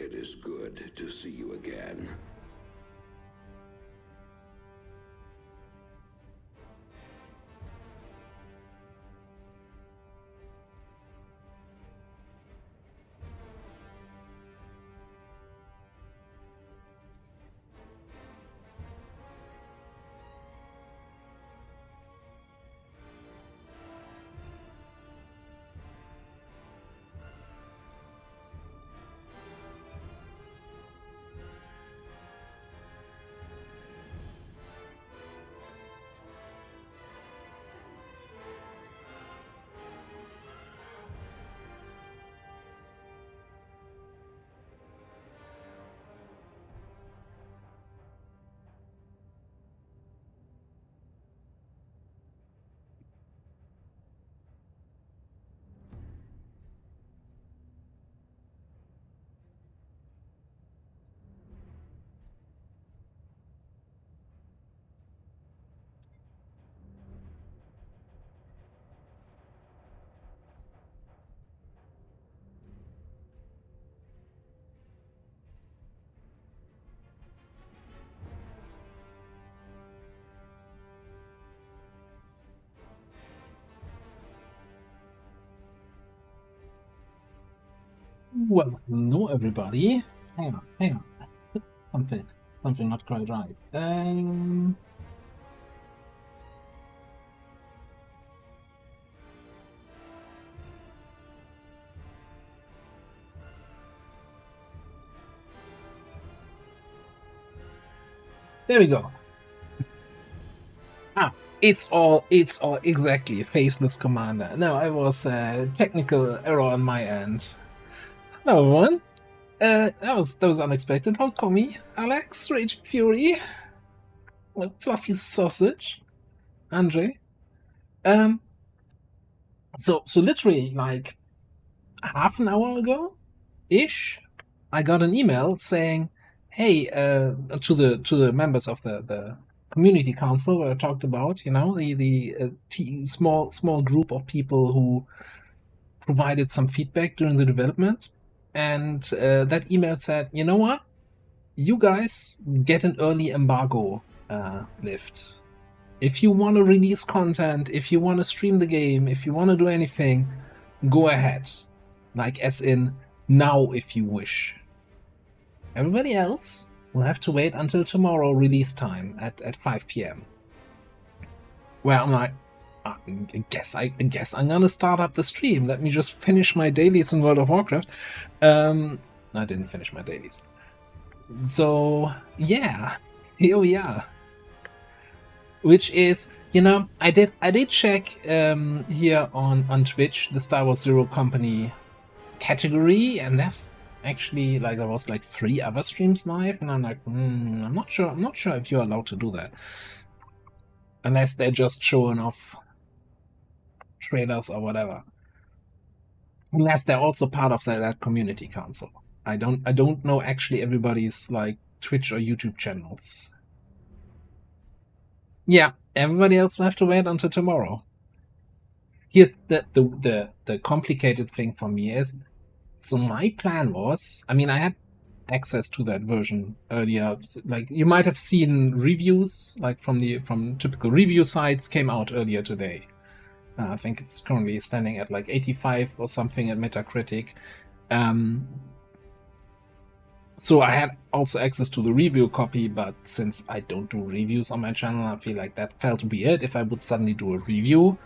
It is good to see you again. Well, hello everybody. Hang on. Something not quite right. There we go. It's all exactly Faceless Commander. No, I was technical error on my end. Hello everyone. That was unexpected. Don't call me Alex, Raging Fury, Fluffy Sausage, Andre. So literally like half an hour ago, ish, I got an email saying, "Hey," to the members of the community council where I talked about, you know, the small group of people who provided some feedback during the development, and that email said, "You know what? You guys get an early embargo lift. If you want to release content, if you want to stream the game, if you want to do anything, go ahead. Like, as in, now if you wish. Everybody else will have to wait until tomorrow release time at 5 p.m. Well, I'm like, I guess I'm gonna start up the stream. Let me just finish my dailies in World of Warcraft. I didn't finish my dailies. So, yeah, here we are. Which is, you know, I did check here on Twitch the Star Wars Zero Company category, and there's actually like there was like 3 other streams live, and I'm like, I'm not sure if you're allowed to do that, unless they're just showing off trailers or whatever. Unless they're also part of that community council. I don't know actually everybody's like Twitch or YouTube channels. Yeah, everybody else will have to wait until tomorrow. Here, the complicated thing for me is, so my plan was, I mean, I had access to that version earlier. Like, you might have seen reviews, like from typical review sites, came out earlier today. I think it's currently standing at like 85 or something at Metacritic. So I had also access to the review copy, but since I don't do reviews on my channel, I feel like that felt weird if I would suddenly do a review.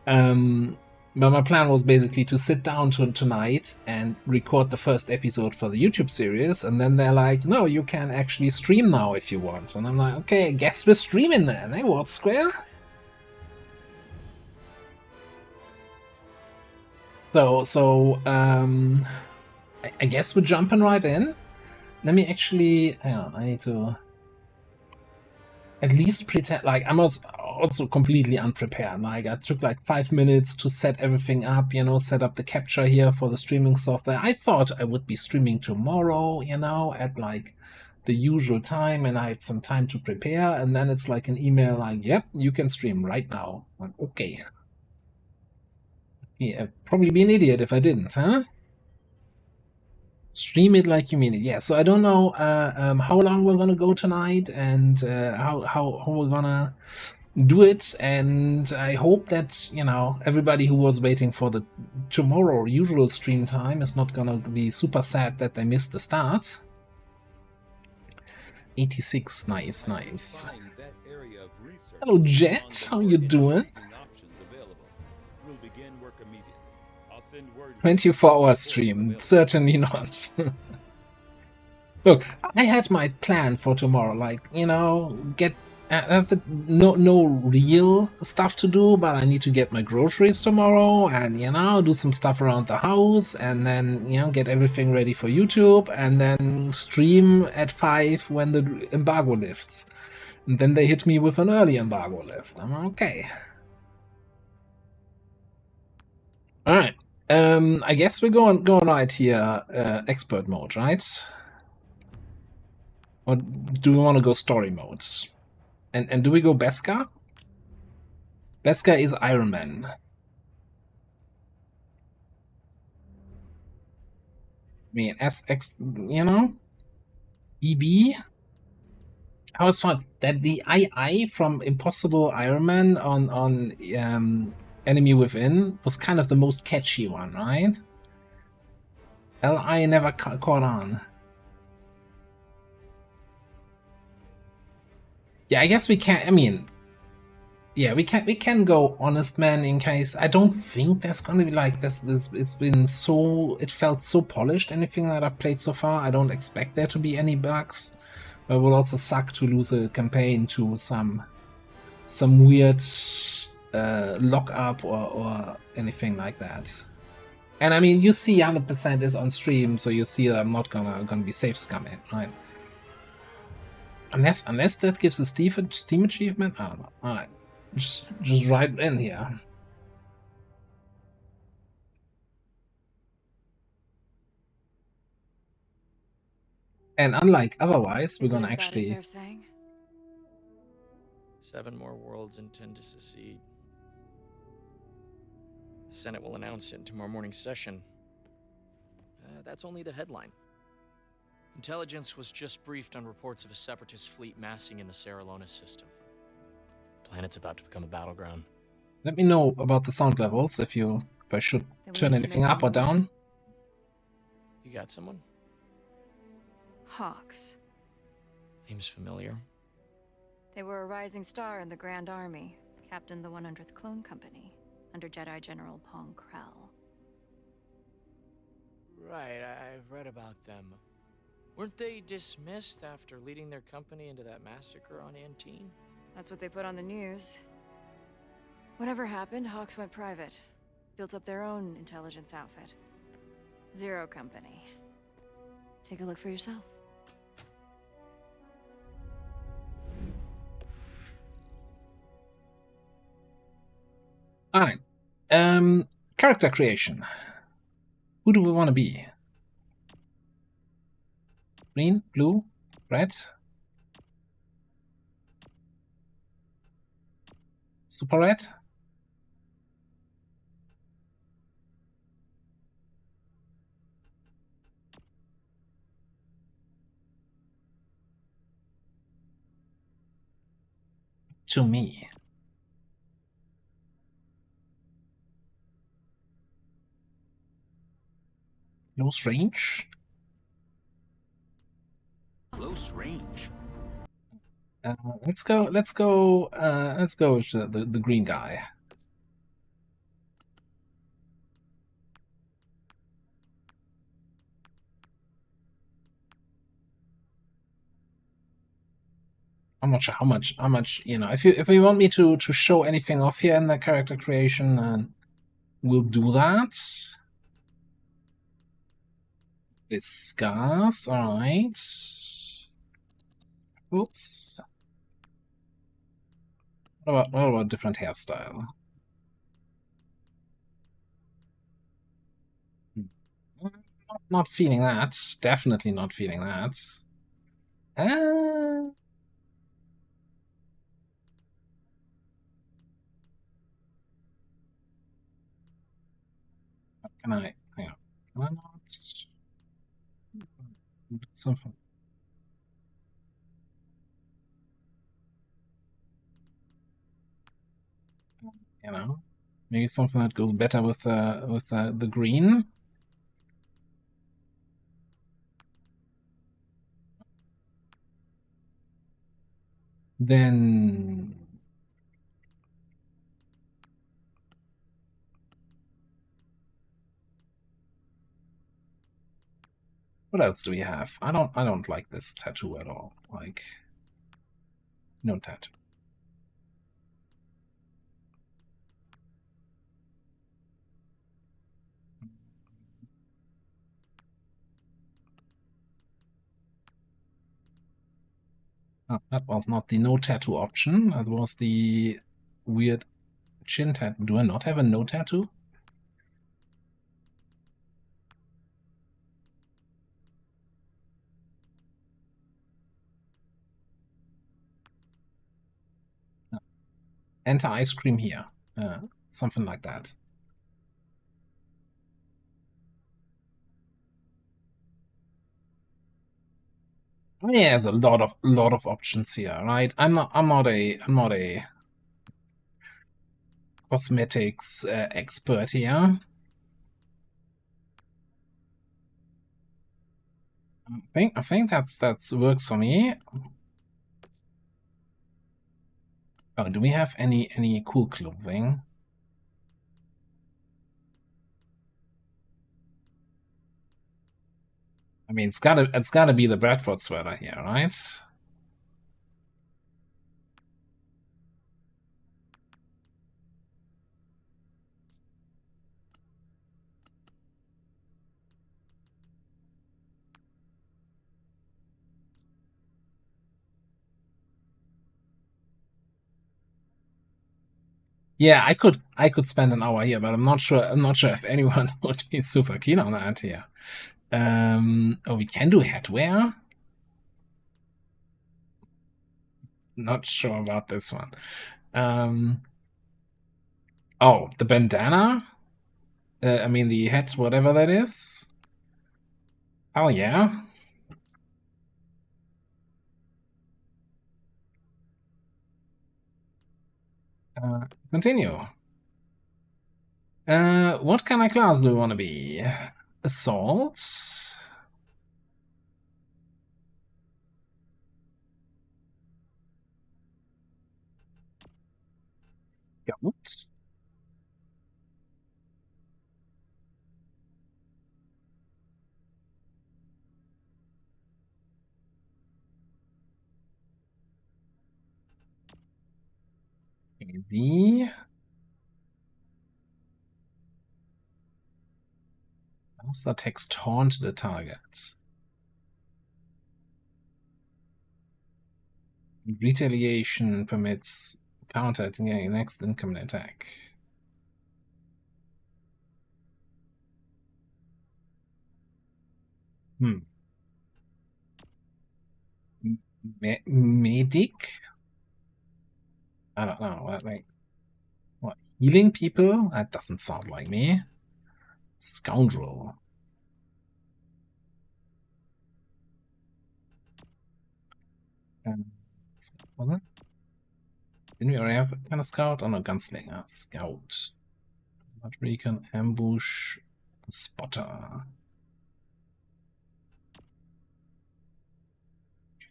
But my plan was basically to sit down tonight and record the first episode for the YouTube series, and then they're like, no, you can actually stream now if you want. And I'm like, okay, I guess we're streaming then, eh, Ward Square? So I guess we're jumping right in. Let me actually, hang on, I need to at least pretend, like, I'm also completely unprepared. Like, I took like 5 minutes to set everything up, you know, set up the capture here for the streaming software. I thought I would be streaming tomorrow, you know, at like the usual time, and I had some time to prepare, and then it's like an email like, yep, you can stream right now. Like, okay. Yeah, I'd probably be an idiot if I didn't, huh? Stream it like you mean it. Yeah. So I don't know how long we're gonna go tonight and how we're gonna do it. And I hope that everybody who was waiting for the tomorrow usual stream time is not gonna be super sad that they missed the start. 86, nice. Hello, Jet. How you doing? 24-hour stream, certainly not. Look, I had my plan for tomorrow, like, get I have no real stuff to do, but I need to get my groceries tomorrow and, do some stuff around the house and then, get everything ready for YouTube and then stream at 5 when the embargo lifts. And then they hit me with an early embargo lift. I'm okay. Alright. I guess we're going right here, expert mode, right? Or do we want to go story modes? And do we go Beskar? Beskar is Iron Man. I mean, SX, EB. I always thought that the II from Impossible Iron Man on Enemy Within was kind of the most catchy one, right? LI never caught on. Yeah, I guess we can. I mean, yeah, we can go Honest Man in case. I don't think there's gonna be like this. It's been so. It felt so polished. Anything that I've played so far, I don't expect there to be any bugs. But it will also suck to lose a campaign to some weird lockup or anything like that. And I mean, you see 100% is on stream, so you see that I'm not gonna be safe scumming, right? Unless that gives a Steam achievement. I don't know. All right, just right in here. And unlike otherwise, we're gonna actually. 7 more worlds intend to secede. The Senate will announce it in tomorrow morning's session. That's only the headline. Intelligence was just briefed on reports of a separatist fleet massing in the Serralona system. The planet's about to become a battleground. Let me know about the sound levels if I should turn anything up or down. You got someone? Hawks. Seems familiar. They were a rising star in the Grand Army, captained the 100th Clone Company, under Jedi General Pong Krell. Right, I've read about them. Weren't they dismissed after leading their company into that massacre on Antine? That's what they put on the news. Whatever happened, Hawks went private. Built up their own intelligence outfit. Zero Company. Take a look for yourself. Alright. Character creation. Who do we want to be? Green, blue, red? Super red? To me. Close range? Close range. Let's go with the green guy. I'm not sure how much, if you want me to show anything off here in the character creation, we'll do that. Discuss, alright. Oops. What about different hairstyle? Not feeling that. Definitely not feeling that. Can I? Hang on. Can I not? Something. You know, maybe something that goes better with the green. Then what else do we have? I don't like this tattoo at all. Like, no tattoo. Oh, that was not the no tattoo option. That was the weird chin tattoo. Do I not have a no tattoo? No. Enter ice cream here. Something like that. Yeah, there's a lot of options here, right? I'm not a cosmetics expert here. I think that's works for me. Oh, do we have any cool clothing? I mean, it's gotta be the Bradford sweater here, right? Yeah, I could spend an hour here, but I'm not sure if anyone would be super keen on that here. Oh, we can do headwear. Not sure about this one. Oh, the bandana? I mean the hat, whatever that is. Oh yeah. Continue. What kind of class do we want to be? Assault? Scout? Maybe. Master text taunt the target. Retaliation permits counter to the next incoming attack. Medic? I don't know. Like, what? Healing people? That doesn't sound like me. Scoundrel. Was it? Didn't we already have a kind of scout? Oh no, gunslinger. Scout. Not recon, ambush, spotter.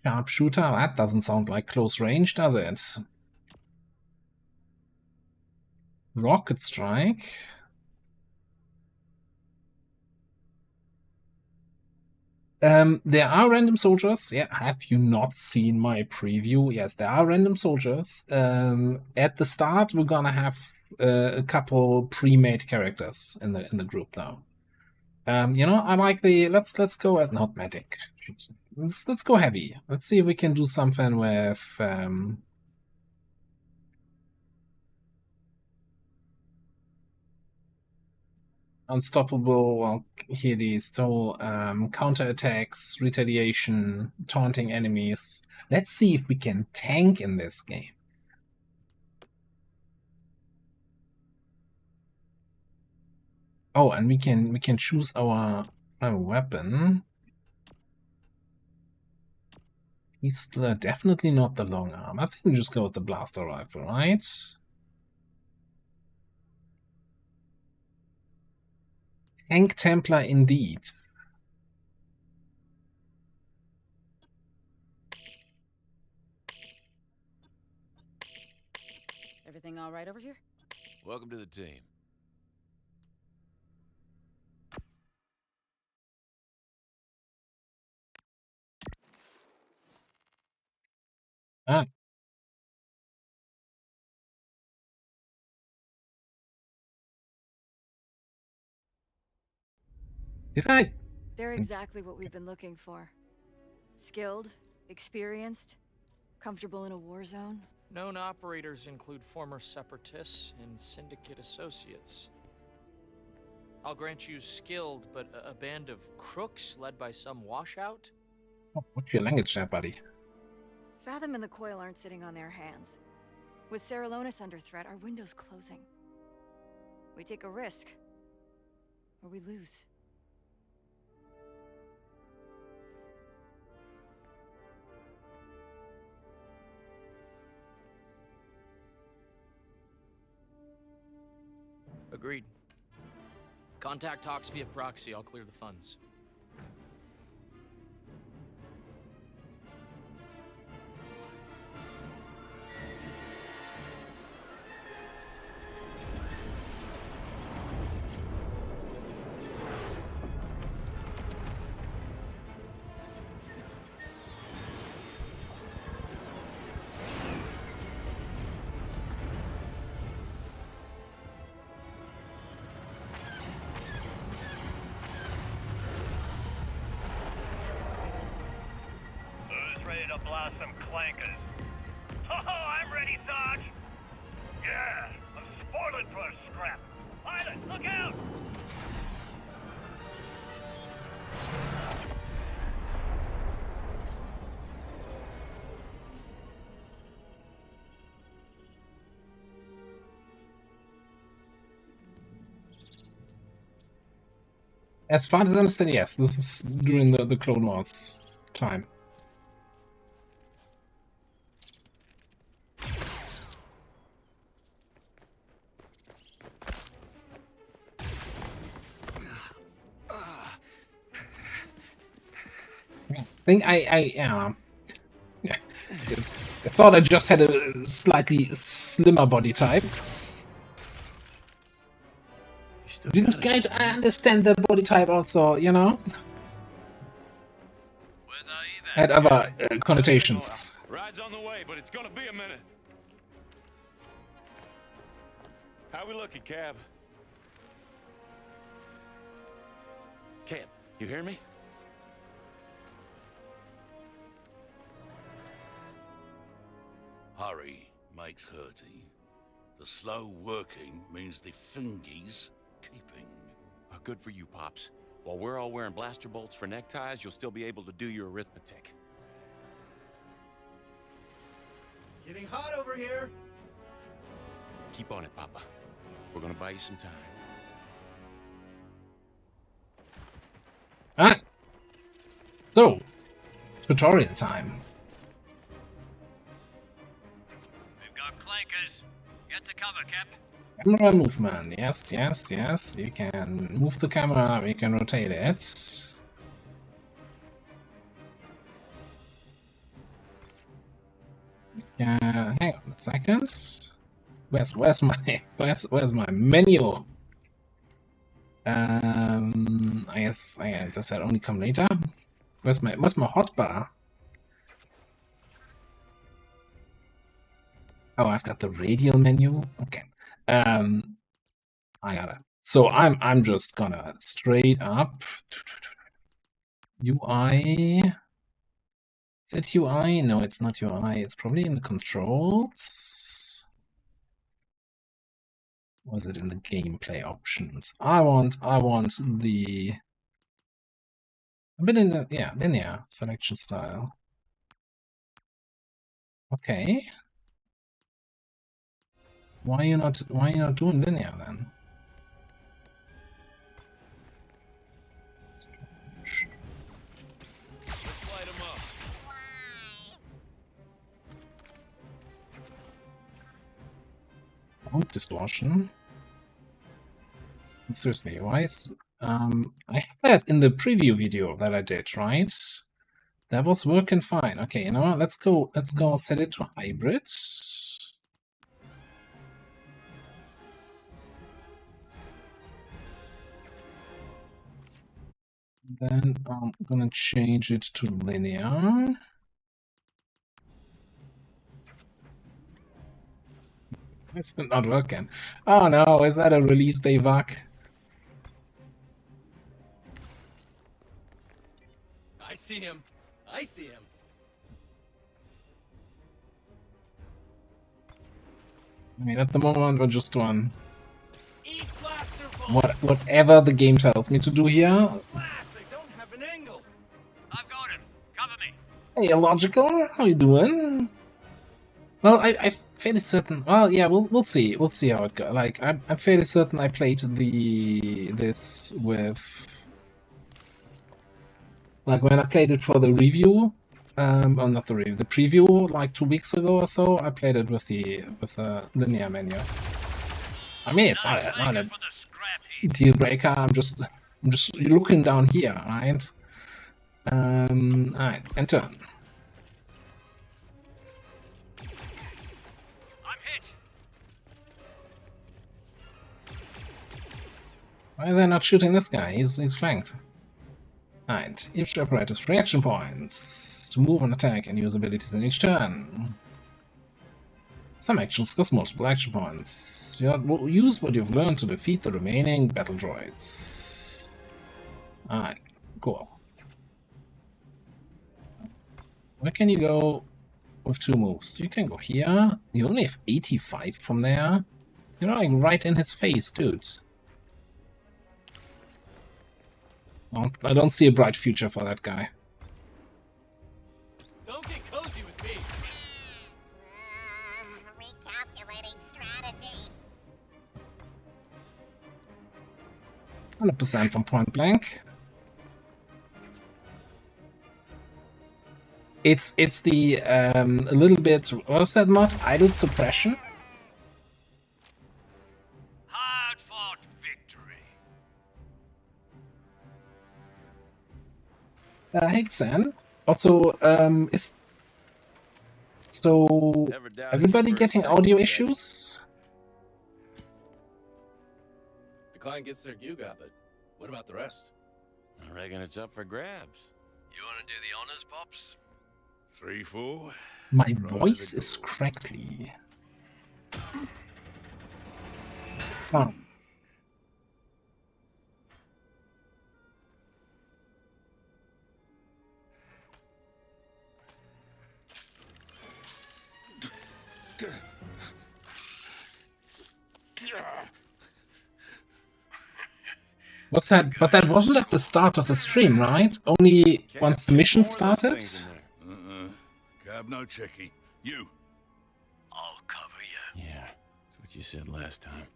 Sharpshooter? That doesn't sound like close range, does it? Rocket strike. There are random soldiers. Yeah, have you not seen my preview? Yes, there are random soldiers. At the start, we're gonna have a couple pre-made characters in the group now. You know, I like the let's go as not medic. Let's go heavy. Let's see if we can do something with unstoppable. Well, here these whole counterattacks, retaliation, taunting enemies. Let's see if we can tank in this game. Oh, and we can choose our weapon. He's definitely not the long arm. I think we just go with the blaster rifle, right? Tank Templar indeed. Everything all right over here? Welcome to the team. Ah. Did I? They're exactly what we've been looking for. Skilled, experienced, comfortable in a war zone. Known operators include former Separatists and Syndicate associates. I'll grant you skilled, but a band of crooks led by some washout? Oh, what's your language there, buddy? Fathom and the Coil aren't sitting on their hands. With Seralonis under threat, our window's closing. We take a risk, or we lose. Agreed. Contact Hawks via proxy. I'll clear the funds. Ready to blast some clankers. Oh, I'm ready, Sarge! Yeah, I'm spoiling for a scrap. Pilot, look out! As far as I understand, yes, this is during the Clone Wars time. I think I thought I just had a slightly slimmer body type. Didn't quite understand the body type also, you know? Had other connotations. Ride's on the way, but it's gonna be a minute. How we looking, Cab? Cab, you hear me? Hurry makes hurty. The slow working means the fingies keeping. Good for you, Pops. While we're all wearing blaster bolts for neckties, you'll still be able to do your arithmetic. Getting hot over here. Keep on it, Papa. We're gonna buy you some time. Ah! So, tutorial time. We've got clankers. Get to cover, Cap. Camera movement, yes, yes, yes. You can move the camera, we can rotate it. Yeah, hang on a second. Where's my menu? I guess does that only come later? Where's my hotbar? Oh, I've got the radial menu. Okay. I got it. So I'm just gonna straight up UI. Is it UI? No, it's not UI. It's probably in the controls. Was it in the gameplay options? I want the a bit in the linear selection style. Okay. Why are you not doing linear then? Let's light 'em up. Point distortion. Seriously, why is I had that in the preview video that I did, right? That was working fine. Okay, you know what? Let's go set it to hybrid. Then I'm gonna change it to linear. It's not working. Oh no, is that a release day bug? I see him. I see him. I mean, at the moment we're just on Eat blaster bolts. whatever the game tells me to do here. Blast, they don't have an angle. I've got him. Cover me. Hey, Illogical, how you doing? Well, I'm fairly certain. Well, yeah, we'll see. We'll see how it goes. Like, I'm fairly certain I played this with, like, when I played it for the review, or not the review, the preview, like 2 weeks ago or so. I played it with the linear menu. I mean, it's not a For the scrap heap. deal breaker. I'm just looking down here, right? Alright, and turn. I'm hit. Why are they not shooting this guy? He's flanked. Alright, each apparatus reaction points to move and attack and use abilities in each turn. Some actions cost multiple action points. Use what you've learned to defeat the remaining battle droids. Alright, cool. Where can you go with 2 moves? You can go here. You only have 85 from there. You're like right in his face, dude. Well, I don't see a bright future for that guy. Don't get cozy with me. Recalculating strategy. 100% from point blank. It's the a little bit, what was that mod? Idle suppression. Hard fought victory. Hexen. Also, is so Never doubted everybody you for a getting second, audio Daddy. issues? The client gets their Yuga, but what about the rest? I reckon it's up for grabs. You want to do the honors, Pops? 3, 4. My voice is crackly. Oh. What's that? But that wasn't at the start of the stream, right? Only Can't once the fit mission more of those started? things in there. Cab, no checking. You. I'll cover you. Yeah, that's what you said last time.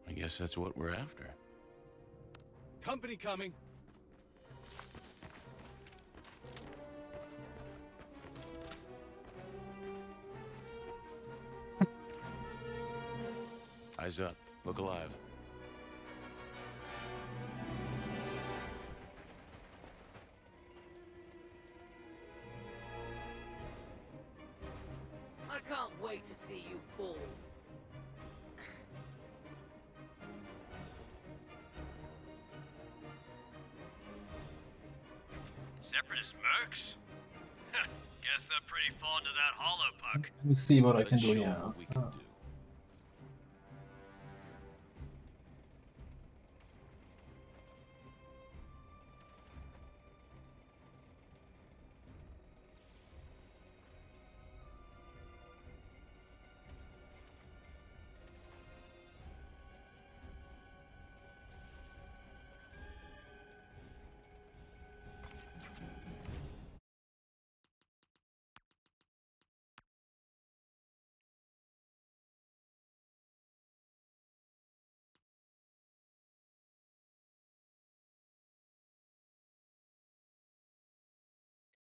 I guess that's what we're after. Company coming. Eyes up. Look alive. I can't wait to see you fall. Separatist mercs? Guess they're pretty fond of that hollow puck. Let me see what I can Let's do show here. what we can do.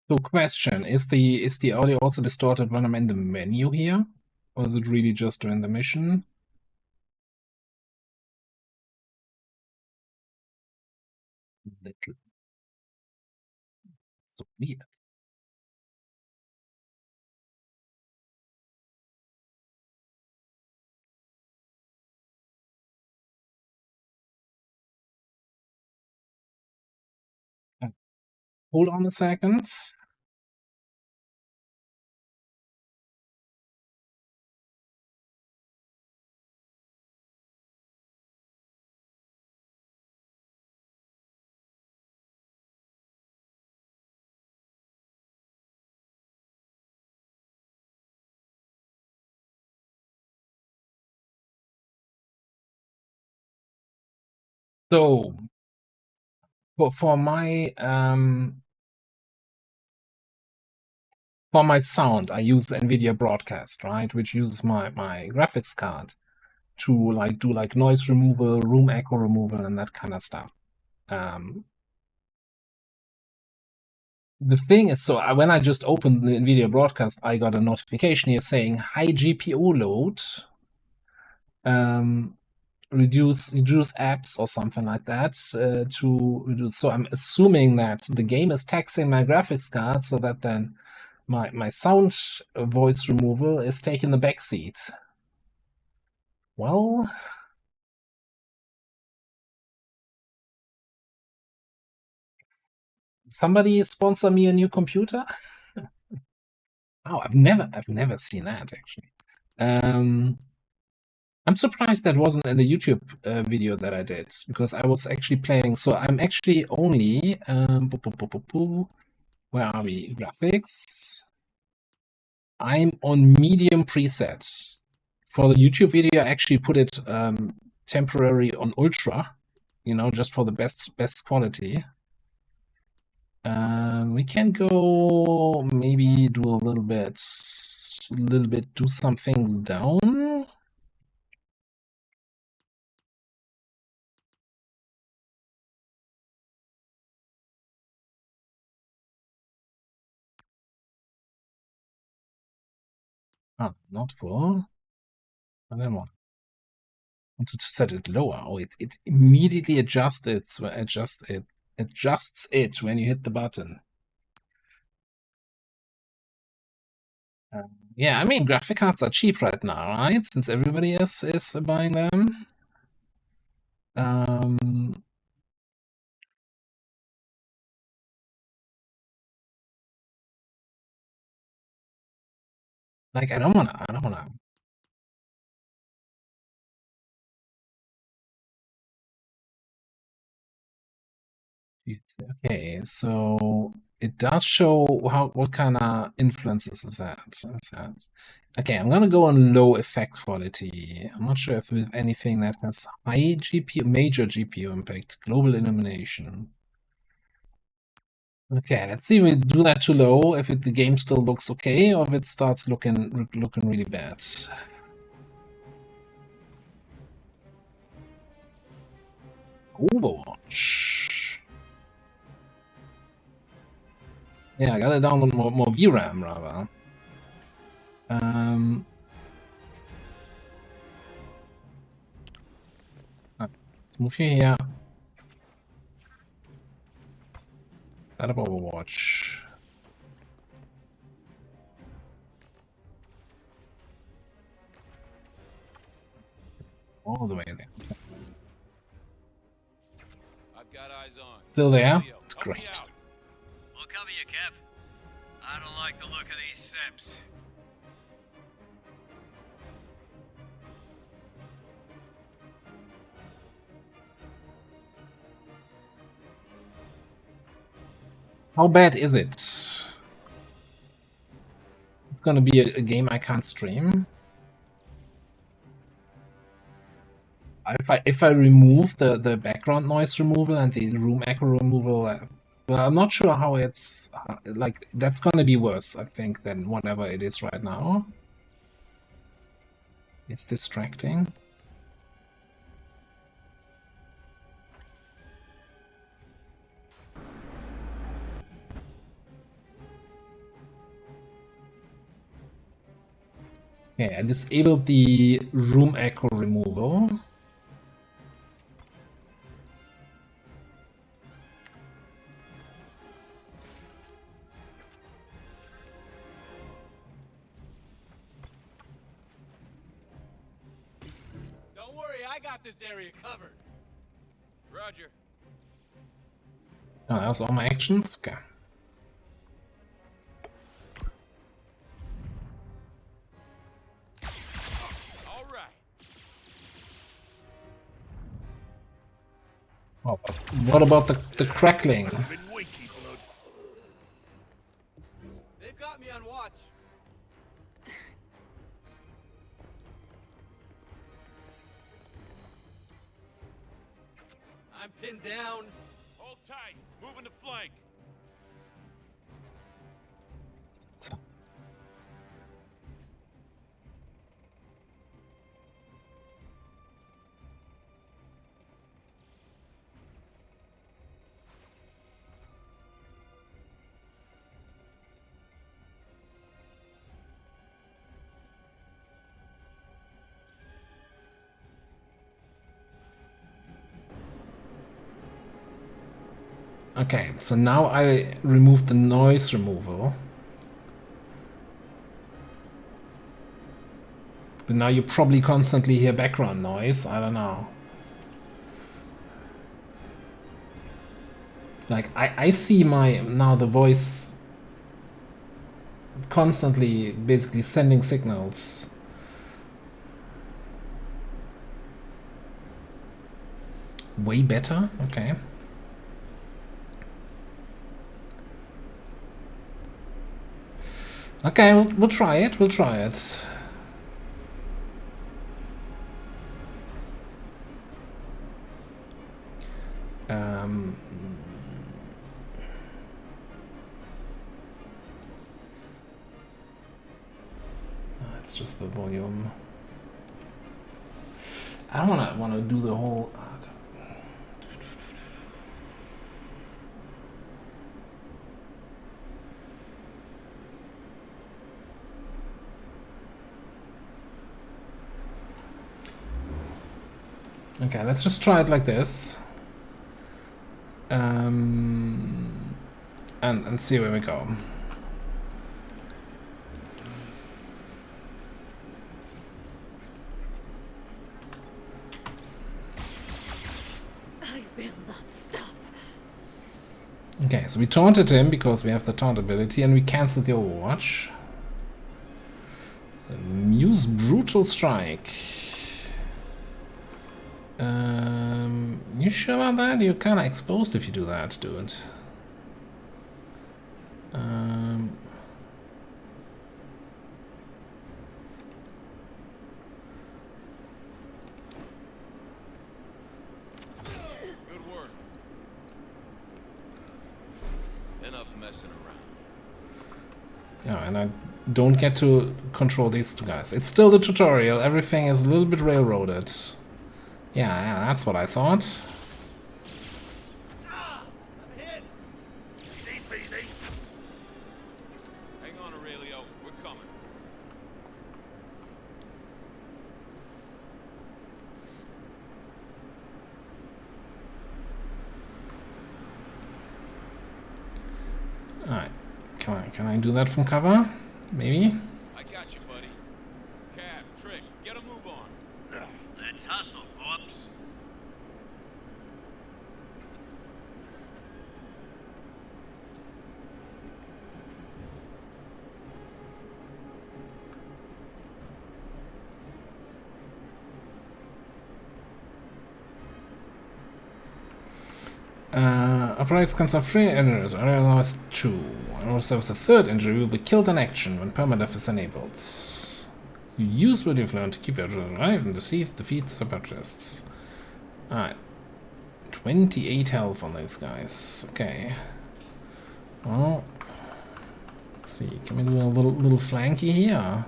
So question, is the audio also distorted when I'm in the menu here? Or is it really just during the mission? Little. So weird. Hold on a second. So for my sound, I use NVIDIA Broadcast, right, which uses my graphics card to like do like noise removal, room echo removal, and that kind of stuff. The thing is, so when I just opened the NVIDIA Broadcast, I got a notification here saying high GPU load, reduce apps or something like that to reduce. So I'm assuming that the game is taxing my graphics card, so that then my sound voice removal is taking the back seat. Well, somebody sponsor me a new computer. Oh, I've never seen that actually. I'm surprised that wasn't in the YouTube video that I did, because I was actually playing. So I'm actually only where are we? Graphics. I'm on medium preset. For the YouTube video, I actually put it temporary on ultra, you know, just for the best quality. We can go maybe do a little bit, do some things down. Ah, not full. And then what? I want to set it lower. Oh, it immediately adjusts it when you hit the button. Yeah, I mean, graphic cards are cheap right now, right? Since everybody is buying them. Like, I don't wanna. Okay, so it does show what kind of influences it has. Okay, I'm gonna go on low effect quality. I'm not sure if with anything that has high GPU, major GPU impact, global illumination. Okay, let's see if we do that too low, if the game still looks okay, or if it starts looking really bad. Overwatch. Yeah, I gotta download more VRAM rather. Let's move you here. Set up Overwatch. All the way there. I've got eyes on. Still there? It's great. We'll cover you, Cap. I don't like the look of these Sims. How bad is it? It's gonna be a game I can't stream. If I remove the background noise removal and the room echo removal, well, I'm not sure how it's like. That's gonna be worse, I think, than whatever it is right now. It's distracting. Okay, I disabled the room echo removal. Don't worry, I got this area covered. Roger. Oh, that's all my actions? Okay. All right. Oh, but what about the crackling? Been winky blood. They've got me on watch. I'm pinned down. Hold tight. Moving to flank. Okay, so now I removed the noise removal. But now you probably constantly hear background noise. I don't know. Like, I see now the voice constantly basically sending signals. Way better? Okay. Okay, we'll try it. We'll try it. It's just the volume. I don't wanna do the whole. Okay, let's just try it like this. And see where we go. I will not stop. Okay, so we taunted him because we have the taunt ability, and we cancelled the Overwatch. Use Brutal Strike. You sure about that? You're kind of exposed if you do that, dude. Good work. Enough messing around. Oh, and I don't get to control these two guys. It's still the tutorial. Everything is a little bit railroaded. Yeah, that's what I thought. Hang on, Aurelio. We're coming. Alright. Can I do that from cover? Maybe? I got you, buddy. Cab, Trick, get a move on. Let's hustle, Corpse. Operators can suffer 3 injuries. Otherwise 2. And also a third injury will be killed in action when permadeath is enabled. You use what you've learned to keep your children alive and defeat separatists. Alright. 28 health on these guys. Okay. Well, let's see. Can we do a little flanky here?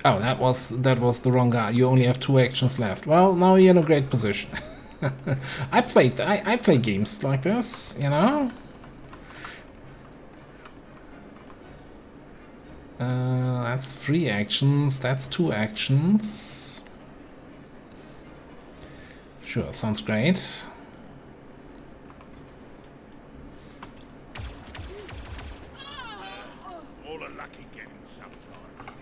Oh, that was the wrong guy. You only have 2 actions left. Well, now you're in a great position. I play games like this, you know. That's 3 actions. That's 2 actions. Sure, sounds great. All a lucky getting sometimes.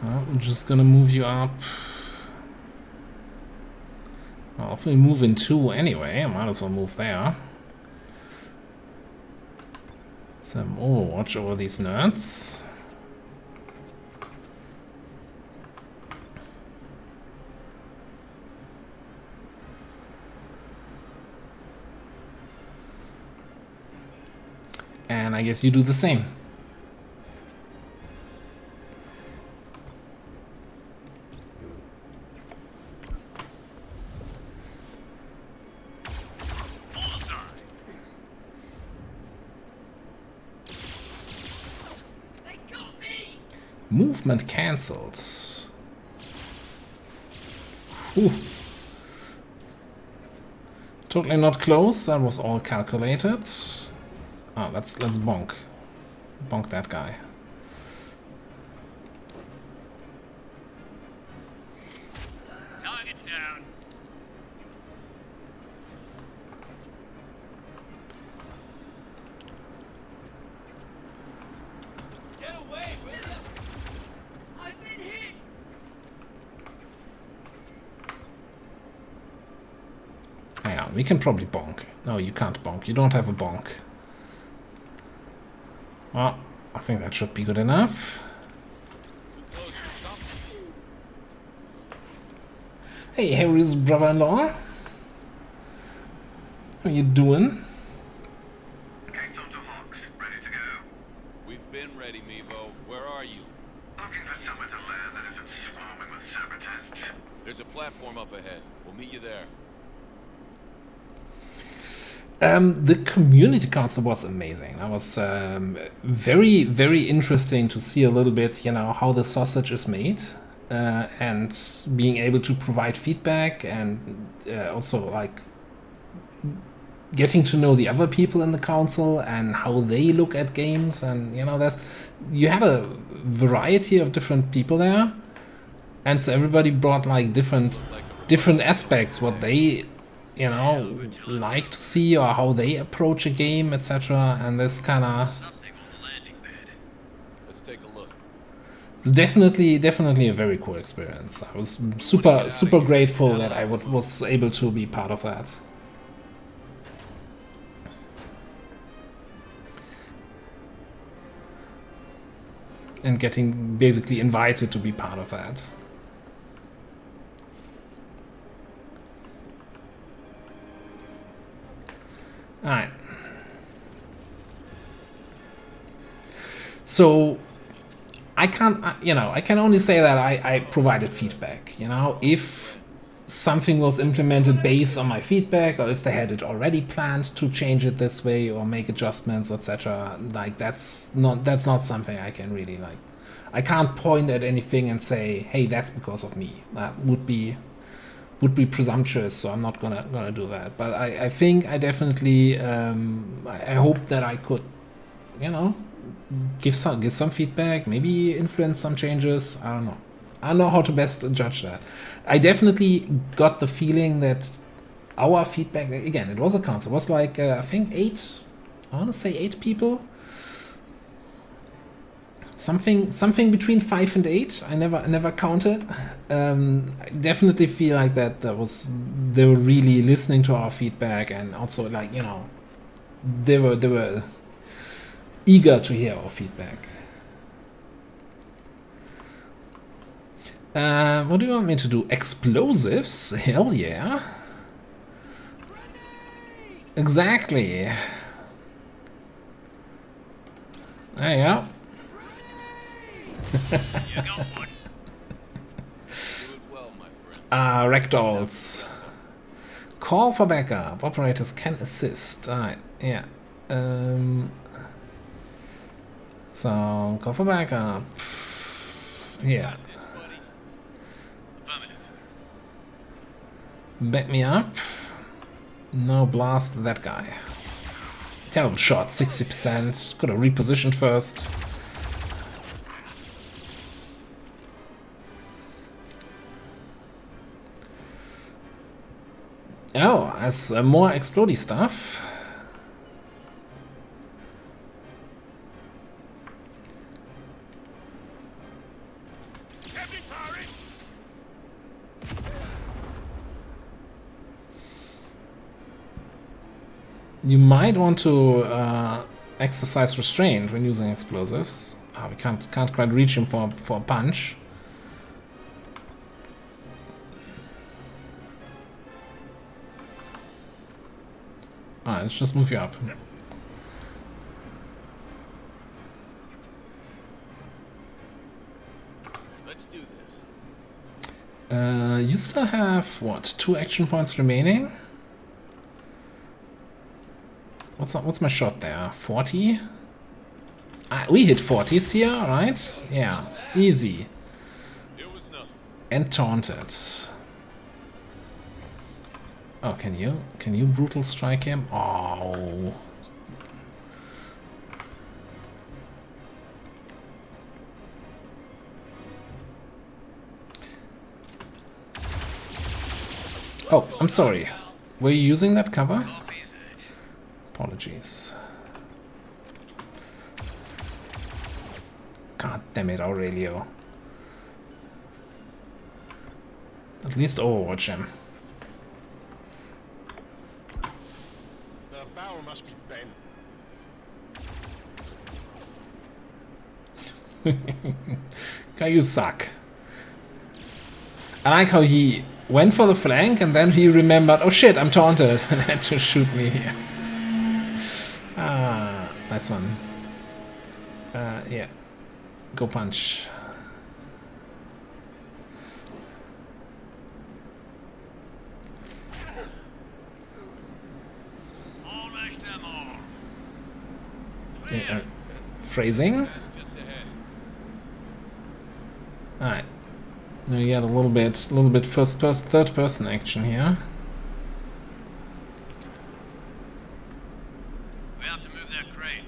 I'm just gonna move you up. Well, if we move in 2 anyway, I might as well move there. Some Overwatch over these nerds. And I guess you do the same. Movement cancelled. Ooh. Totally not close. That was all calculated. Oh, let's bonk. Bonk that guy. Target down. Get away, will ya? I've been hit. Hang on, we can probably bonk. No, you can't bonk. You don't have a bonk. Well, I think that should be good enough. Hey, Harry's brother-in-law. How you doing? We've been ready, Mevo. Where are you? Looking for somewhere to land that isn't swarming with separatists. There's a platform up ahead. We'll meet you there. The community council was amazing. That was very, very interesting to see a little bit, you know, how the sausage is made, and being able to provide feedback, and also like getting to know the other people in the council and how they look at games. And you know, you had a variety of different people there, and so everybody brought like different aspects, what they, you know, like to see or how they approach a game, etc. And this kind of Let's take a look. it's definitely a very cool experience. I was super grateful that I was able to be part of that. And getting basically invited to be part of that. Alright. So I can't, you know, I can only say that I provided feedback. You know, if something was implemented based on my feedback, or if they had it already planned to change it this way or make adjustments, etc., like that's not something I can really like. I can't point at anything and say, hey, that's because of me. That would be presumptuous, so I'm not gonna do that. But I think I definitely I hope that I could, you know, give some feedback, maybe influence some changes. I don't know how to best judge that. I definitely got the feeling that our feedback, again, it was a council, it was like I think 8 people. Something between 5 and 8. I never counted. I definitely feel like they were really listening to our feedback, and also like, you know, they were eager to hear our feedback. What do you want me to do? Explosives? Hell yeah. Exactly. There you go. Ragdolls. Call for backup. Operators can assist. Alright, yeah. So, call for backup. Yeah. Back me up. Now blast that guy. Terrible shot, 60%. Could have repositioned first. Oh, as more explodey stuff. You might want to exercise restraint when using explosives. Oh, we can't quite reach him for a punch. Alright, let's just move you up. Let's do this. You still have what? 2 action points remaining. What's my shot there? 40? We hit 40s here, right? Yeah, easy. And taunted. Oh, can you brutal strike him? Oh. Oh, I'm sorry. Were you using that cover? Apologies. God damn it, Aurelio. At least overwatch him. The barrel must be bent. Guy, you suck. I like how he went for the flank and then he remembered, oh shit, I'm taunted, and had to shoot me here. Ah, nice one. Yeah. Go punch. Yeah, phrasing. Alright. Now you get a little bit third person action here. We have to move that crane.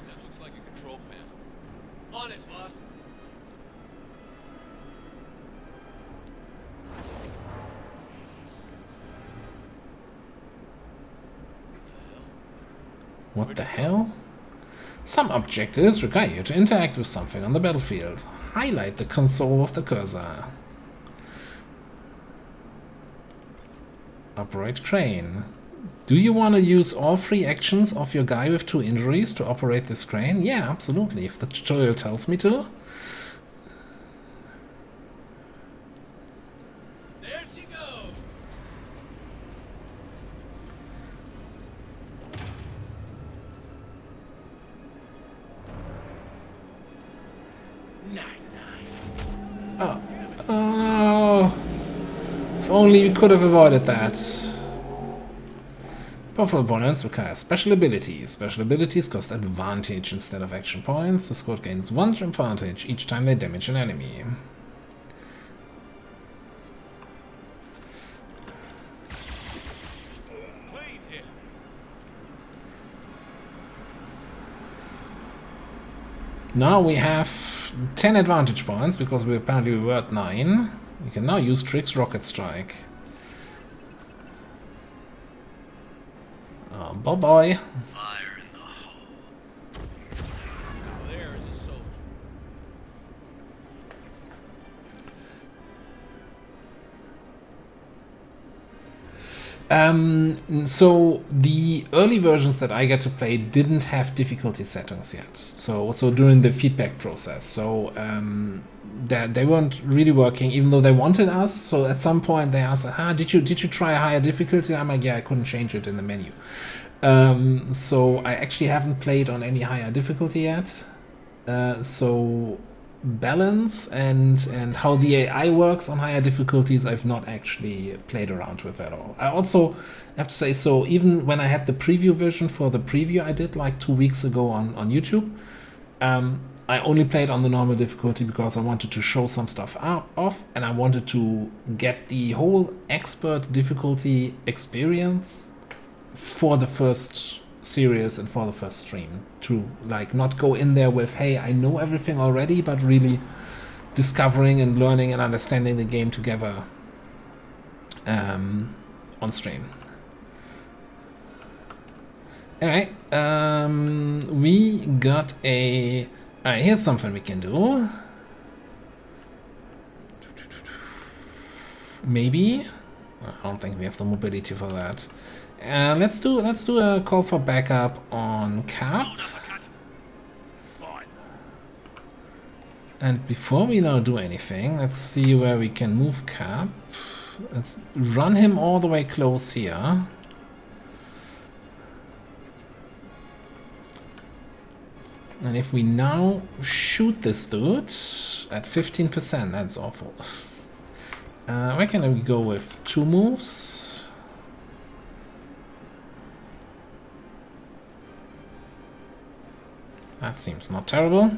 That looks like a control panel. On it, boss. What the hell? Some objectives require you to interact with something on the battlefield. Highlight the console of the cursor. Operate crane. Do you want to use all 3 actions of your guy with 2 injuries to operate this crane? Yeah, absolutely, if the tutorial tells me to. There she goes. Oh. Oh no. If only we could have avoided that. Powerful opponents require special abilities. Special abilities cost advantage instead of action points. The squad gains 1 advantage each time they damage an enemy. Now we have 10 advantage points because we apparently were at 9. We can now use Trick's Rocket Strike. Oh, bye-bye. Fire in the hole. There is a soldier. So the early versions that I get to play didn't have difficulty settings yet. So during the feedback process, so they weren't really working, even though they wanted us. So at some point they asked, did you try a higher difficulty? I'm like, yeah, I couldn't change it in the menu. So I actually haven't played on any higher difficulty yet. So balance and how the AI works on higher difficulties I've not actually played around with at all. I also have to say, so even when I had the preview version for the preview I did like 2 weeks ago on YouTube, I only played on the normal difficulty because I wanted to show some stuff off and I wanted to get the whole expert difficulty experience for the first series and for the first stream, to like not go in there with, hey, I know everything already, but really discovering and learning and understanding the game together on stream. Alright, we got a... Alright, here's something we can do. Maybe? I don't think we have the mobility for that. Let's do a call for backup on Cap. And before we now do anything, let's see where we can move Cap. Let's run him all the way close here. And if we now shoot this dude at 15%, that's awful. Where can we go with 2 moves? That seems not terrible.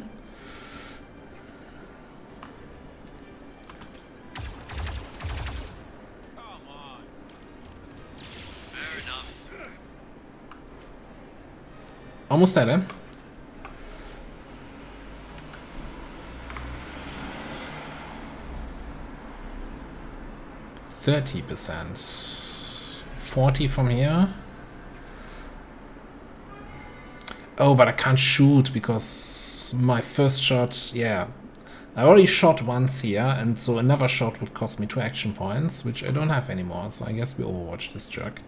Almost at him. 30%. 40 from here. Oh, but I can't shoot because my first shot, yeah. I already shot once here, and so another shot would cost me 2 action points, which I don't have anymore, so I guess we overwatch this jerk.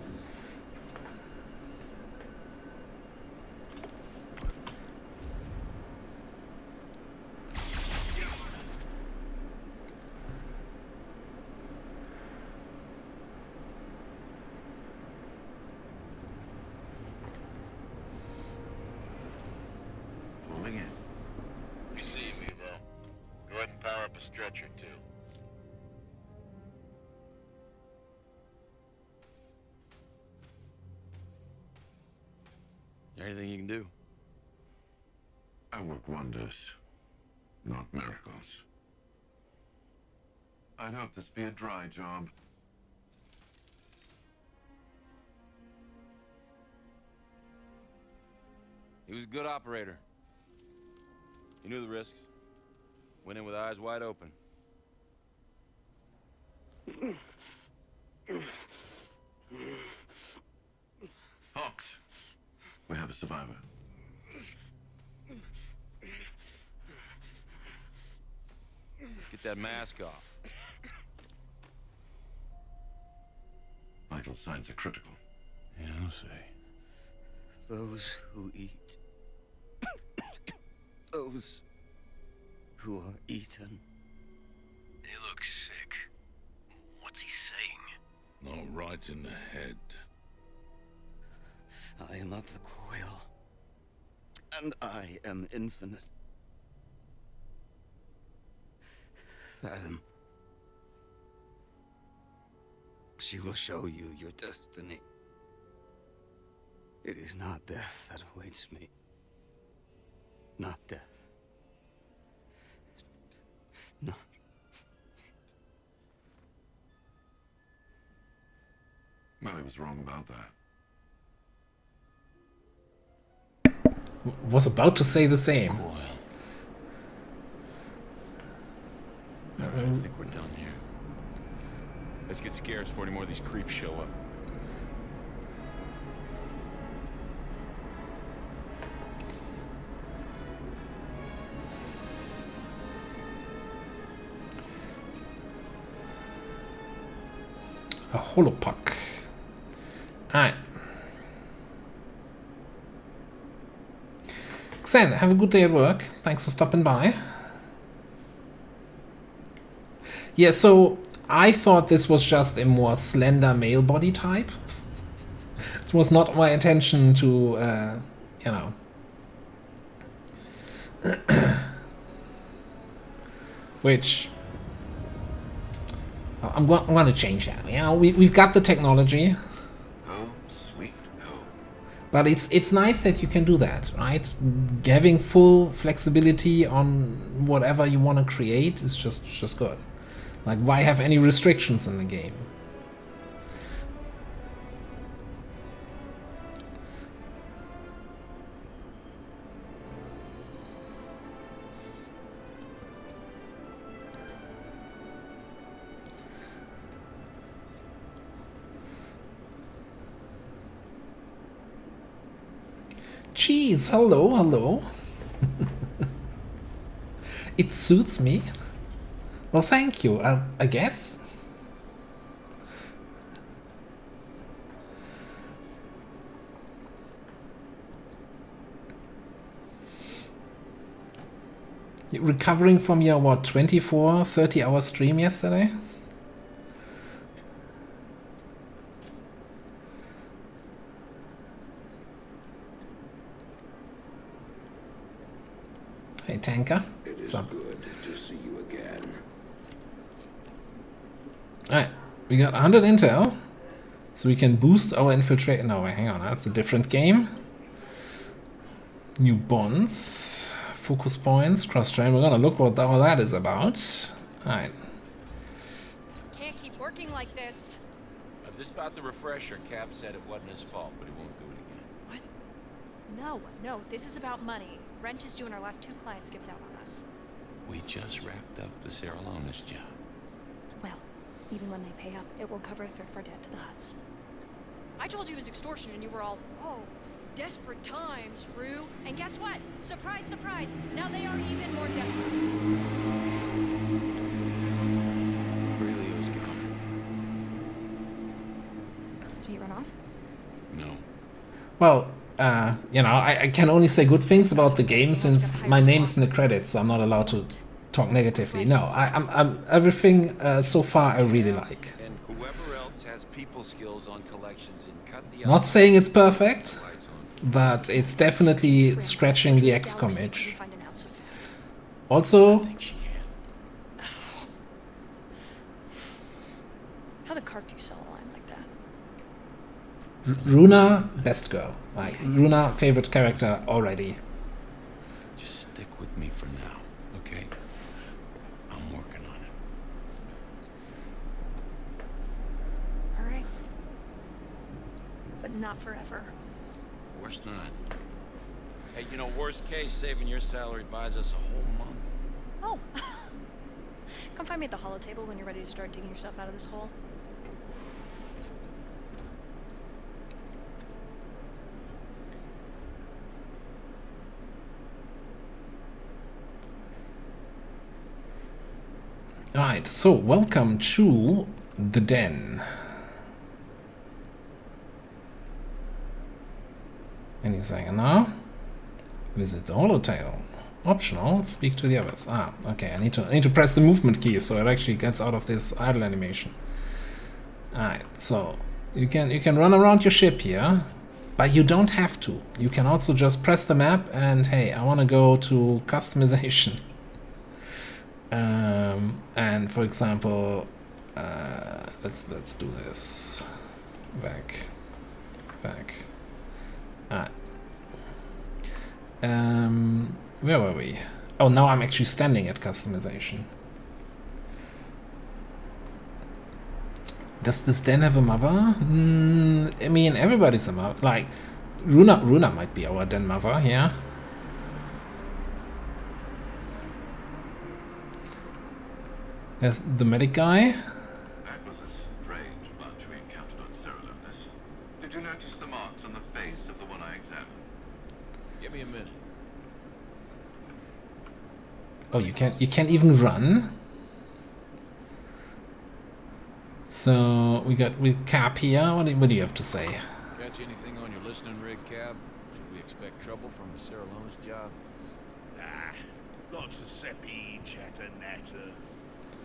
Anything you can do? I work wonders, not miracles. I'd hope this be a dry job. He was a good operator. He knew the risks. Went in with eyes wide open. Hawks, we have a survivor. Get that mask off. Vital signs are critical. Yeah, I'll see. Those who eat. Those who are eaten. He looks sick. What's he saying? Not right in the head. I am of the coil. And I am infinite. Fathom. She will show you your destiny. It is not death that awaits me. Not death. No. Melly was wrong about that. Was about to say the same. I think we're done here. Let's get scared before any more of these creeps show up. A holopuck. Alright. Xen, have a good day at work. Thanks for stopping by. Yeah, so I thought this was just a more slender male body type. It was not my intention to, you know. Which I'm going to change that. You know, we've got the technology. Oh, sweet. But it's nice that you can do that, right? Having full flexibility on whatever you want to create is just good. Like, why have any restrictions in the game? Jeez, hello, hello. It suits me. Well, thank you, I guess. You're recovering from your, what, 24, 30-hour stream yesterday? Hey, Tanker. What's up? Good to see you again. Alright, we got 100 intel, so we can boost our infiltrate. No, wait, hang on, that's a different game. New bonds, focus points, cross-train. We're gonna look what all that is about. Alright. Can't keep working like this. This about the refresher. Cap said it wasn't his fault, but he won't do it again. What? No, this is about money. Rent is due and our last 2 clients skipped out on us. We just wrapped up the Serralonis job. Well, even when they pay up, it won't cover a third of our debt to the Huts. I told you it was extortion and you were all, oh, desperate times, Rue. And guess what? Surprise, surprise, now they are even more desperate. Aurelio's gone. Did he run off? No. Well, you know, I can only say good things about the game since my name's in the credits, so I'm not allowed to talk negatively. No, I'm everything so far I really like. And whoever else has people skills on collections and cut the Not saying it's perfect, but it's definitely scratching the XCOM itch. Also, how the cart do you sell a line like that? Runa, best girl. Like, Runa, favorite character already. Just stick with me for now, okay? I'm working on it. Alright. But not forever. Of course not. Hey, you know, worst case, saving your salary buys us a whole month. Oh. Come find me at the holo table when you're ready to start digging yourself out of this hole. Alright, so welcome to the den. Anything now? Visit the holotail. Optional, speak to the others. Ah, okay, I need to press the movement key so it actually gets out of this idle animation. Alright, so you can run around your ship here, but you don't have to. You can also just press the map and hey, I wanna go to customization. And for example, let's do this. Back. Where were we? Oh, now I'm actually standing at customization. Does this den have a mother? I mean, everybody's a mother. Like, Runa might be our den mother, yeah. There's the medic guy. That was a strange bunch we encountered on Serralonis. Did you notice the marks on the face of the one I examined? Give me a minute. Oh, you can't even run. So we got with Cap here. What do you have to say? Catch anything on your listening rig, Cab? Should we expect trouble from the Serralonis job? Nah, lots of Seppi, chatter, natter,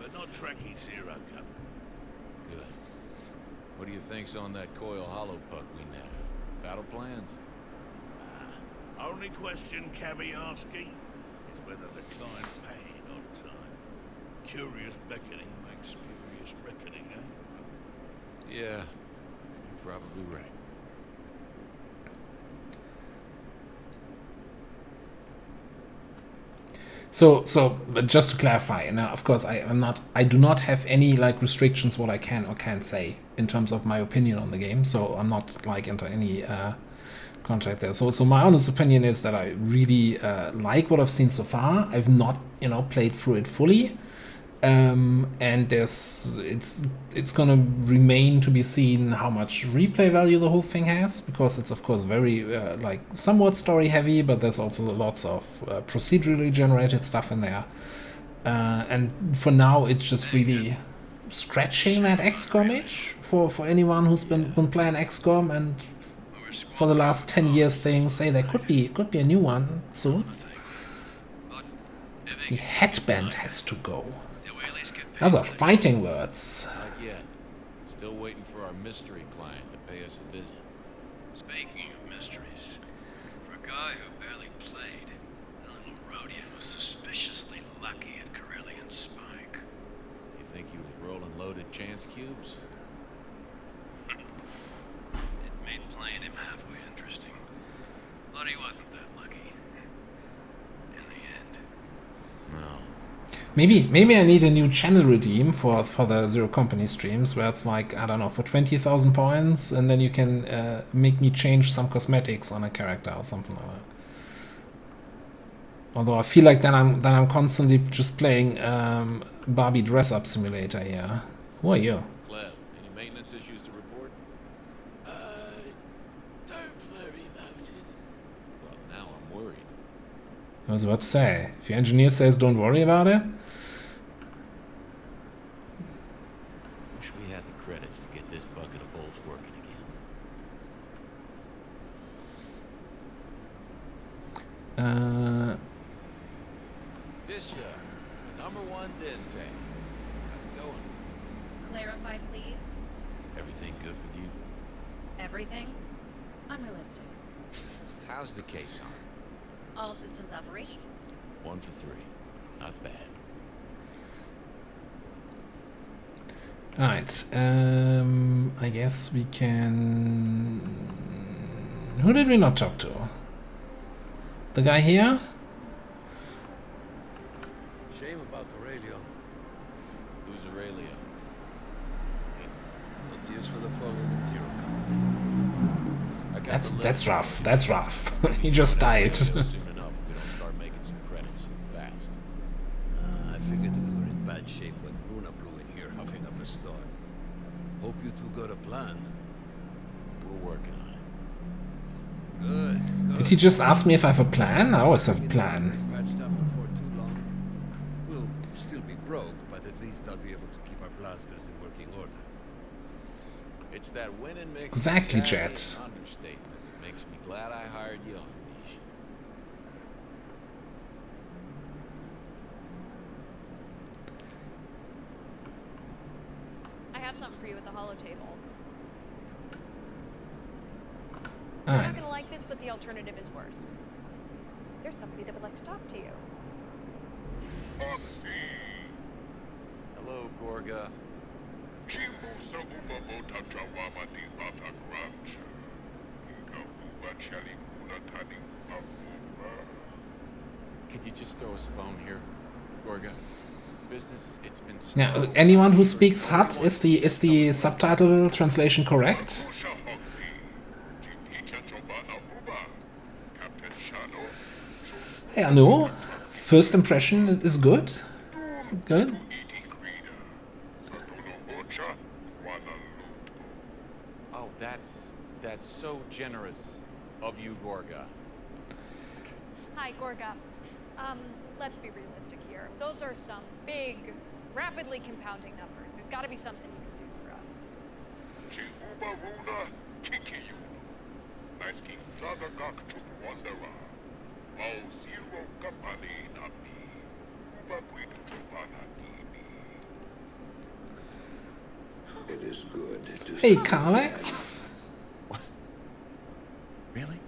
but not Trekkie Zero Company. Good. What do you think's on that coil hollow puck we nabbed? Battle plans? Only question Cabby asking is whether the client paid on time. Curious beckoning makes spurious reckoning, eh? Yeah, you're probably right. So, but just to clarify, now of course I do not have any like restrictions what I can or can't say in terms of my opinion on the game. So I'm not like into any contract there. So my honest opinion is that I really like what I've seen so far. I've not played through it fully. And it's gonna remain to be seen how much replay value the whole thing has, because it's of course very like somewhat story heavy, but there's also lots of procedurally generated stuff in there. And for now, it's just really scratching that XCOM itch for anyone who's been playing XCOM and for the last 10 years things say there could be a new one soon. The headband has to go. Those are fighting words. Not yet. Still waiting for our mystery client to pay us a visit. Speaking of mysteries, for a guy who barely played, the little Rhodian was suspiciously lucky at Corellian Spike. You think he was rolling loaded chance cubes? It made playing him halfway interesting. But he wasn't that lucky. In the end. No. Maybe I need a new channel redeem for the Zero Company streams, where it's like, I don't know, for 20,000 points, and then you can make me change some cosmetics on a character or something like that. Although I feel like then I'm constantly just playing Barbie dress-up simulator here. Who are you? Clem, any maintenance issues to report? Don't worry about it. Well, now I'm worried. I was about to say, if your engineer says don't worry about it. Wish we had the credits to get this bucket of bolts working again. Disha, #1 Dente. How's it going? Clarify, please. Everything good with you? Everything? Unrealistic. How's the case on? All systems operational. 1 for 3. Not bad. Alright, I guess we can... Who did we not talk to? The guy here? Shame about Aurelio. Who's Aurelio? No tears for the fallen in Zero Company. That's rough. That's rough. He just died. Soon enough, we don't start making some credits fast. I figured we were in bad shape when Luna blew in here huffing up a storm. Hope you two got a plan. We're working on it. Good. Did he just ask me if I have a plan? I always have a plan. Patched up before too long. We'll still be broke, but at least I'll be able to keep our blasters in working order. It's that win and mix. Exactly, Saturday Jet. Understatement that makes me glad I hired you on Niche. I have something for you at the holotable. You're Alright. not gonna like this, but the alternative is worse. There's somebody that would like to talk to you. Hello, Gorga. Could you just throw us a bone here, Gorga? Business, it's been Now, anyone who speaks Hut, is the subtitle translation correct? Yeah, no. First impression is good. Is it good? Oh, that's so generous of you, Gorga. Hi, Gorga. Let's be realistic here. Those are some big, rapidly compounding numbers. There's gotta be something you can do for us. It is good to Hey, Carlex. Really?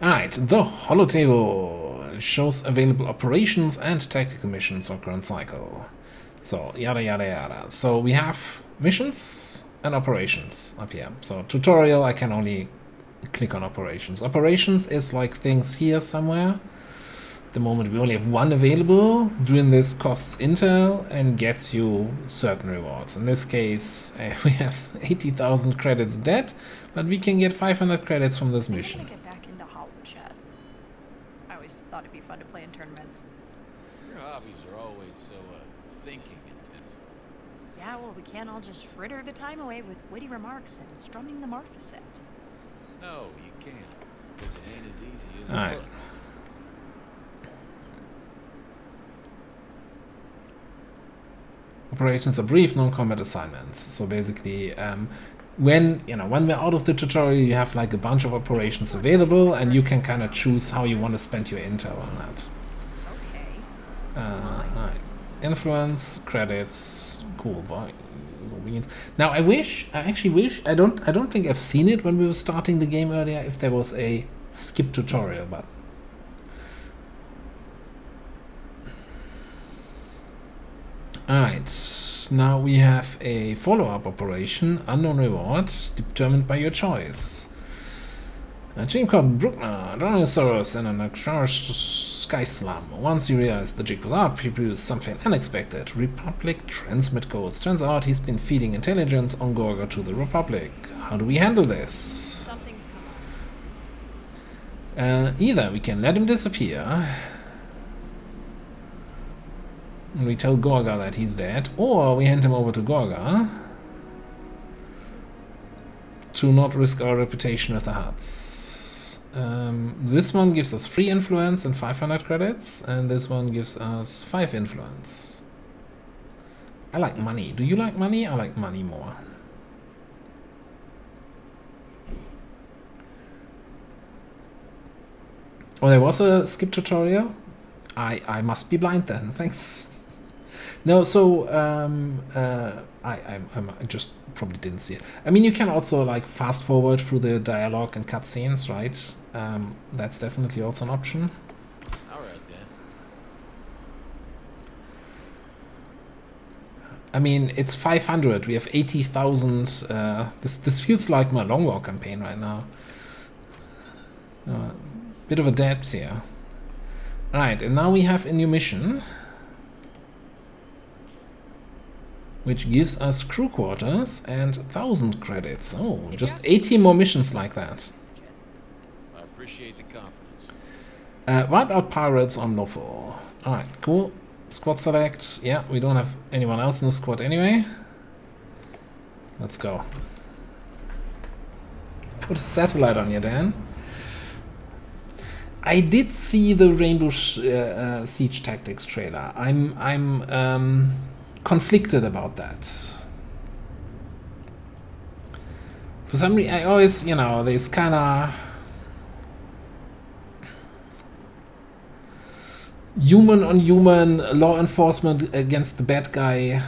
Alright, the holotable shows available operations and tactical missions for current cycle. So, yada yada yada. So we have missions and operations up here. So tutorial, I can only click on operations. Operations is like things here somewhere. the moment we only have one available. Doing this costs intel and gets you certain rewards. In this case, we have 80,000 credits dead, but we can get 500 credits from this mission. Get back into Hollow chess. I always thought it'd be fun to play in tournaments. Your hobbies are always so, thinking intensive. Yeah, well, we can't all just fritter the time away with witty remarks and strumming the marmoset. No, you can't. Because it ain't as easy as it Alright. looks. Operations are brief, non-combat assignments. So basically, when we're out of the tutorial, you have like a bunch of operations available, and you can kind of choose how you want to spend your intel on that. Right. Influence, credits, cool boy. Now I actually wish I don't think I've seen it when we were starting the game earlier, if there was a skip tutorial button. Alright, now we have a follow-up operation, unknown reward, determined by your choice. A team called Bruckner, Dinosaurus, and an uncharged sky slum. Once you realize the jig was up, he produced something unexpected. Republic transmit codes. Turns out he's been feeding intelligence on Gorga to the Republic. How do we handle this? Something's come up. Either we can let him disappear, and we tell Gorga that he's dead, or we hand him over to Gorga to not risk our reputation with the Huts. This one gives us 3 influence and 500 credits, and this one gives us 5 influence. I like money. Do you like money? I like money more. Oh, there was a skip tutorial? I must be blind then. Thanks. No, so I just probably didn't see it. I mean, you can also like fast forward through the dialogue and cutscenes, right? That's definitely also an option. All right then. I mean, it's 500. We have 80,000. This feels like my long war campaign right now. Bit of a depth here. Right, and now we have a new mission, which gives us crew quarters and 1,000 credits. Oh, just 80 more missions like that. I appreciate the confidence. Wipe out pirates on Lothal. Alright, cool. Squad select. Yeah, we don't have anyone else in the squad anyway. Let's go. Put a satellite on you, Dan. I did see the Rainbow Siege Tactics trailer. I'm conflicted about that. For some reason, I always, there's kind of human on human law enforcement against the bad guy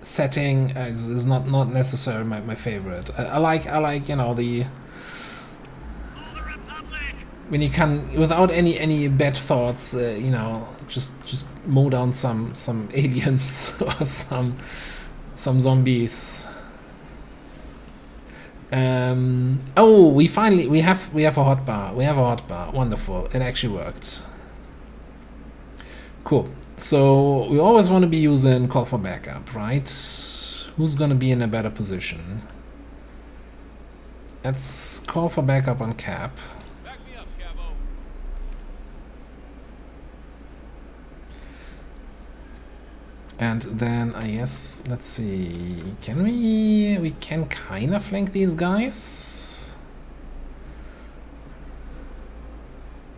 setting is not necessarily my favorite. I like the when you can, without any bad thoughts, just mow down some aliens or some zombies. Oh, we have a hotbar. We have a hotbar. Wonderful. It actually worked. Cool. So we always want to be using call for backup, right? Who's gonna be in a better position? Let's call for backup on Cap. And then I guess, let's see, can we can kind of flank these guys.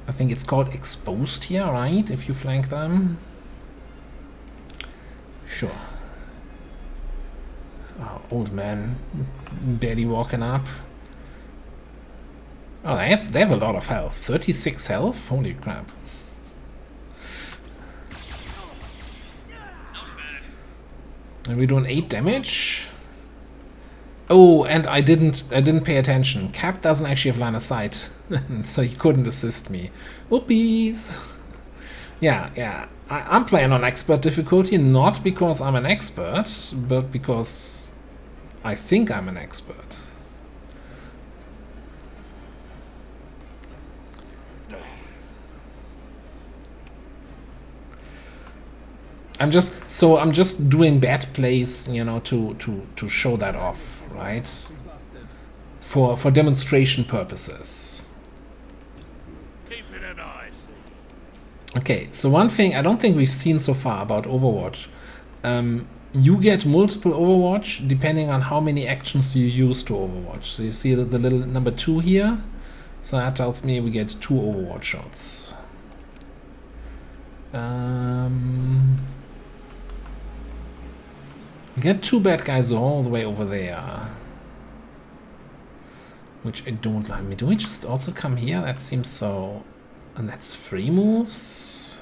I think it's called exposed here, right? If you flank them. Sure. Oh, old man barely walking up. Oh, they have a lot of health. 36 health? Holy crap. And we're doing 8 damage. Oh, and I didn't pay attention. Cap doesn't actually have line of sight, so he couldn't assist me. Whoopies. Yeah. I'm playing on expert difficulty, not because I'm an expert, but because I think I'm an expert. I'm just doing bad plays, you know, to show that off, right? For demonstration purposes. Keeping an eye. Okay, so one thing I don't think we've seen so far about Overwatch, you get multiple Overwatch depending on how many actions you use to Overwatch. So you see the little number 2 here. So that tells me we get 2 Overwatch shots. We get 2 bad guys all the way over there. Which I don't like. I mean, do we just also come here? That seems so... And that's 3 moves?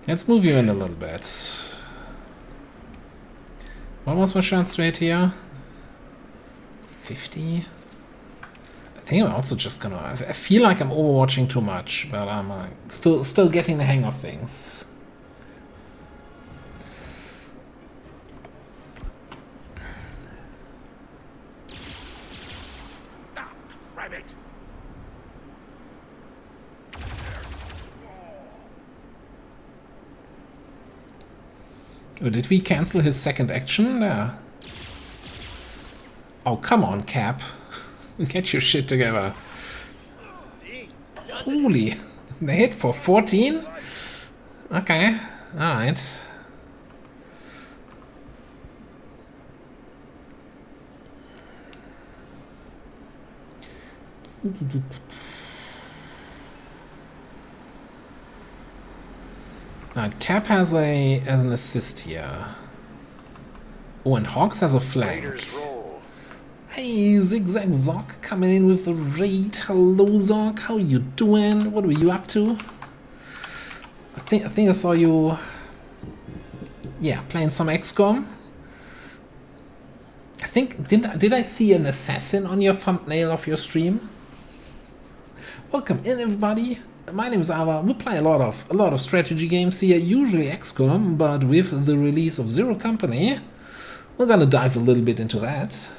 Let's move you in a little bit. What was my chance rate here? 50? I think I'm also just gonna... I feel like I'm overwatching too much, but I'm still getting the hang of things. Rabbit. Oh, did we cancel his second action? Yeah. Oh, come on, Cap. Get your shit together. Holy. They hit for 14? Okay. Alright. Cap has an assist here. Oh, and Hawks has a flank. Hey, Zigzag Zoc coming in with the raid. Hello, Zoc. How you doing? What were you up to? I think I saw you. Yeah, playing some XCOM. I think did I see an assassin on your thumbnail of your stream? Welcome in, everybody. My name is Ava. We play a lot of strategy games here, usually XCOM, but with the release of Zero Company, we're gonna dive a little bit into that.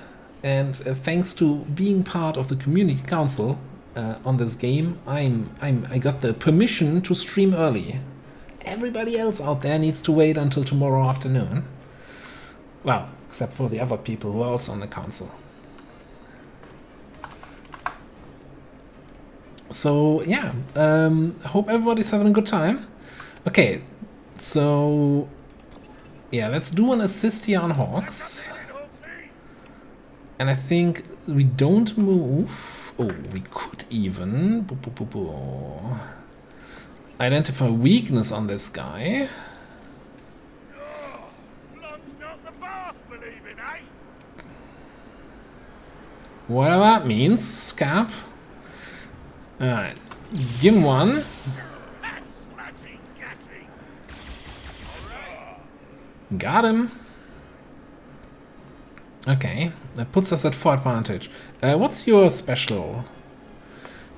And thanks to being part of the community council on this game, I got the permission to stream early. Everybody else out there needs to wait until tomorrow afternoon. Well, except for the other people who are also on the council. So yeah, hope everybody's having a good time. Okay, so yeah, let's do an assist here on Hawks. And I think we don't move. Oh, we could even identify weakness on this guy. Whatever that means, Cap. Alright, give him one. Got him. Okay, that puts us at 4 advantage. What's your special?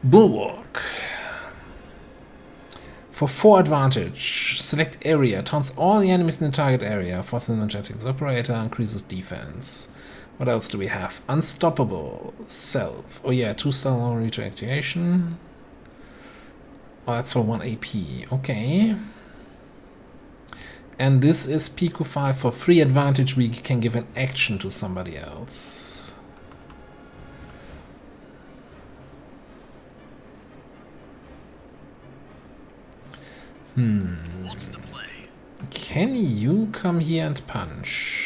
Bulwark. For 4 advantage, select area. Taunts all the enemies in the target area. Forces energetics operator, increases defense. What else do we have? Unstoppable. Self. Oh yeah, 2-star long reach activation. Oh, that's for 1 AP. Okay. And this is Pico 5 for 3 advantage. We can give an action to somebody else. What's the play? Can you come here and punch?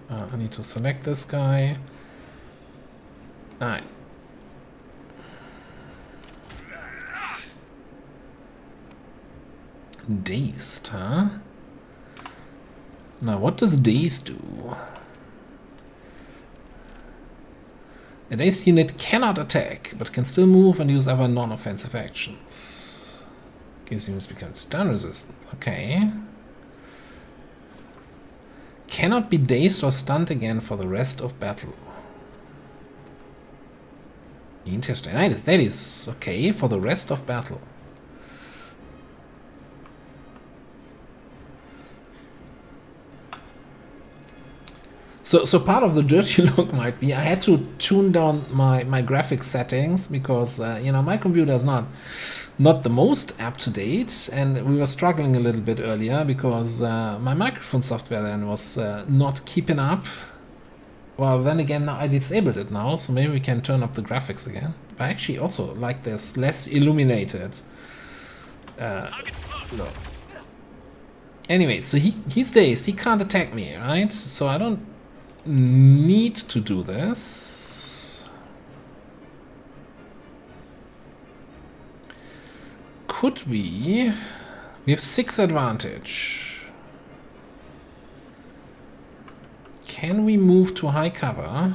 I need to select this guy. Alright. Dazed, huh? Now, what does Dazed do? A dazed unit cannot attack, but can still move and use other non-offensive actions. Gives units become stun resistant. Okay. Cannot be dazed or stunned again for the rest of battle. Interesting. That is okay for the rest of battle. So part of the dirty look might be I had to tune down my graphics settings because you know, my computer is not the most up to date, and we were struggling a little bit earlier because my microphone software then was not keeping up. Well, then again, I disabled it now, so maybe we can turn up the graphics again. I actually also like this less illuminated look. Anyway, so he's dazed, he can't attack me, right? So I don't need to do this. Could we? We have 6 advantage. Can we move to high cover?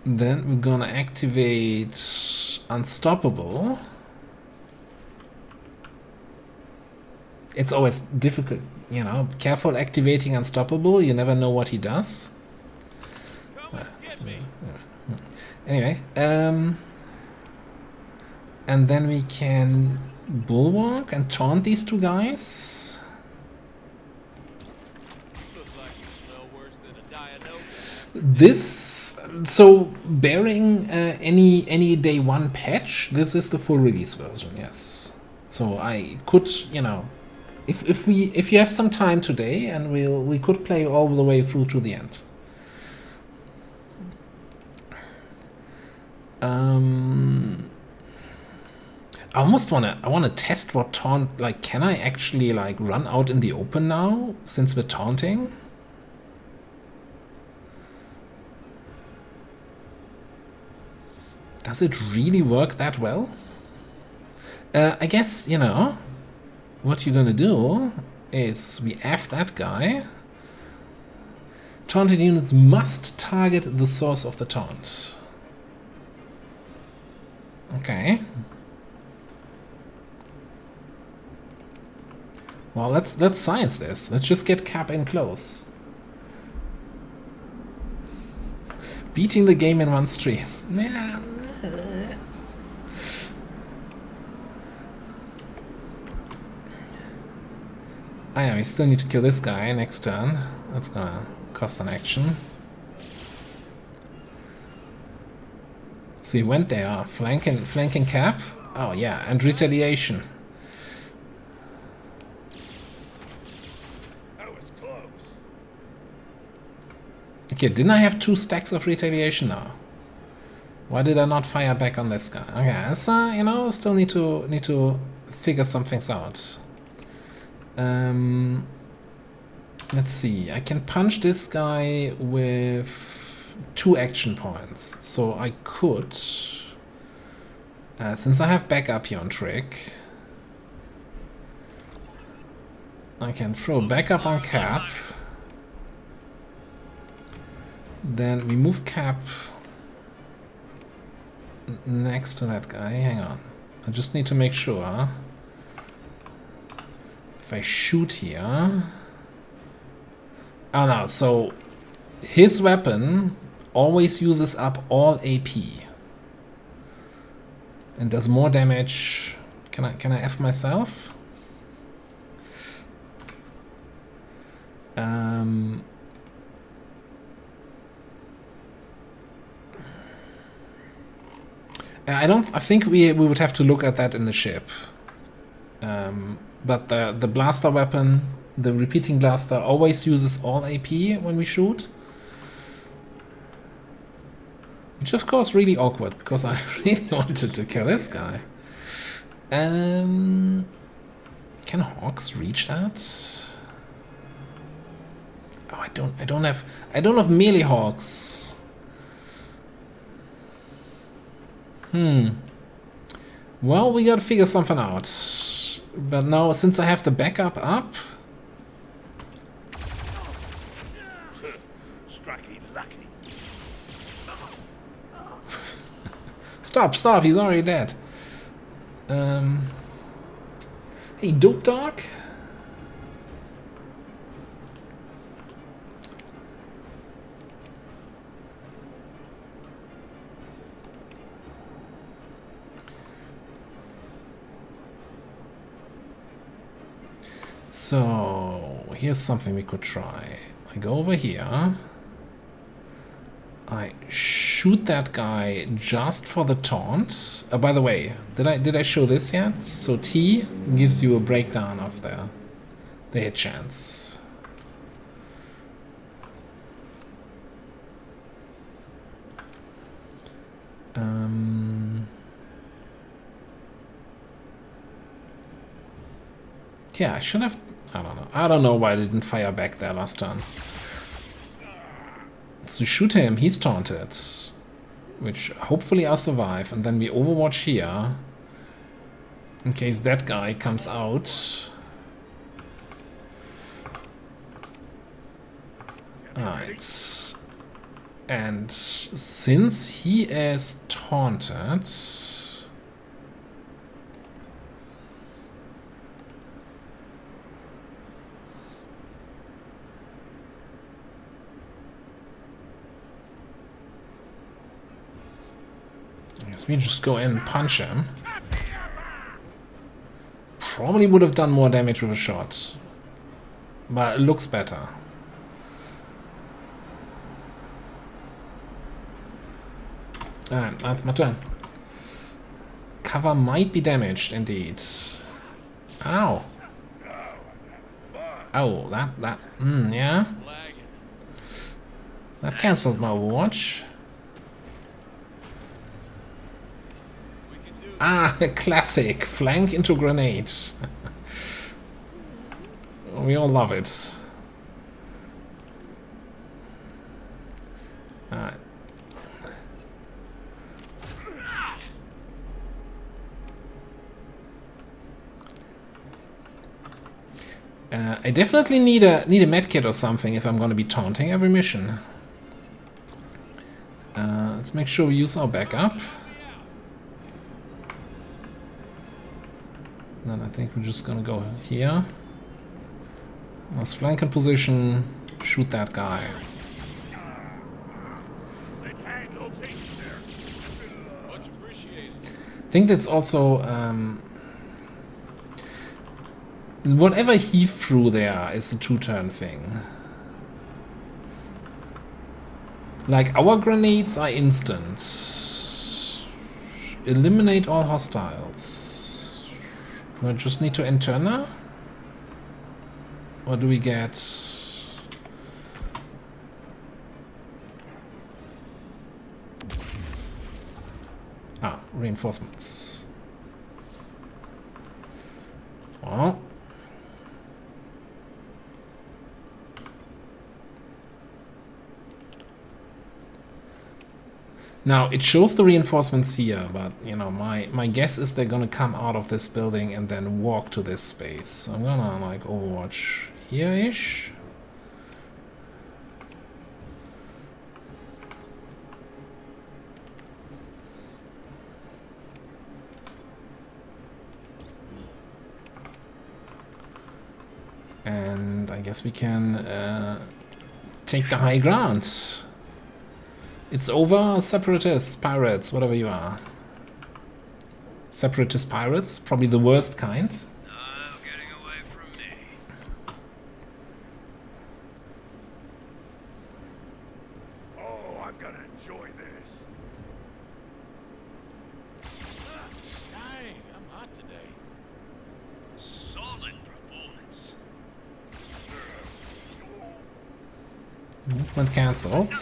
Then we're gonna activate Unstoppable. It's always difficult, you know, careful activating Unstoppable, you never know what he does. Anyway, and then we can Bulwark and taunt these two guys. This, so bearing any day 1 patch, this is the full release version, yes. So I could, you know, if you have some time today, and we could play all the way through to the end. I almost wanna test what taunt, like, can I actually like run out in the open now since we're taunting? Does it really work that well? I guess, you know, what you're gonna do is we F that guy. Taunted units must target the source of the taunt. Okay. Well, let's science this. Let's just get Cap in close. Beating the game in one stream. Yeah. Oh yeah, we still need to kill this guy next turn. That's gonna cost an action. So he went there, flanking Cap. Oh yeah, and retaliation. Okay, didn't I have 2 stacks of retaliation now? Why did I not fire back on this guy? Okay, so you know, still need to figure some things out. Let's see. I can punch this guy with 2 action points, so I could, since I have backup here on Trick, I can throw backup on Cap. Then we move Cap next to that guy. Hang on. I just need to make sure. If I shoot here... Oh no, so his weapon always uses up all AP. And does more damage. Can I F myself? I think we would have to look at that in the ship. But the blaster weapon, the repeating blaster, always uses all AP when we shoot. Which of course really awkward, because I really wanted to kill this guy. Can Hawks reach that? Oh, I don't have melee Hawks. Well, we gotta figure something out. But now, since I have the backup up... Stop, he's already dead. Hey, Dope Dog? So here's something we could try. I go over here. I shoot that guy just for the taunt. By the way, did I show this yet? So T gives you a breakdown of the hit chance. Yeah, I should have. I don't know. I don't know why I didn't fire back there last turn. So shoot him, he's taunted. Which hopefully I'll survive. And then we overwatch here. In case that guy comes out. Alright. And since he is taunted... I guess we just go in and punch him. Probably would have done more damage with a shot. But it looks better. Alright, that's my turn. Cover might be damaged indeed. Ow. Oh, yeah. That cancelled my overwatch. Ah, classic. Flank into grenade. We all love it. Alright. I definitely need a medkit or something if I'm going to be taunting every mission. Let's make sure we use our backup. Then I think we're just gonna go here. Let's flank in position, shoot that guy. I think that's also whatever he threw there is a 2-turn thing. Like our grenades are instant. Eliminate all hostiles. Do I just need to enter now? Or do we get... Ah, reinforcements. Well... Now, it shows the reinforcements here, but, you know, my guess is they're gonna come out of this building and then walk to this space. So I'm gonna, like, overwatch here-ish. And I guess we can take the high ground. It's over, separatists, pirates, whatever you are. Separatist pirates, probably the worst kind. No getting away from me. Oh, I'm gonna enjoy this. Dang, I'm hot today. Solid performance. Movement cancelled.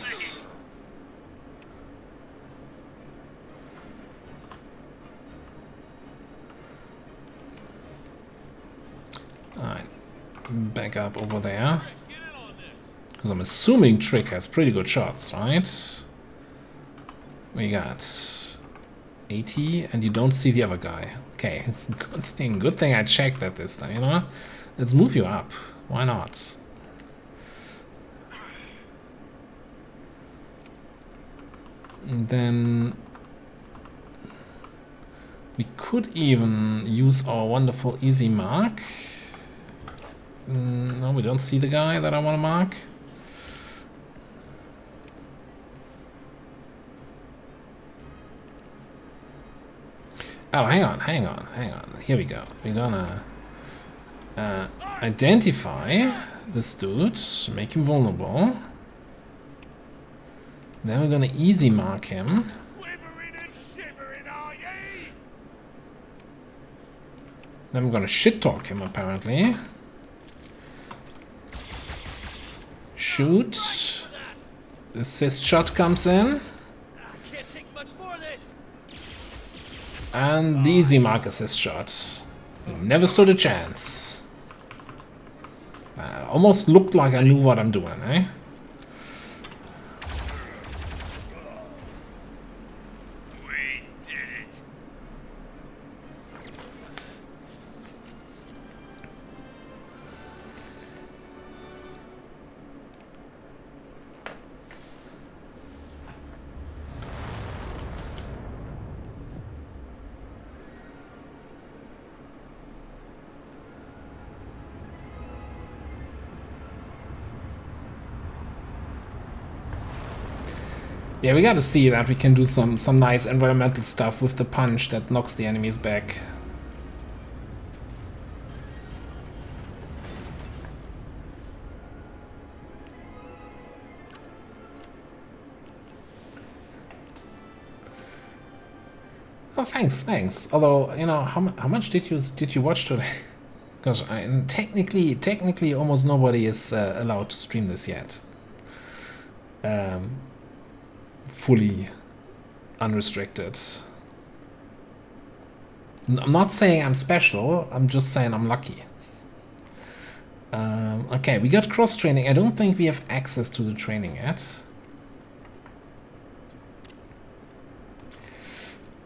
Alright, back up over there. Because I'm assuming Trick has pretty good shots, right? We got 80, and you don't see the other guy. Okay, good thing I checked that this time, you know what? Let's move you up. Why not? And then we could even use our wonderful easy mark. No, we don't see the guy that I want to mark. Oh, hang on. Here we go. We're gonna identify this dude, make him vulnerable. Then we're gonna easy mark him. Then we're gonna shit talk him apparently. Shoot. The assist shot comes in. And the easy mark assist shot. Never stood a chance. Almost looked like I knew what I'm doing, eh? Yeah, we gotta see that we can do some nice environmental stuff with the punch that knocks the enemies back. Oh, thanks. Although, you know, how much did you watch today? Because technically, almost nobody is allowed to stream this yet. Fully unrestricted. I'm not saying I'm special, I'm just saying I'm lucky. Okay, we got cross training. I don't think we have access to the training yet.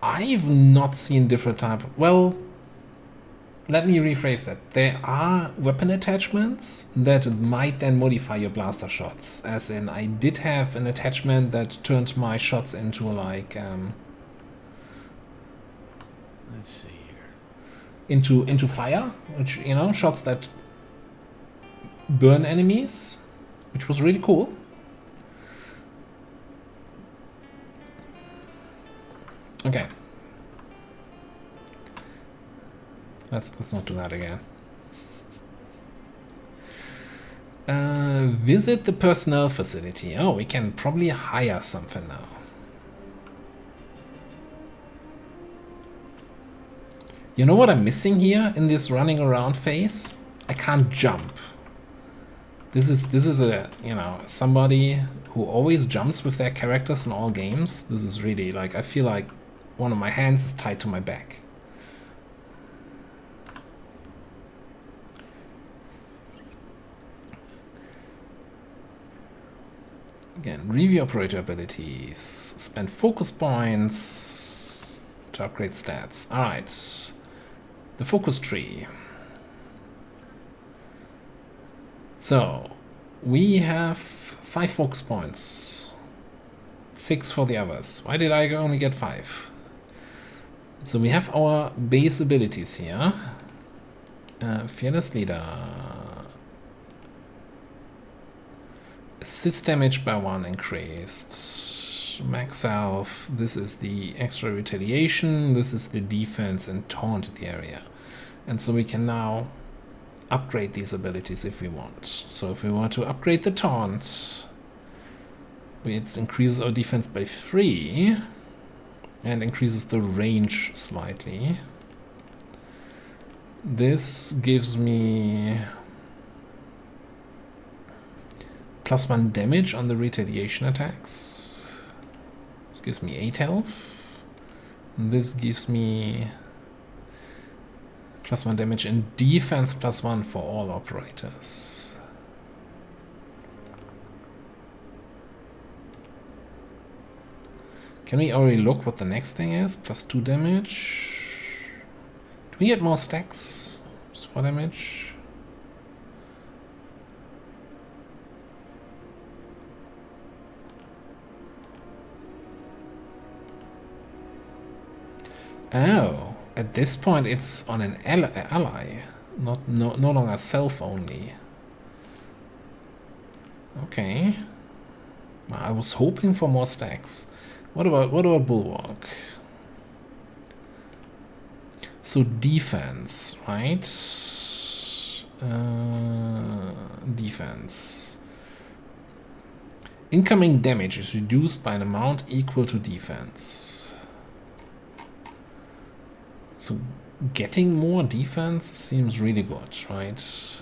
I've not seen different type. Well, let me rephrase that. There are weapon attachments that might then modify your blaster shots. As in, I did have an attachment that turned my shots into like let's see here. Into fire, which, you know, shots that burn enemies, which was really cool. Okay. Let's not do that again. Visit the personnel facility. Oh, we can probably hire something now. You know what I'm missing here in this running around phase? I can't jump. This is a, you know, somebody who always jumps with their characters in all games. This is really like, I feel like one of my hands is tied to my back. Again, review operator abilities, spend focus points to upgrade stats. Alright, the focus tree. So, we have 5 focus points, 6 for the others. Why did I only get 5? So we have our base abilities here. Fearless Leader. Assist damage by 1 increased. Max health. This is the extra retaliation. This is the defense and taunt the area. And so we can now upgrade these abilities if we want. So if we want to upgrade the taunt, it increases our defense by 3 and increases the range slightly. This gives me +1 damage on the retaliation attacks. This gives me 8 health. And this gives me +1 damage and defense +1 for all operators. Can we already look what the next thing is? +2 damage. Do we get more stacks? +4 damage. Oh, at this point it's on an ally, no longer self only. Okay. I was hoping for more stacks. What about Bulwark? So defense, right? Defense. Incoming damage is reduced by an amount equal to defense. So getting more defense seems really good, right?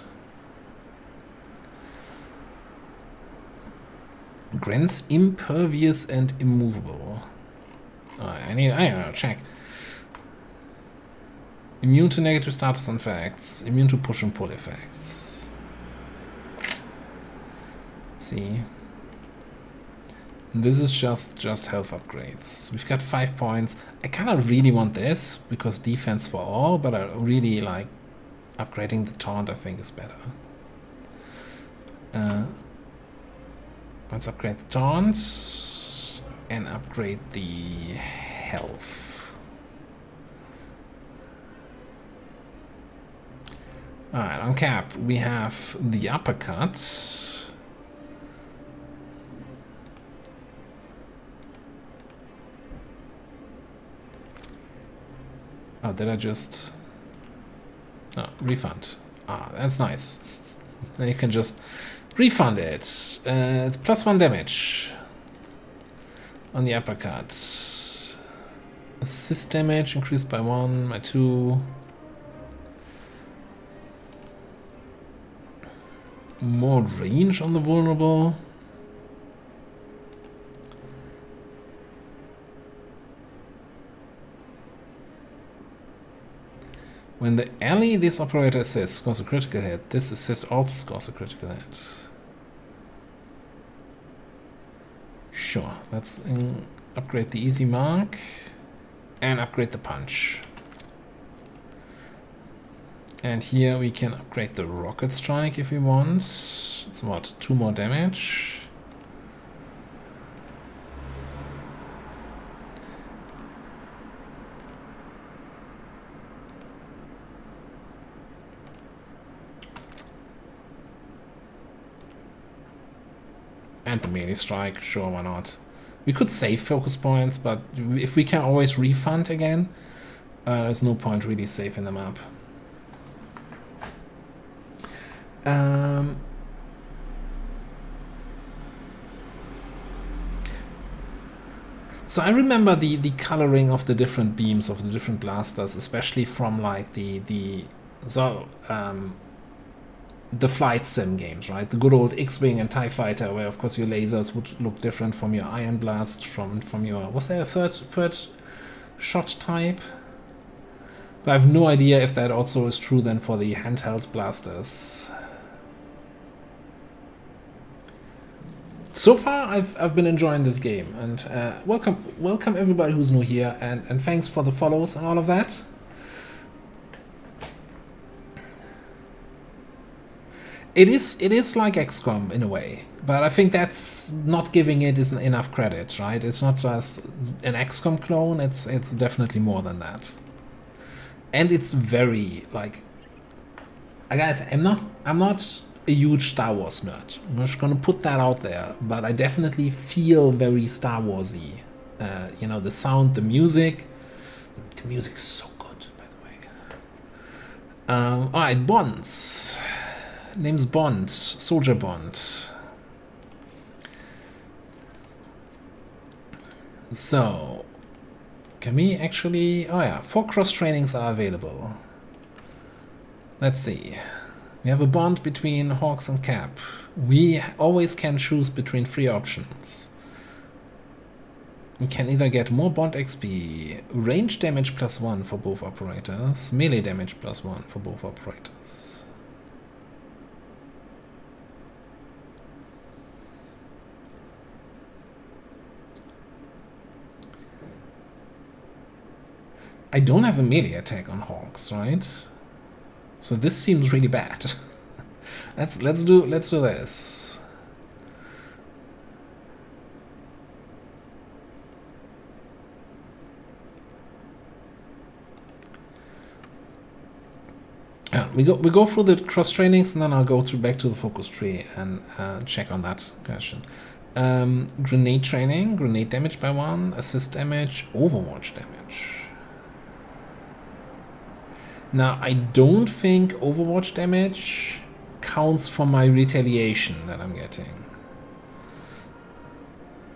Grants impervious and immovable. I don't know, check. Immune to negative status effects. Immune to push and pull effects. See. This is just health upgrades. We've got 5 points. I kind of really want this because defense for all, but I really like upgrading the taunt. I think is better. Let's upgrade the taunt and upgrade the health. Alright, on Cap we have the uppercut. Oh, did I just... No, refund. Ah, that's nice. Then you can just refund it. It's +1 damage on the uppercut. Assist damage increased by 1, by 2. More range on the vulnerable. When the ally this operator assists scores a critical hit, this assist also scores a critical hit. Sure, let's upgrade the easy mark and upgrade the punch. And here we can upgrade the rocket strike if we want. It's what, 2 more damage. And the melee strike, sure, why not? We could save focus points, but if we can always refund again, there's no point really saving them up. So I remember the coloring of the different beams of the different blasters, especially from like the flight sim games, right? The good old X-Wing and TIE Fighter, where of course your lasers would look different from your Ion Blast, from your... Was there a third shot type? But I have no idea if that also is true then for the handheld blasters. So far, I've been enjoying this game, and welcome everybody who's new here, and thanks for the follows and all of that. It is like XCOM in a way, but I think that's not giving it enough credit, right? It's not just an XCOM clone, it's definitely more than that. And it's very like, guys, I'm not a huge Star Wars nerd. I'm just gonna put that out there, but I definitely feel very Star Warsy. You know, the sound, the music. The music is so good, by the way. Alright, Bonds. Name's Bond, Soldier Bond. So, can we actually... Oh yeah, 4 cross trainings are available. Let's see. We have a bond between Hawks and Cap. We always can choose between 3 options. We can either get more bond XP, range damage +1 for both operators, melee damage +1 for both operators. I don't have a melee attack on Hawks, right? So this seems really bad. let's do this. We go through the cross trainings, and then I'll go back to the focus tree and check on that question. Grenade training, grenade damage by 1, assist damage, overwatch damage. Now, I don't think Overwatch damage counts for my retaliation that I'm getting.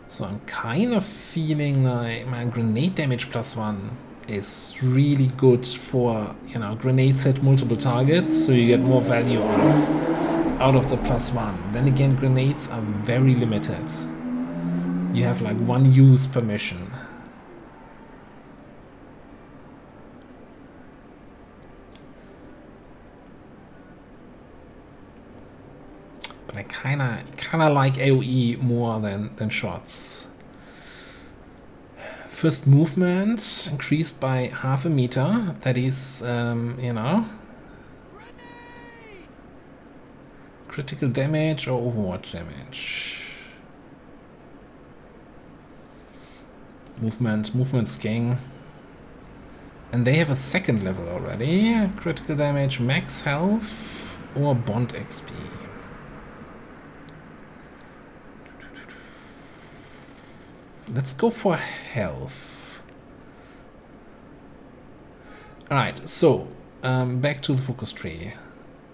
So I'm kind of feeling like my grenade damage +1 is really good for, you know, grenades hit multiple targets, so you get more value out of the +1. Then again, grenades are very limited. You have like 1 use per mission. But I kinda like AoE more than shots. First movement increased by ½ a meter. That is, you know, critical damage or Overwatch damage. Movement's king. And they have a second level already. Critical damage, max health, or bond XP. Let's go for health. Alright, so back to the focus tree.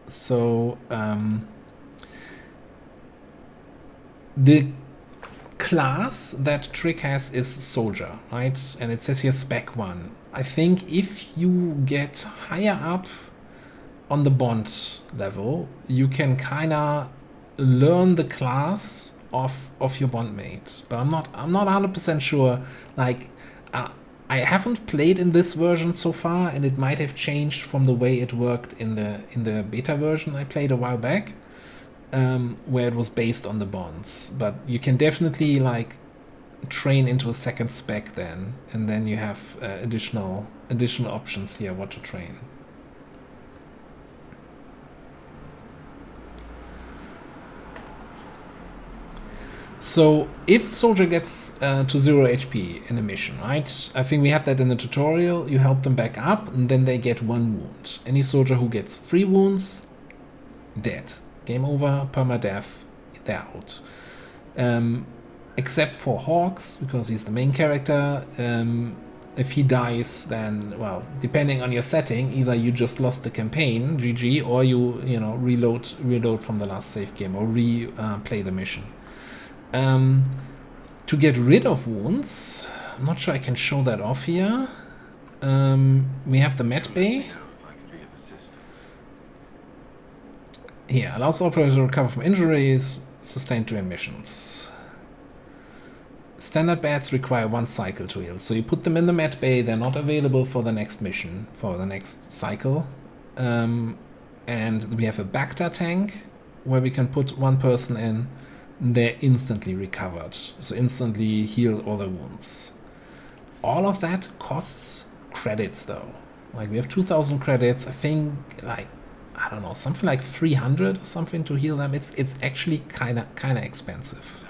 So the class that Trick has is Soldier, right? And it says here Spec 1. I think if you get higher up on the bond level, you can kinda learn the class of your bondmate, but I'm not 100% sure. Like, I haven't played in this version so far, and it might have changed from the way it worked in the beta version I played a while back, where it was based on the bonds. But you can definitely like train into a second spec then, and then you have additional options here what to train. So if Soldier gets to 0 HP in a mission, right? I think we had that in the tutorial. You help them back up and then they get 1 wound. Any soldier who gets 3 wounds, dead. Game over, permadeath, they're out. Except for Hawks, because he's the main character. If he dies, then, well, depending on your setting, either you just lost the campaign, GG, or you know, reload from the last save game, or replay the mission. To get rid of wounds, I'm not sure I can show that off here. We have the Med Bay. Here, allows operators to recover from injuries sustained during missions. Standard beds require 1 cycle to heal, so you put them in the Med Bay, they're not available for the next mission, for the next cycle. And we have a Bacta tank, where we can put 1 person in. They're instantly recovered, so instantly heal all the wounds. All of that costs credits though. Like we have 2,000 credits, I think, like, I don't know, something like 300 or something to heal them. It's actually kinda expensive.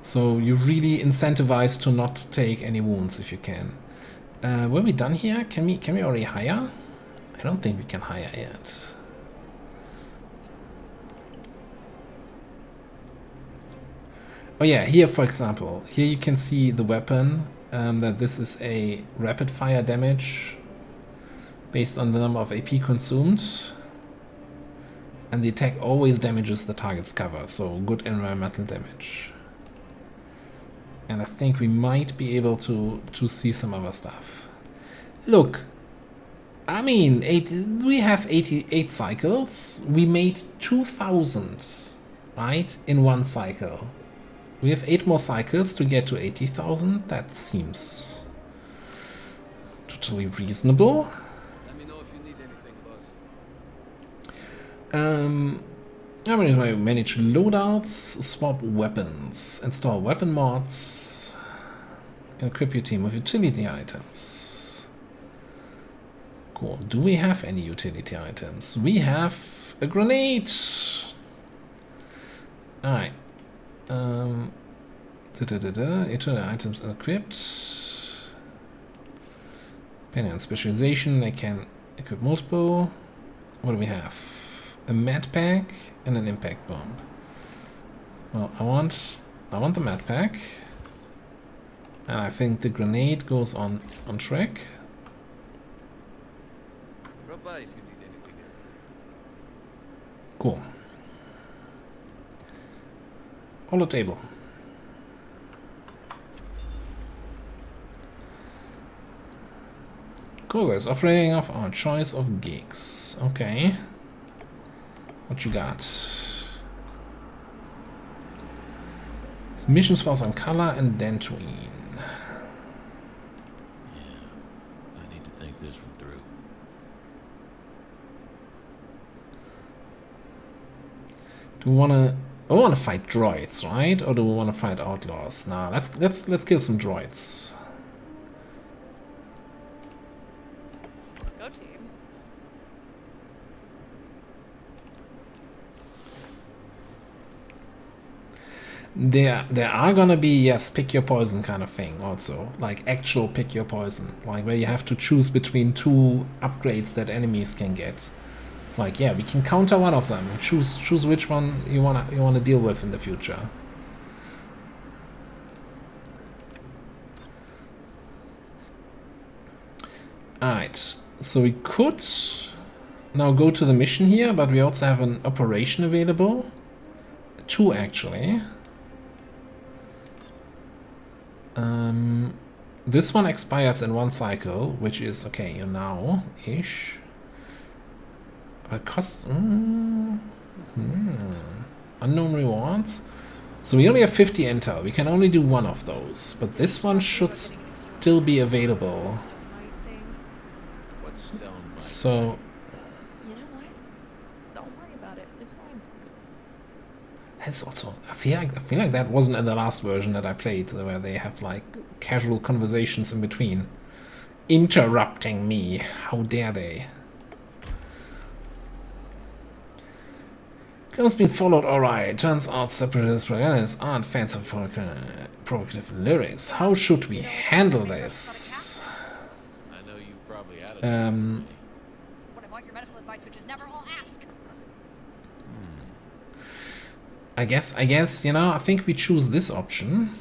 So you really incentivize to not take any wounds if you can. Were we done here? Can we already hire? I don't think we can hire yet. Oh yeah, here for example, here you can see the weapon, that this is a rapid fire damage based on the number of AP consumed. And the attack always damages the target's cover, so good environmental damage. And I think we might be able to see some other stuff. Look, I mean, we have 88 cycles. We made 2,000, right, in 1 cycle. We have 8 more cycles to get to 80,000. That seems totally reasonable. Let me know if you need anything, boss. I mean, manage loadouts, swap weapons, install weapon mods, and equip your team with utility items. Cool. Do we have any utility items? We have a grenade. Alright. Utility items equipped. Depending on specialization, they can equip multiple. What do we have? A med pack and an impact bomb. Well, I want the med pack. And I think the grenade goes on track. Drop by if you need anything else. Cool. On the table. Cool guys, offering of our choice of gigs. Okay. What you got? Missions for some color and Dantooine. I need to think this one through. Do we wanna fight droids, right? Or do we wanna fight outlaws? Nah, let's kill some droids. Go team. There are gonna be, yes, pick your poison kind of thing also. Like actual pick your poison. Like where you have to choose between two upgrades that enemies can get. It's like, yeah, we can counter one of them. Choose which one you wanna deal with in the future. Alright, so we could now go to the mission here, but we also have an operation available. 2 actually. This one expires in 1 cycle, which is okay, you now-ish. But costs... unknown rewards. So we only have 50 intel. We can only do 1 of those. But this one should still be available. So... You know what? Don't worry about it. It's fine. That's also... I feel like that wasn't in the last version that I played, where they have like casual conversations in between. Interrupting me. How dare they? Claims being followed, alright. Turns out separatist propagandists aren't fans of provocative lyrics. How should we handle this? I know you probably had it. What I want your medical advice, which is never all ask. I guess, you know, I think we choose this option.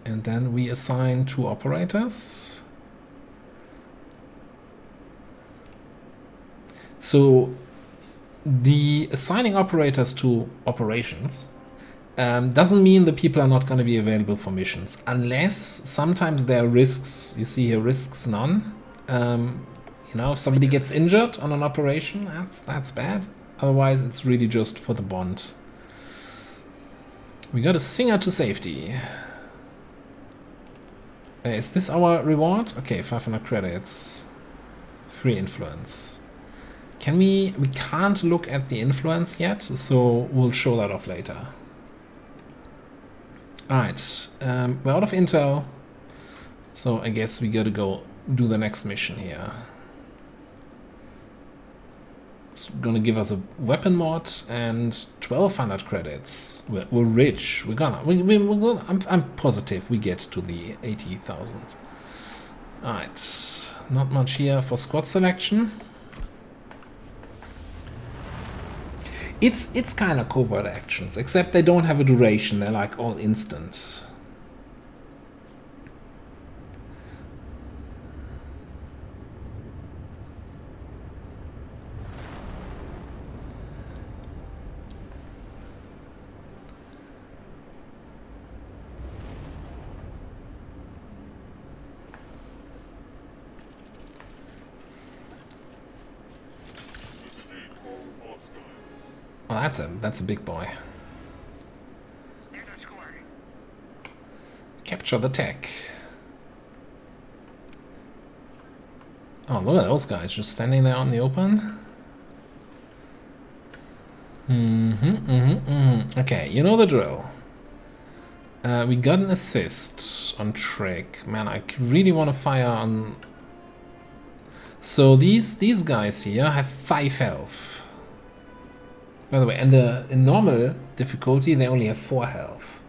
And then we assign 2 operators. So the assigning operators to operations doesn't mean the people are not going to be available for missions, unless sometimes there are risks. You see here, risks none. You know, if somebody gets injured on an operation, that's bad. Otherwise, it's really just for the bond. We got a singer to safety. Is this our reward? Okay, 500 credits. Free influence. Can we can't look at the influence yet, so we'll show that off later. Alright, we're out of intel, so I guess we gotta go do the next mission here. It's gonna give us a weapon mod and 1200 credits. We're rich. We're gonna I'm positive we get to the 80,000. Alright, not much here for squad selection. It's kind of covert actions, except they don't have a duration. They're like all instant. Well, that's a big boy. Capture the tech. Oh, look at those guys just standing there on the open. Okay, you know the drill. We got an assist on Trick. Man, I really want to fire on... So these guys here have 5 health. By the way, and in normal difficulty, they only have 4 health.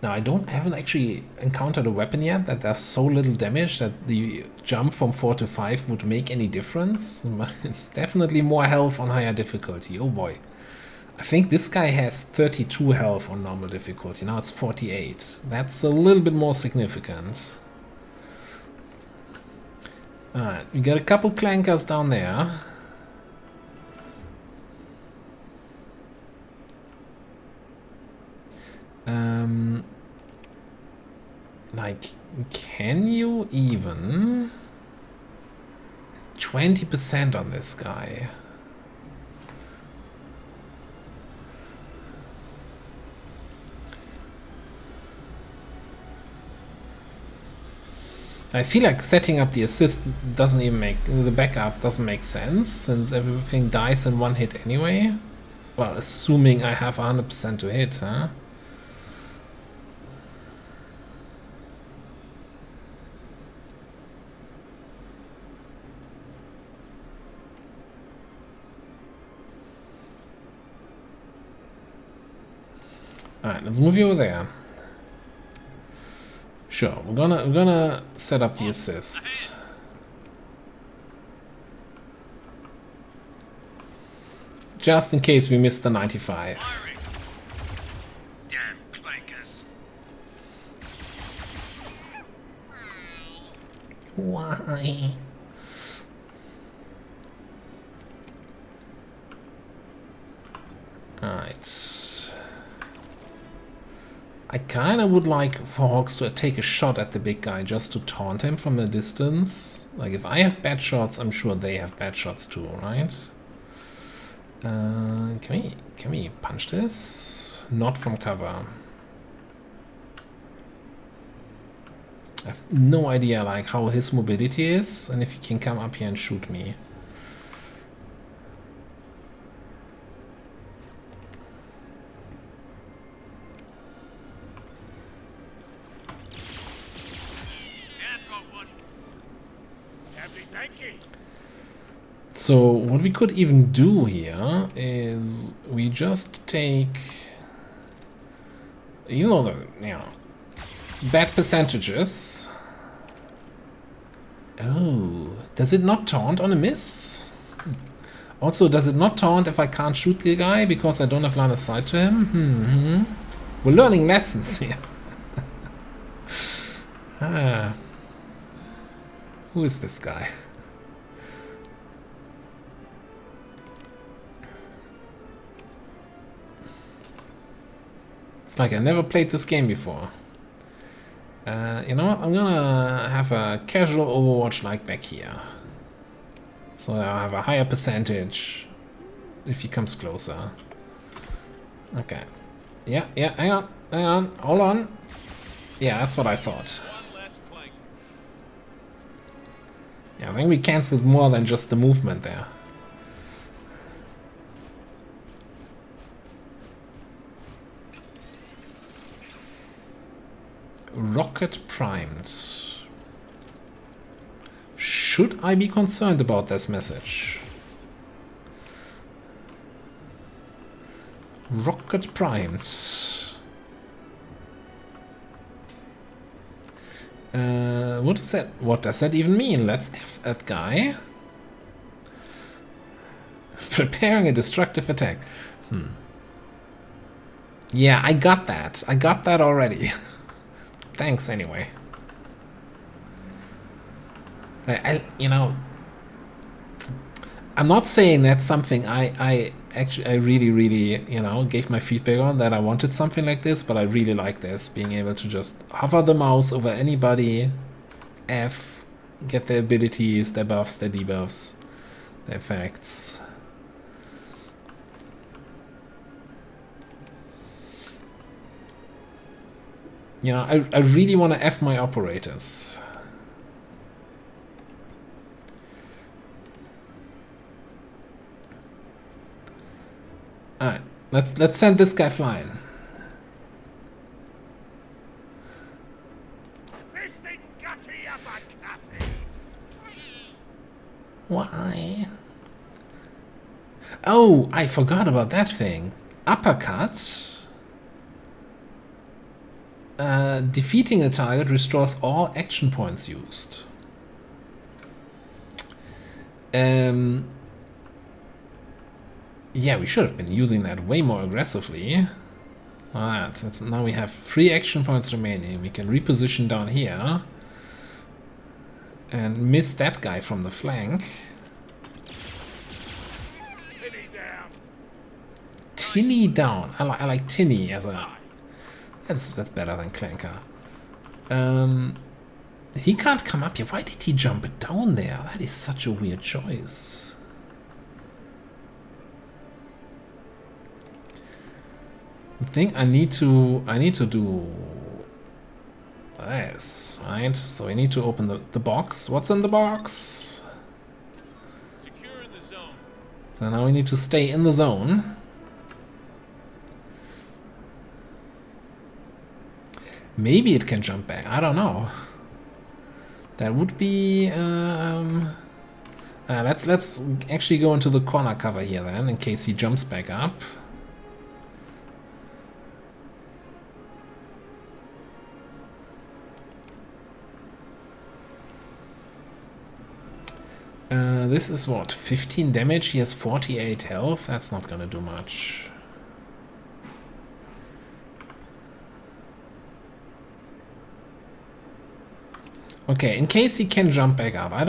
Now, I haven't actually encountered a weapon yet that does so little damage that the jump from 4 to 5 would make any difference. It's definitely more health on higher difficulty. Oh boy. I think this guy has 32 health on normal difficulty. Now it's 48. That's a little bit more significant. Alright, we got a couple clankers down there. Like, can you even 20% on this guy? I feel like setting up the assist doesn't even make the backup doesn't make sense since everything dies in one hit anyway. Well, assuming I have 100% to hit, huh? Alright, let's move you over there. Sure, we're gonna set up the assist. Just in case we miss the 95. Damn clankers. Why? Alright. I kinda would like for Hawks to take a shot at the big guy just to taunt him from a distance. Like, if I have bad shots, I'm sure they have bad shots too, right? Can we punch this? Not from cover. I have no idea like how his mobility is and if he can come up here and shoot me. So what we could even do here is we just take, you know, the bad percentages. Oh, does it not taunt on a miss? Also, does it not taunt if I can't shoot the guy because I don't have line of sight to him? We're learning lessons here. Who is this guy? Like I never played this game before. You know what? I'm gonna have a casual Overwatch like back here. So I'll have a higher percentage if he comes closer. Okay. Yeah, hang on, hold on. Yeah, that's what I thought. Yeah, I think we cancelled more than just the movement there. Rocket primed. Should I be concerned about this message? Rocket primed. What does that even mean? Let's F that guy. Preparing a destructive attack. Yeah, I got that. I got that already. Thanks anyway. You know, I'm not saying that's something I really, you know, gave my feedback on, that I wanted something like this, but I really like this, being able to just hover the mouse over anybody, F, get their abilities, their buffs, their debuffs, their effects. You know, I really want to F my operators. Alright, let's send this guy flying. Why? Oh, I forgot about that thing. Uppercut. Defeating a target restores all action points used. Yeah, we should have been using that way more aggressively. Alright, that's, now we have 3 action points remaining. We can reposition down here and miss that guy from the flank. Tinny down. I like Tinny as a... That's better than Clanker. He can't come up here. Why did he jump it down there? That is such a weird choice. I think I need to do this, right? So I need to open the box. What's in the box? Secure in the zone. So now we need to stay in the zone. Maybe it can jump back. I don't know. That would be let's actually go into the corner cover here then, in case he jumps back up. This is what, 15 damage? He has 48 health. That's not gonna do much. Okay, in case he can jump back up. I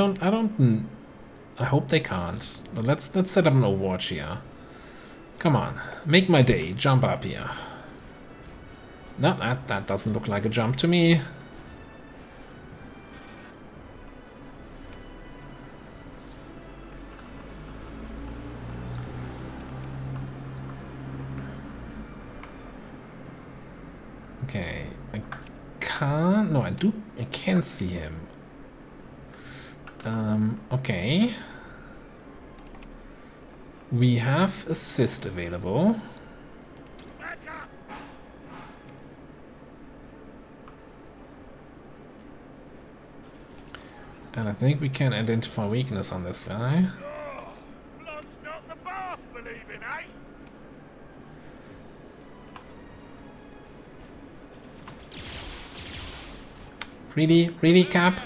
hope they can't. But let's set up an Overwatch here. Come on, make my day. Jump up here. No, that doesn't look like a jump to me. Okay, I can't. No, I can't see him. Okay. We have assist available. And I think we can identify weakness on this guy. Blood's not in the bath, believing, eh? Really? Really, Cap?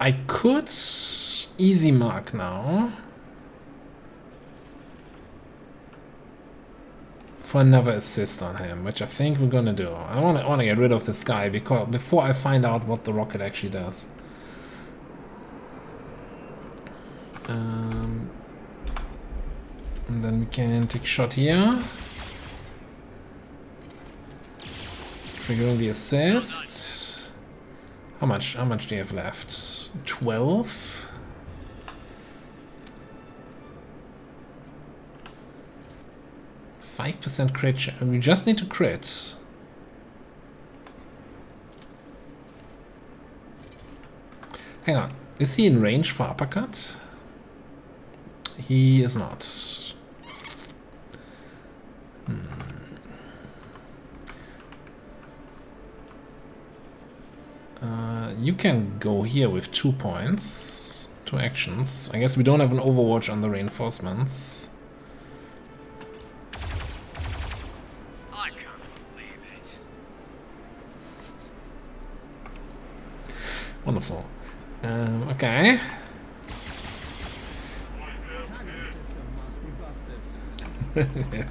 I could easy mark now for another assist on him, which I think we're gonna do. I wanna get rid of this guy because before I find out what the rocket actually does. And then we can take a shot here. Triggering the assist. How much do you have left? 12? %5 crit. And we just need to crit. Hang on. Is he in range for uppercut? He is not. You can go here with 2 points, 2 actions. I guess we don't have an Overwatch on the reinforcements. I can't believe it. Wonderful. Okay.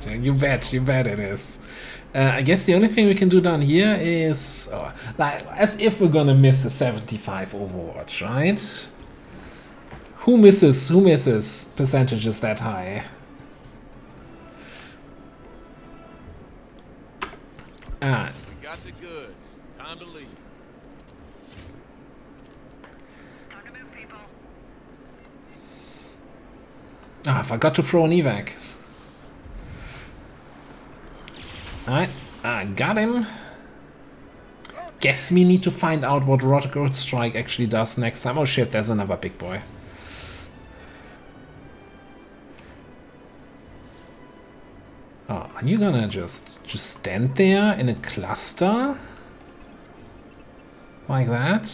You bet it is. I guess the only thing we can do down here is like as if we're gonna miss a 75 Overwatch, right? Who misses percentages that high? We got the goods. Time to leave. I forgot to throw an evac. Alright, I got him. Guess we need to find out what Rocket Strike actually does next time. Oh shit, there's another big boy. Oh, are you gonna just stand there in a cluster? Like that?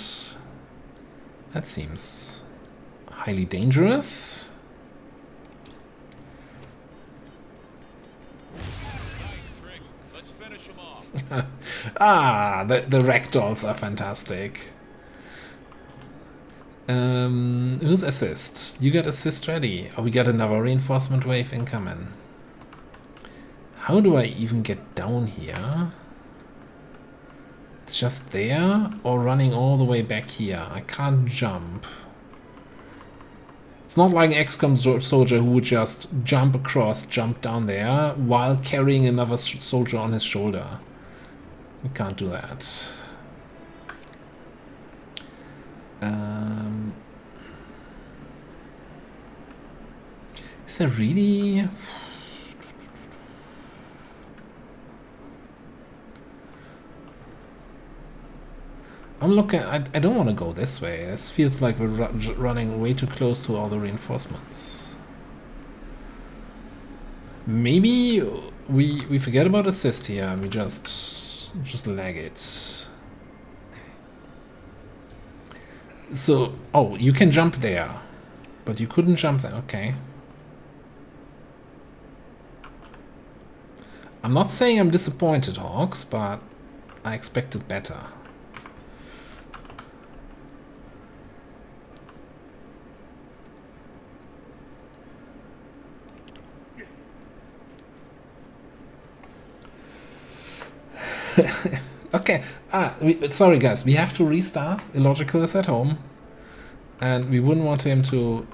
That seems highly dangerous. The ragdolls are fantastic. Who's assist? You got assist ready. Oh, we got another reinforcement wave incoming. How do I even get down here? It's just there or running all the way back here. I can't jump. It's not like an XCOM soldier who would just jump across, jump down there while carrying another soldier on his shoulder. You can't do that. Is there really... I'm looking... I don't want to go this way. This feels like we're running way too close to all the reinforcements. Maybe we forget about assist here and we just lag it. So, oh, you can jump there, but you couldn't jump there. Okay. I'm not saying I'm disappointed, Hawks, but I expected better. Okay, sorry guys, we have to restart. Illogical is at home. And we wouldn't want him to...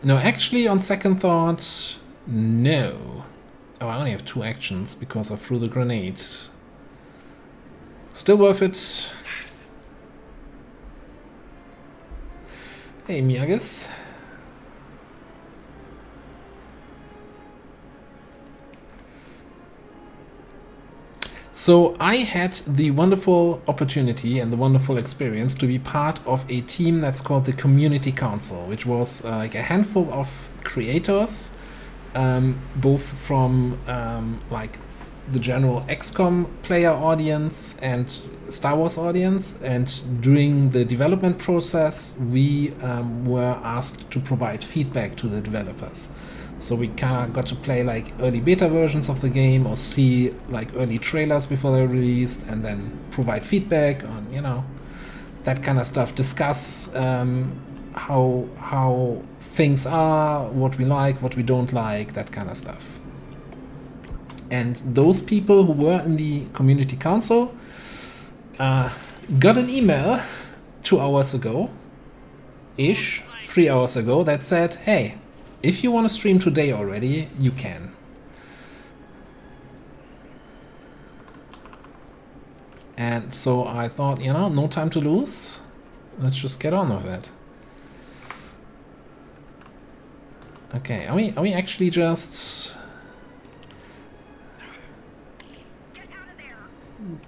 No, actually, on second thought, no. Oh, I only have 2 actions because I threw the grenade. Still worth it. Hey, Miyagas. So I had the wonderful opportunity and the wonderful experience to be part of a team that's called the Community Council, which was like a handful of creators, both from like the general XCOM player audience and Star Wars audience. And during the development process, we were asked to provide feedback to the developers. So we kind of got to play like early beta versions of the game or see like early trailers before they're released and then provide feedback on, you know, that kind of stuff. Discuss how things are, what we like, what we don't like, that kind of stuff. And those people who were in the Community Council got an email 2 hours ago-ish, 3 hours ago, that said, hey, if you want to stream today already, you can. And so I thought, you know, no time to lose. Let's just get on with it. Okay, are we actually just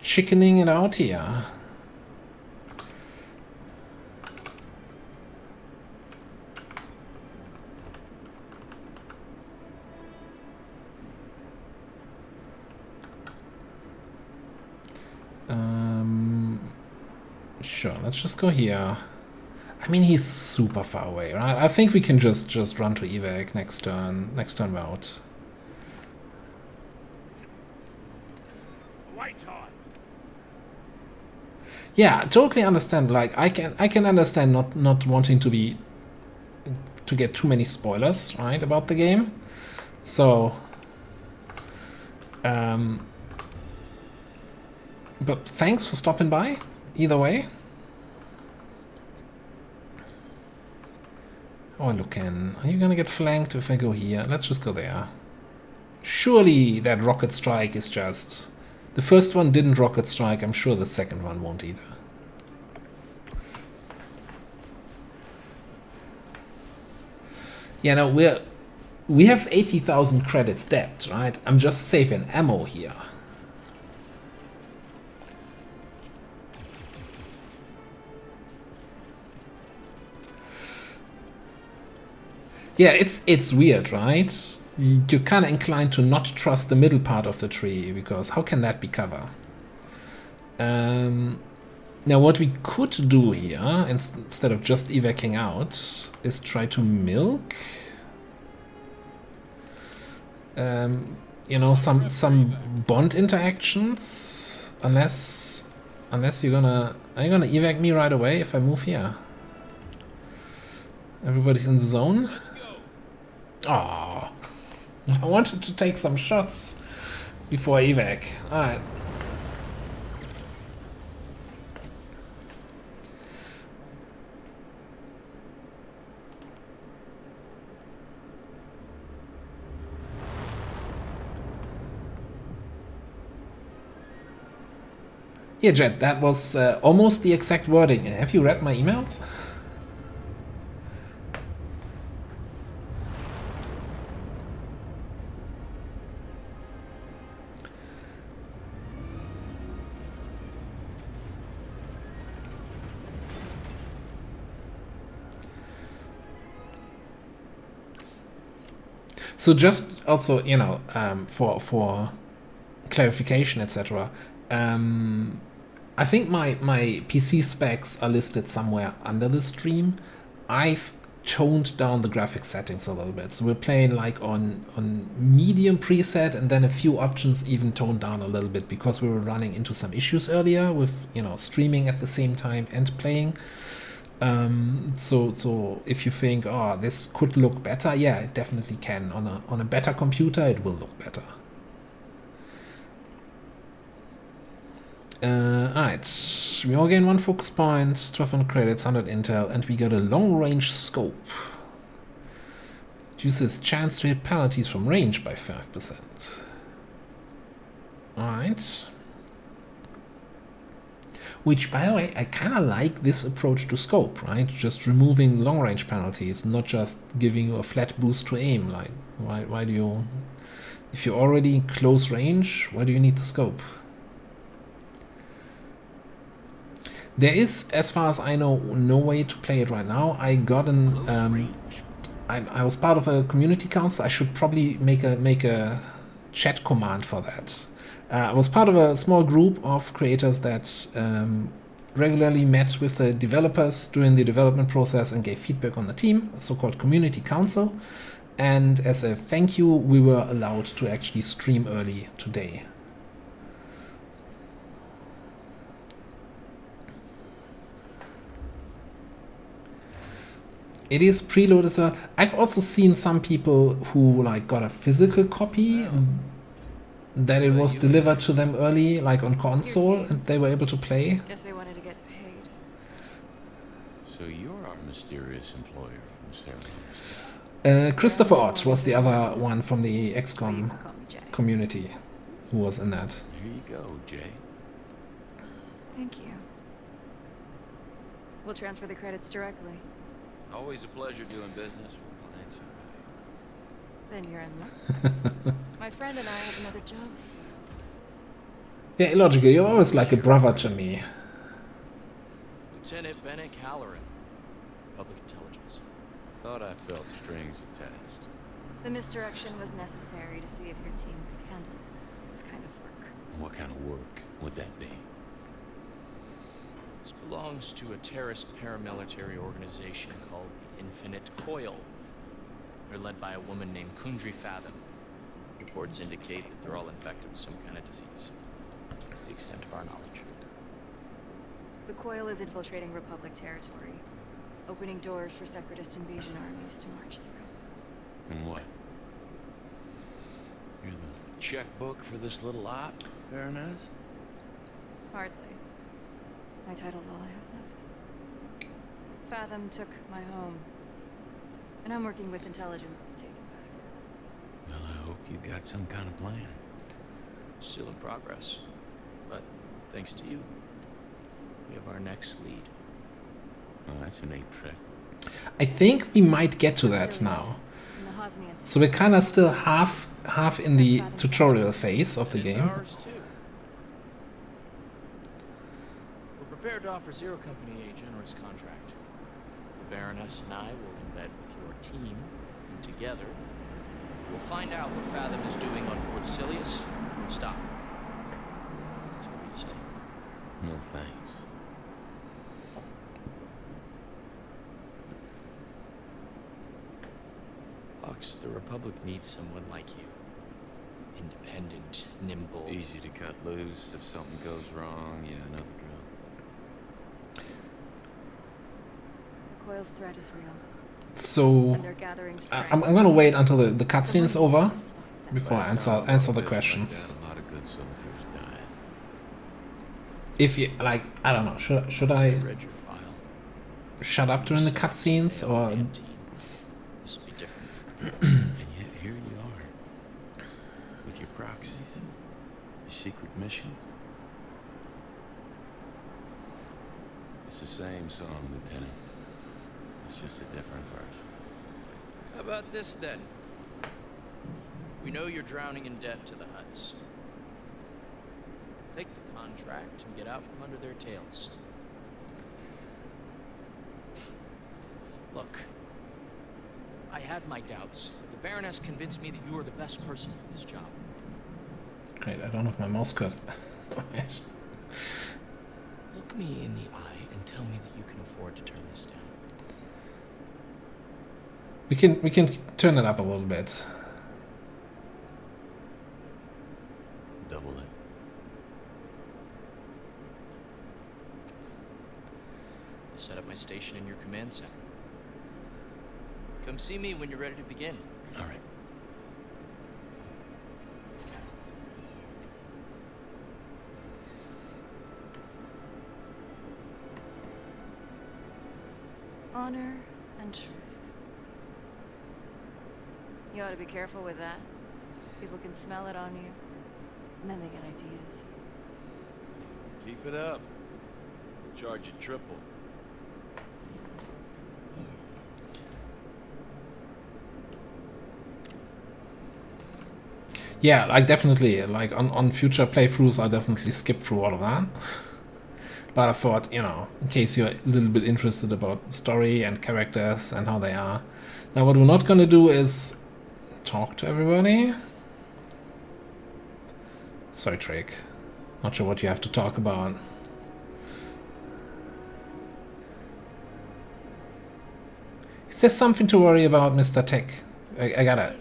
chickening it out here? Sure, let's just go here. I mean, he's super far away, right? I think we can just run to evac next turn we're out. Yeah, totally understand. Like I can understand not wanting to get too many spoilers, right, about the game. So but thanks for stopping by, either way. Oh, look in. Are you gonna get flanked if I go here? Let's just go there. Surely that rocket strike is just... The first one didn't rocket strike, I'm sure the second one won't either. Yeah, no, we have 80,000 credits debt, right? I'm just saving ammo here. Yeah, it's weird, right? You're kind of inclined to not trust the middle part of the tree, because how can that be cover? Now what we could do here, instead of just evacing out, is try to milk. you know, some bond interactions. Unless you're gonna... Are you gonna evac me right away if I move here? Everybody's in the zone? Aww. I wanted to take some shots before evac. Alright. Yeah, Jet, that was almost the exact wording. Have you read my emails? So just also, you know, for clarification, etc. I think my PC specs are listed somewhere under the stream. I've toned down the graphics settings a little bit. So we're playing like on medium preset, and then a few options even toned down a little bit because we were running into some issues earlier with, you know, streaming at the same time and playing. So if you think, oh, this could look better, yeah, it definitely can. On a better computer, it will look better. Alright, we all gain 1 focus point, 1200 credits, 100 intel, and we got a long-range scope. Reduces chance to hit penalties from range by 5%. Alright. Which, by the way, I kind of like this approach to scope, right? Just removing long-range penalties, not just giving you a flat boost to aim. Like, why do you... If you're already in close range, why do you need the scope? There is, as far as I know, no way to play it right now. I got an... I was part of a community council. I should probably make a chat command for that. I was part of a small group of creators that regularly met with the developers during the development process and gave feedback on the team, a so-called community council. And as a thank you, we were allowed to actually stream early today. It is preloaded as well. I've also seen some people who like got a physical copy that it was delivered to them early, like on console, and they were able to play. Guess they wanted to get paid. So you're our mysterious employer from Sarah. Christopher Ott was the other one from the XCOM community who was in that. Here you go, Jay. Thank you. We'll transfer the credits directly. Always a pleasure doing business with clients. Then you're in luck. My friend and I have another job. Yeah, illogical. You're always like a brother to me. Lieutenant Bennett Halloran, Public Intelligence. Thought I felt strings attached. The misdirection was necessary to see if your team could handle this kind of work. What kind of work would that be? This belongs to a terrorist paramilitary organization called the Infinite Coil. They're led by a woman named Kundry Fathom. Reports indicate that they're all infected with some kind of disease. That's the extent of our knowledge. The Coil is infiltrating Republic territory, opening doors for separatist invasion armies to march through. And what? You're the checkbook for this little op, Baroness? Hardly. My title's all I have left. Fathom took my home, and I'm working with intelligence to take it back. Well, I hope you got some kind of plan. Still in progress, but thanks to you, we have our next lead. Oh, that's a neat trick. I think we might get to that now. So we're kind of still half in the tutorial phase of the game. We're prepared to offer Zero Company a generous contract. The Baroness and I will embed with your team, and together, we'll find out what Fathom is doing on Port Silius and stop it. So what do you say? No thanks. Hawks, the Republic needs someone like you. independent, nimble. Easy to cut loose if something goes wrong. Yeah, I know the drill. Coil's threat is real. So And they're gathering strength. I'm gonna wait until the cutscene is over before I answer the questions. A lot of good soldiers died. If you like, I don't know. Should I read your file. shut up during the cutscenes or? This will be different. And yet here you are, with your proxies, your secret mission. It's the same song, Lieutenant. It's just a different verse. How about this then? We know you're drowning in debt to the Hutts. Take the contract and get out from under their tails. Look, I had my doubts. The Baroness convinced me that you are the best person for this job. Great, I don't have my mouse cursor. Look me in the eye and tell me that you can afford to turn this down. We can turn it up a little bit. Double it. I'll set up my station in your command center. Come see me when you're ready to begin. All right. Honor and truth. You ought to be careful with that. People can smell it on you, and then they get ideas. Keep it up. Charge you triple. Yeah, like definitely, like on future playthroughs, I'll definitely skip through all of that. But I thought, you know, in case you're a little bit interested about story and characters and how they are. Now, what we're not going to do is talk to everybody. Sorry, Drake. Not sure what you have to talk about. Is there something to worry about, Mr. Tech? I gotta...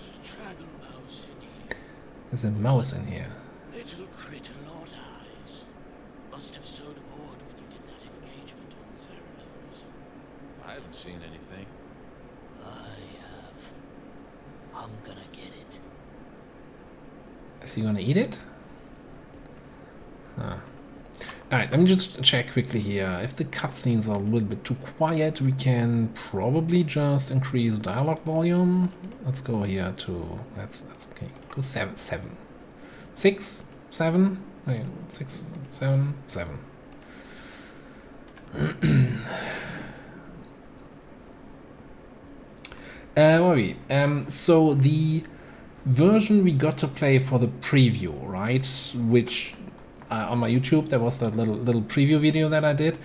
There's a mouse in here. Little critter Lord Eyes. Must have sewed aboard when you did that engagement on Ceremonies. I haven't seen anything. I have. I'm gonna get it. Is he gonna eat it? Huh. Alright, let me just check quickly here. If the cutscenes are a little bit too quiet, we can probably just increase dialogue volume. Let's go here to... That's okay. Go 7. 6, 7? Wait, 6, 7, 7. Where are we? So the version we got to play for the preview, right? Which... on my YouTube, there was that little preview video that I did.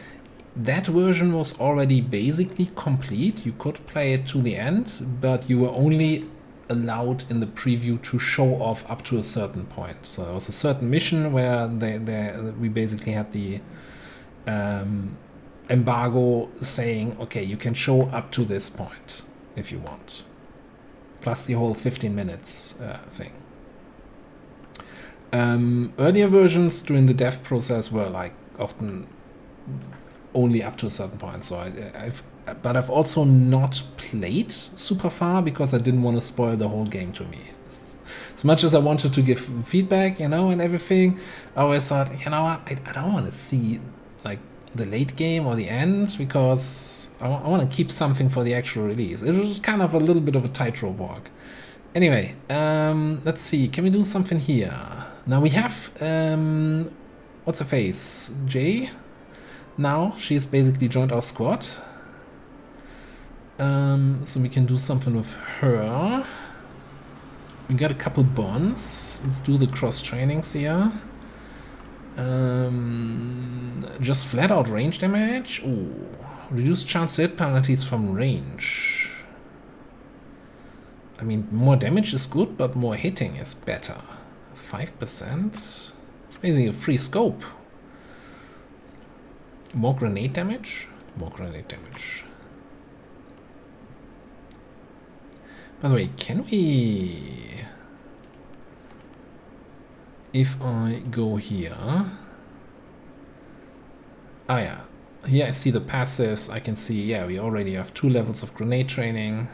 That version was already basically complete. You could play it to the end, but you were only allowed in the preview to show off up to a certain point. So there was a certain mission where we basically had the embargo saying, okay, you can show up to this point if you want. Plus the whole 15 minutes thing. Earlier versions during the dev process were like often only up to a certain point. So I've also not played super far because I didn't want to spoil the whole game to me. As much as I wanted to give feedback, you know, and everything, I always thought, you know what, I don't want to see like the late game or the end because I want to keep something for the actual release. It was kind of a little bit of a tightrope walk. Anyway, let's see, can we do something here? Now we have, what's her face? Jay? Now she's basically joined our squad. So we can do something with her. We got a couple bonds. Let's do the cross trainings here. Just flat out range damage. Ooh, reduce chance to hit penalties from range. I mean, more damage is good, but more hitting is better. 5%. It's basically a free scope. More grenade damage. More grenade damage. By the way, can we... if I go here, ah yeah, here I see the passives. I can see, yeah, we already have 2 levels of grenade training.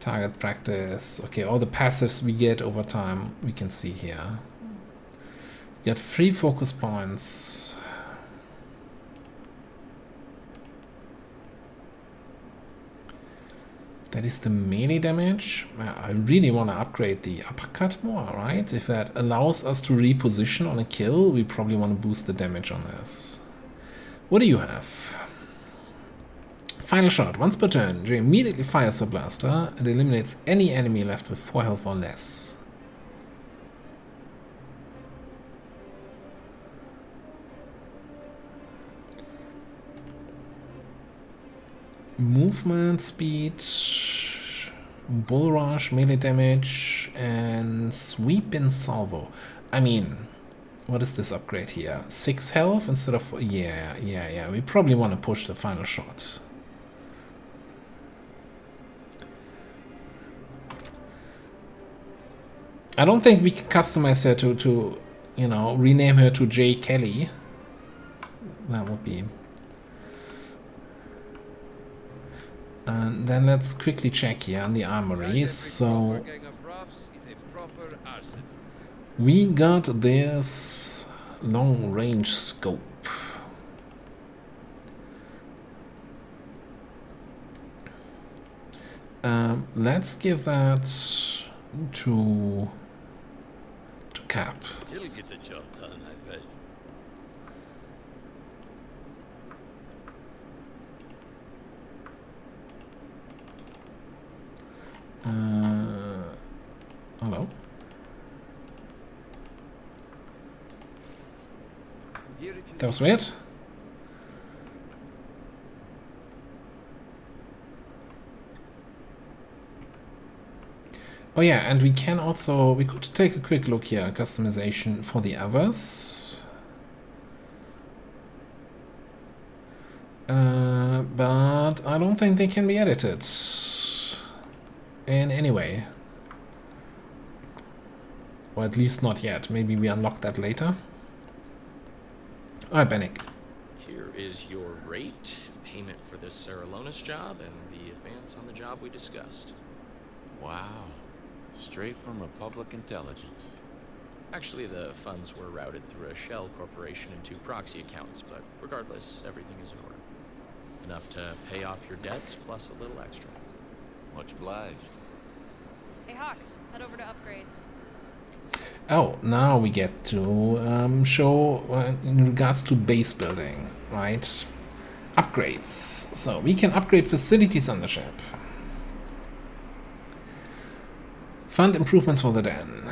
Target practice. Okay, all the passives we get over time, we can see here. We get 3 focus points. That is the melee damage. I really want to upgrade the uppercut more, right? If that allows us to reposition on a kill, we probably want to boost the damage on this. What do you have? Final shot. Once per turn, Jay immediately fires a blaster. It eliminates any enemy left with 4 health or less. Movement speed, bull rush, melee damage, and sweep in salvo. I mean, what is this upgrade here? 6 health instead of... Yeah. We probably want to push the final shot. I don't think we can customize her to you know, rename her to J. Kelly. That would be... And then let's quickly check here on the armory. So we got this long range scope. Let's give that to Cap. It'll get the job done, I bet. Hello. That was weird. Oh yeah, and we can also, we could take a quick look here, customization for the others. But I don't think they can be edited in any way. Or at least not yet. Maybe we unlock that later. Alright, Bennick. Here is your rate, payment for this Saralonis job, and the advance on the job we discussed. Wow. Straight from Republic Intelligence. Actually, the funds were routed through a shell corporation and 2 proxy accounts, but regardless, everything is in order. Enough to pay off your debts, plus a little extra. Much obliged. Hey, Hawks, head over to upgrades. Oh, now we get to show in regards to base building, right? Upgrades. So we can upgrade facilities on the ship. Fund improvements for the den,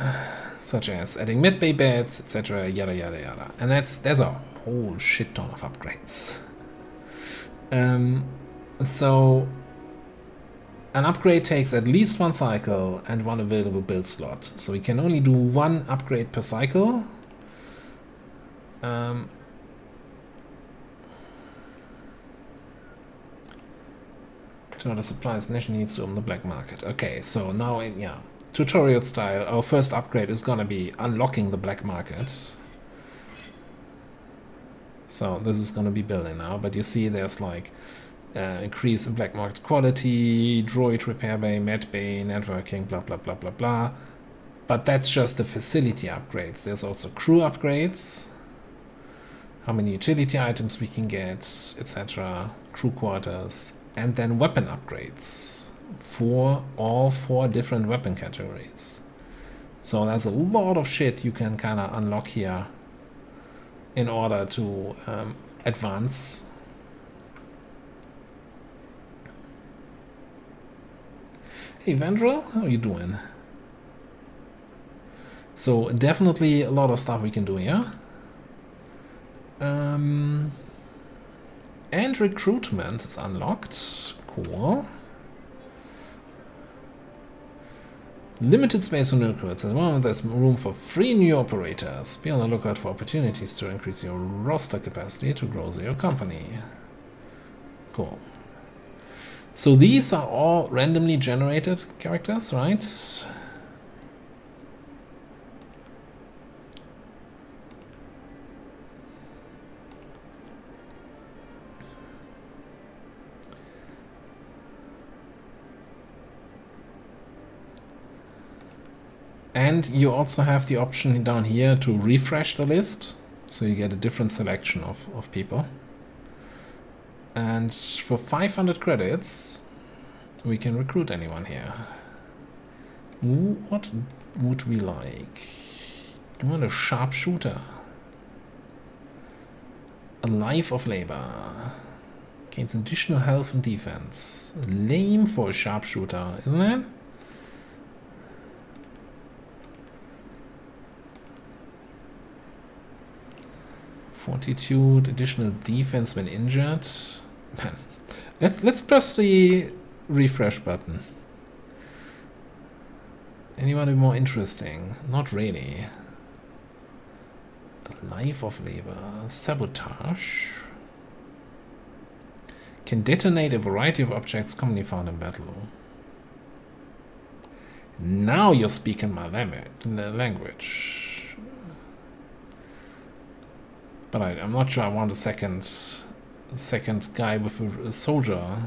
such as adding mid-bay beds, etc. Yada yada yada. And there's a whole shit ton of upgrades. So an upgrade takes at least 1 cycle and 1 available build slot. So we can only do 1 upgrade per cycle. To order supplies, nation needs to open the black market. Okay, so now, yeah, tutorial style, our first upgrade is gonna be unlocking the black market. So this is gonna be building now, but you see there's like increase in black market quality, droid repair bay, med bay, networking, blah blah blah blah blah. But that's just the facility upgrades. There's also crew upgrades, how many utility items we can get, etc. Crew quarters, and then weapon upgrades for all 4 different weapon categories. So there's a lot of shit you can kind of unlock here in order to advance. Hey Vandrel, how are you doing? So definitely a lot of stuff we can do here. And recruitment is unlocked. Cool. Limited space for new recruits. As well, there's room for 3 new operators. Be on the lookout for opportunities to increase your roster capacity to grow your company. Cool. So these are all randomly generated characters, right? And you also have the option down here to refresh the list, so you get a different selection of people. And for 500 credits, we can recruit anyone here. What would we like? You want a sharpshooter? A life of labor. Gains additional health and defense. Lame for a sharpshooter, isn't it? Fortitude, additional defense when injured. Man, let's press the refresh button. Anyone more interesting? Not really. The life of labor. Sabotage. Can detonate a variety of objects commonly found in battle. Now you're speaking my language. But I'm not sure I want a second guy with a soldier.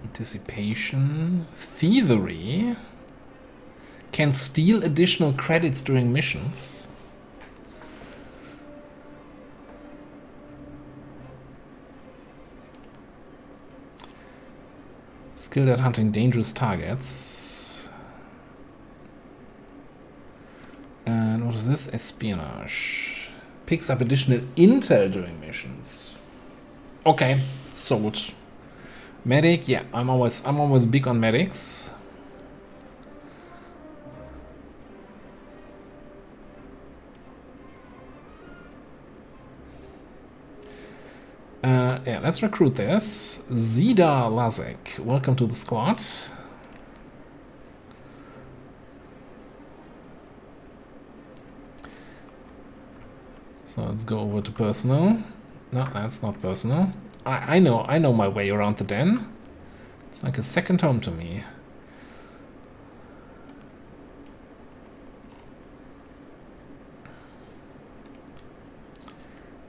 Anticipation. Thievery. Can steal additional credits during missions. Skilled at hunting dangerous targets. And what is this? Espionage. Picks up additional intel during missions. Okay, sold. Medic, yeah, I'm always big on medics. Yeah, let's recruit this. Zida Lazek, welcome to the squad. So let's go over to personal. No, that's not personal. I know my way around the den. It's like a second home to me.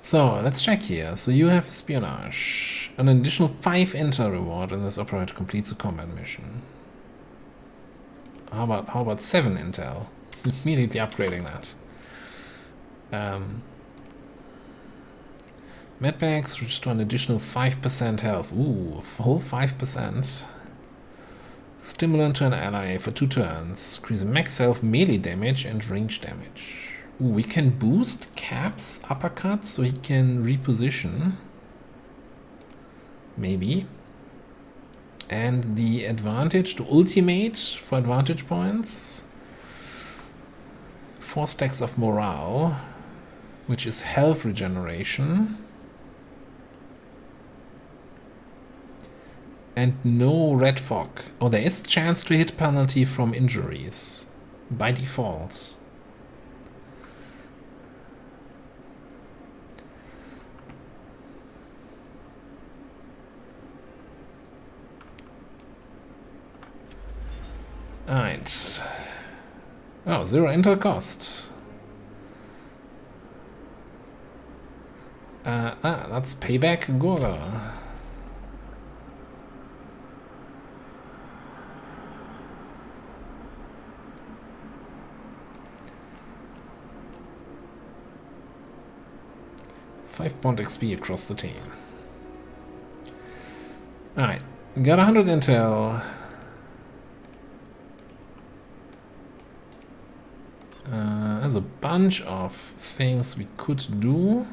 So let's check here. So you have espionage. An additional 5 intel reward when this operator completes a combat mission. How about 7 intel? Immediately upgrading that. Medbags restore an additional 5% health. Ooh, a whole 5%. Stimulant to an ally for 2 turns. Increase max health, melee damage, and range damage. Ooh, we can boost Cap's uppercut so he can reposition. Maybe. And the advantage to ultimate for advantage points. 4 stacks of morale, which is health regeneration. And no red fog. Oh, there is chance to hit penalty from injuries. By default. Alright. Oh, 0 intel cost. That's Payback Gora. £5 XP across the team. Alright, got 100 intel. There's a bunch of things we could do.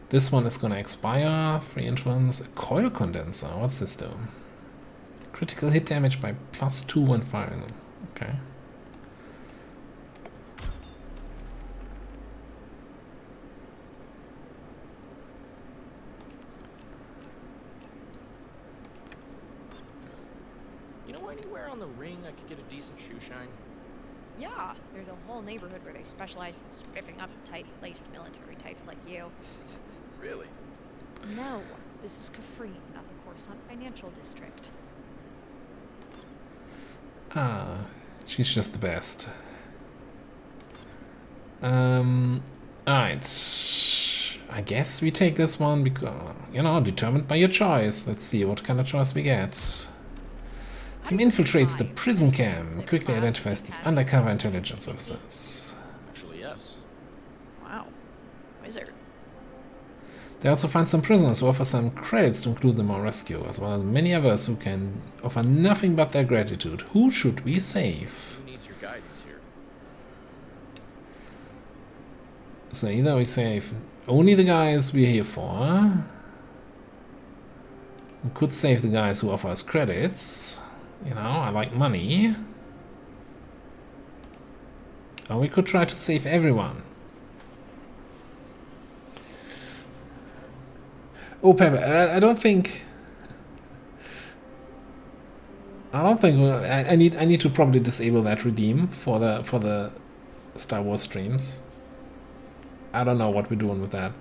This one is gonna expire. Free entrance. A coil condenser. What's this do? Critical hit damage by +2 when firing. Okay. You know anywhere on the ring I could get a decent shoe shine? Yeah, there's a whole neighborhood where they specialize in spiffing up tight-laced military types like you. Really? No, this is Kafrine, not the Coruscant Financial District. Ah, she's just the best. Alright. I guess we take this one because, you know, determined by your choice. Let's see what kind of choice we get. Team infiltrates the prison camp, quickly identifies the undercover intelligence officers. Actually, yes. Wow. Wizard. They also find some prisoners who offer some credits to include them on rescue, as well as many others who can offer nothing but their gratitude. Who should we save? Who needs your guidance here? So either we save only the guys we're here for. We could save the guys who offer us credits. You know, I like money. Or we could try to save everyone. Oh, Pepper, I don't think I need to probably disable that redeem for the Star Wars streams. I don't know what we're doing with that,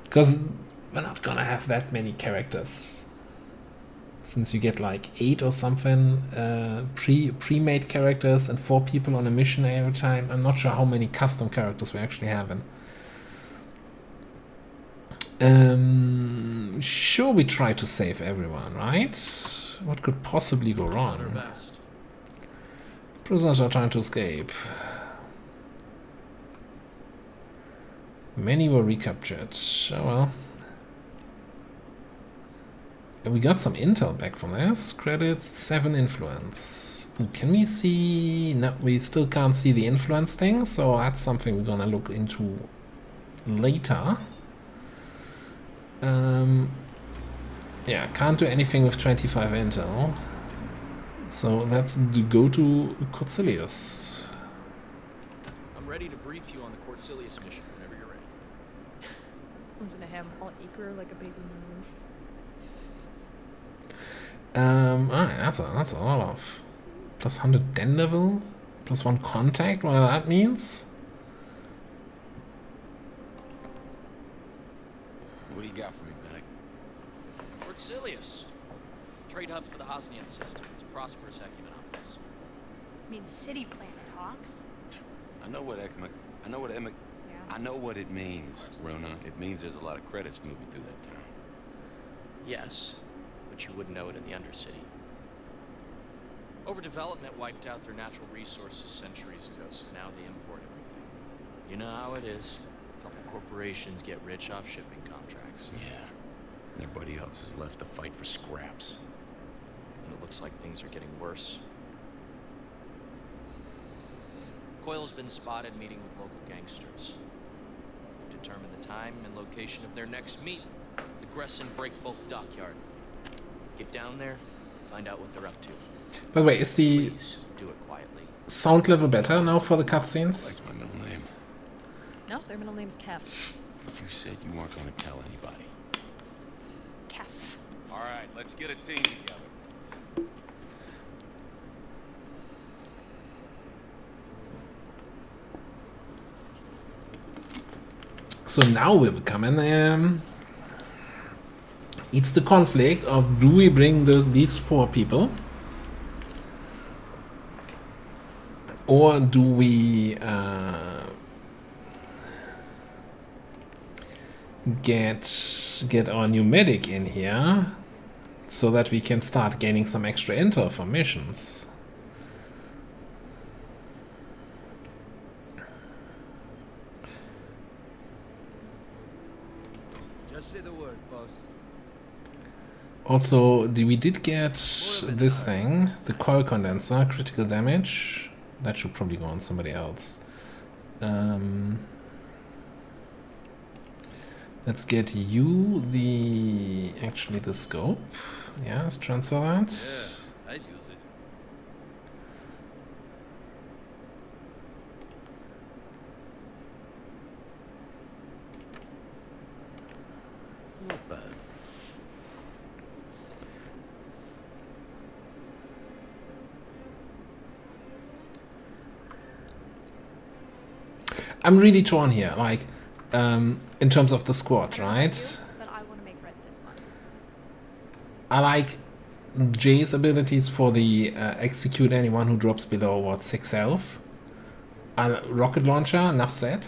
because we're not gonna have that many characters. Since you get like 8 or something pre-made characters and 4 people on a mission every time, I'm not sure how many custom characters we actually have in. Sure, we try to save everyone, right? What could possibly go wrong? Prisoners are trying to escape. Many were recaptured. Oh well. And we got some intel back from this. Credits, 7 influence. Ooh, can we see? No, we still can't see the influence thing, so that's something we're gonna look into later. Yeah, can't do anything with 25 intel. So let's go to Corsilius. I'm ready to brief you on the Corsilius mission whenever you're ready. Listen to him, all eager like a baby move. Alright, that's a lot of plus 100 den level, plus 1 contact, whatever that means. What do you got for me, Bennick? Corsilius. Trade hub for the Hosnian system. It's a prosperous Econopolis. Means city planet, Hawks. I know what it means, Rona. It means there's a lot of credits moving through that town. Yes, but you wouldn't know it in the Undercity. Overdevelopment wiped out their natural resources centuries ago, so now they import everything. You know how it is. A couple corporations get rich off shipping contracts. Yeah. And everybody else is left to fight for scraps. And it looks like things are getting worse. Coil's been spotted meeting with local gangsters. They've determined the time and location of their next meet, the Gresson Breakbulk Dockyard. Get down there, find out what they're up to. By the way, is the Please, do it quietly. sound level better now for the cutscenes? That's my middle name. No, their middle name's Kef. You said you weren't going to tell anybody. Kef. All right, let's get a team together. So now we're becoming it's the conflict of, do we bring these 4 people, or do we get our new medic in here so that we can start gaining some extra intel for missions? Just say the word, boss. Also, we did get this thing, the coil condenser, critical damage. That should probably go on somebody else. Let's get you the scope. Yeah, let's transfer that. Yeah, I'd use it. Not bad. I'm really torn here, like, in terms of the squad, right? But I want to make Red this money. I like Jay's abilities for the execute anyone who drops below, what, 6 health. Rocket launcher, enough said.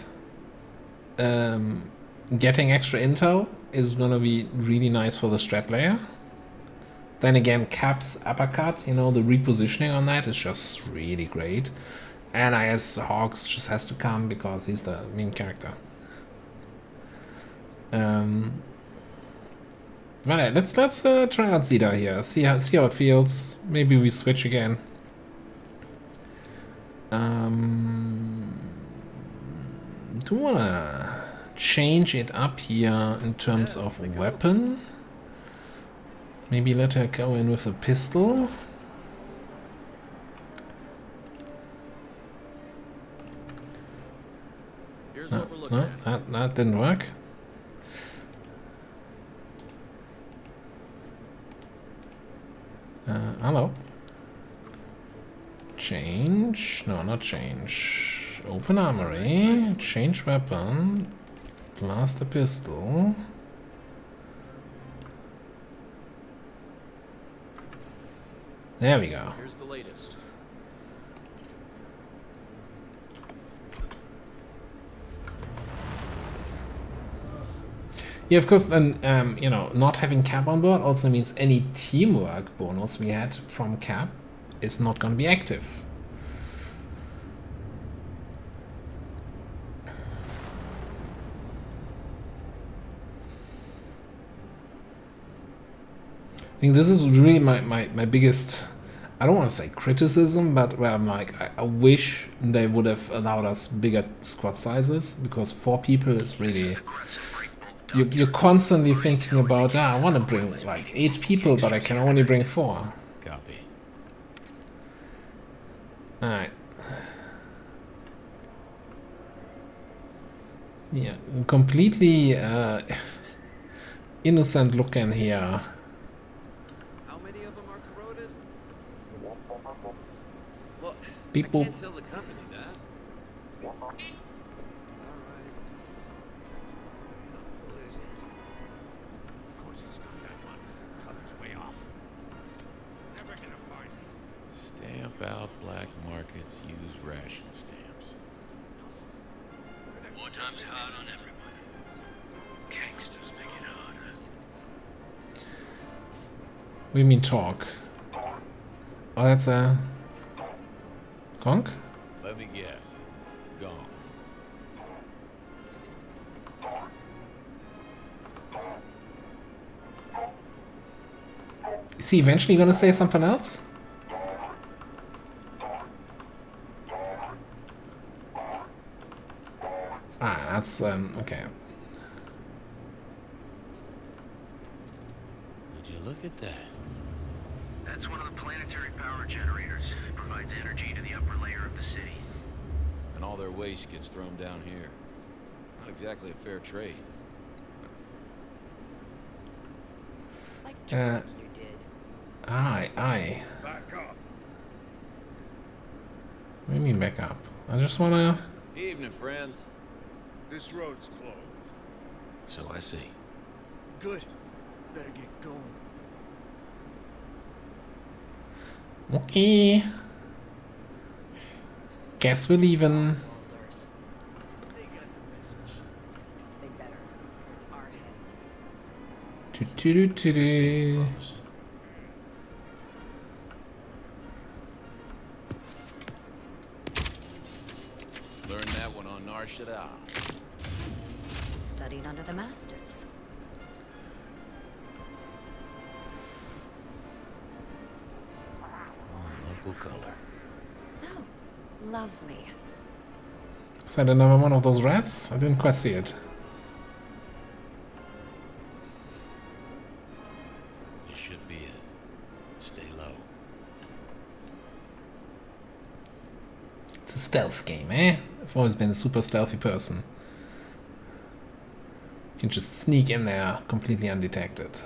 getting extra intel is gonna be really nice for the strat layer. Then again, Cap's uppercut, you know, the repositioning on that is just really great. And I guess Hawks just has to come because he's the main character. Right, let's try out Zeta here. See how it feels. Maybe we switch again. Do wanna change it up here in terms of weapon? Maybe let her go in with a pistol. No, that didn't work. Hello. Change. No, not change. Open armory. Change weapon. Blast the pistol. There we go. Here's the latest. Yeah, of course, then, you know, not having Cap on board also means any teamwork bonus we had from Cap is not going to be active. I think this is really my biggest, I don't want to say criticism, but where I'm like, I wish they would have allowed us bigger squad sizes, because 4 people is really... You're constantly thinking about, I want to bring like 8 people, but I can only bring 4. Copy. Alright. Yeah, completely innocent looking here. How many of them are corroded? Well, Beep I boop. can't tell the company that. Stamp out black markets, use ration stamps. Wartime's hard on everyone. Gangsters make it harder. What do you mean talk? Oh, that's a... Conk? Let me guess. Gone. Is he eventually gonna say something else? Ah, that's, okay. Would you look at that? That's one of the planetary power generators. It provides energy to the upper layer of the city. And all their waste gets thrown down here. Not exactly a fair trade. Like you did. Aye. Back up. What do you mean back up? I just wanna... Evening, friends. This road's closed. So I see. Good. Better get going. Okay. Guess we're leaving. They got the message. They better. It's our heads. Do-do-do-do-do. Learned that one on Nar Shaddaa. Studied under the masters. Local color. Oh, lovely. Is that another one of those rats? I didn't quite see it. This should be it. Stay low. It's a stealth game, eh? I've always been a super stealthy person. You can just sneak in there completely undetected.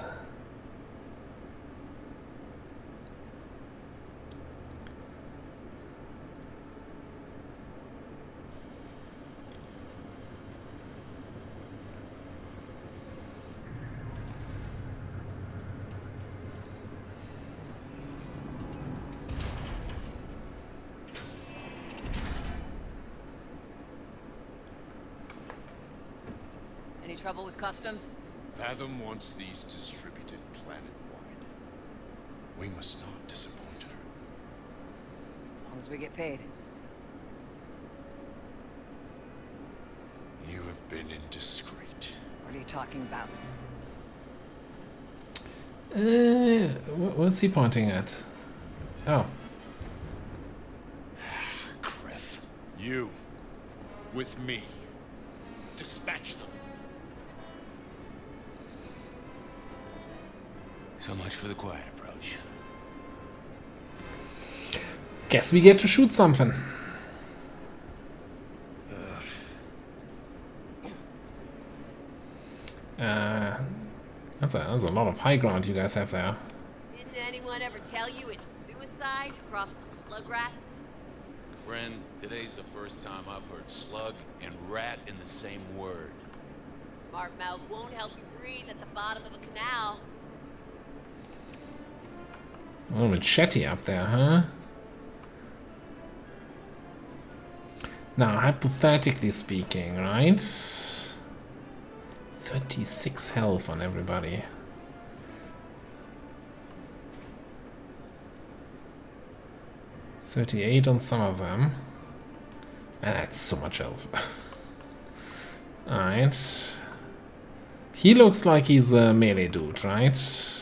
trouble with customs? Fathom wants these distributed planet-wide. We must not disappoint her. As long as we get paid. You have been indiscreet. What are you talking about? What's he pointing at? Oh. Griff. You. With me. Dispatch them. So much for the quiet approach. Guess we get to shoot something. That's a lot of high ground you guys have there. Didn't anyone ever tell you it's suicide to cross the slug rats? Friend, today's the first time I've heard slug and rat in the same word. Smart mouth won't help you breathe at the bottom of a canal. A little bit chatty up there, huh? Now, hypothetically speaking, right? 36 health on everybody. $38 on some of them. And that's so much health. Alright. He looks like he's a melee dude, right?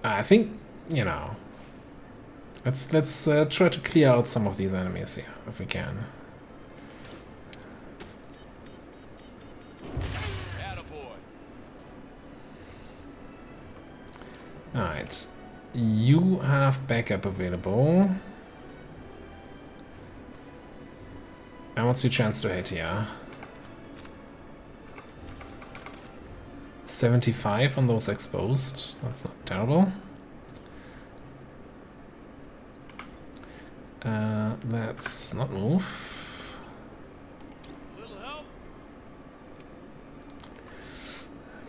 I think, you know, let's try to clear out some of these enemies here if we can. Alright, you have backup available. And what's your chance to hit here? 75 on those exposed. That's not terrible. Let's not move.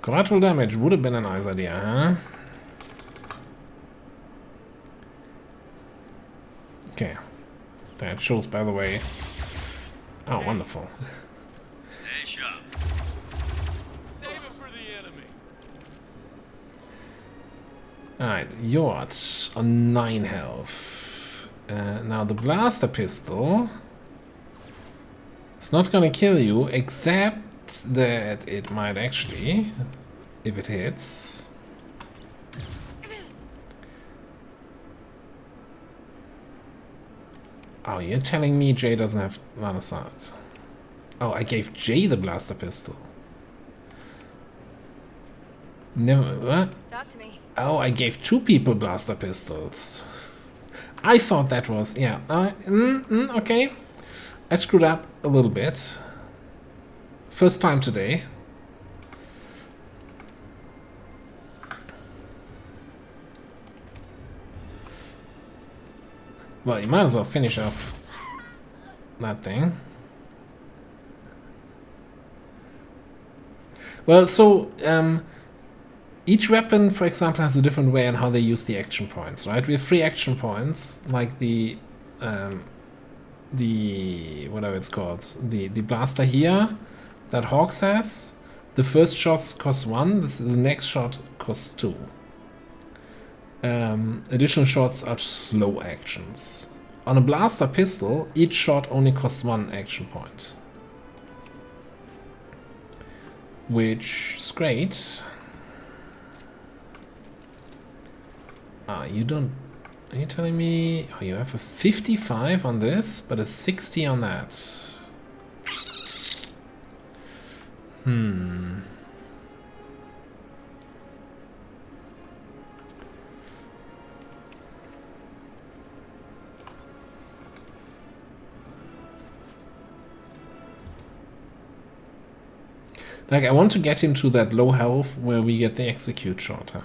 Collateral damage would have been a nice idea, huh? Okay. That shows, by the way. Oh, wonderful. Stay sharp. Save it for the enemy. Alright, Yort on 9 health. Now the blaster pistol is not gonna kill you, except that it might actually, if it hits. Oh, you're telling me Jay doesn't have line of sight? Oh, I gave Jay the blaster pistol. Never. What? Talk to me. Oh, I gave 2 people blaster pistols. I thought that was, yeah. Okay. I screwed up a little bit. First time today. Well, you might as well finish off that thing. Well, so, each weapon, for example, has a different way on how they use the action points, right? We have 3 action points, like the whatever it's called, the blaster here that Hawks has. The first shots cost 1. The next shot costs 2. Additional shots are slow actions. On a blaster pistol, each shot only costs 1 action point, which is great. You don't... Are you telling me... Oh, you have a 55 on this, but a 60 on that. Like, I want to get him to that low health where we get the execute shot, huh?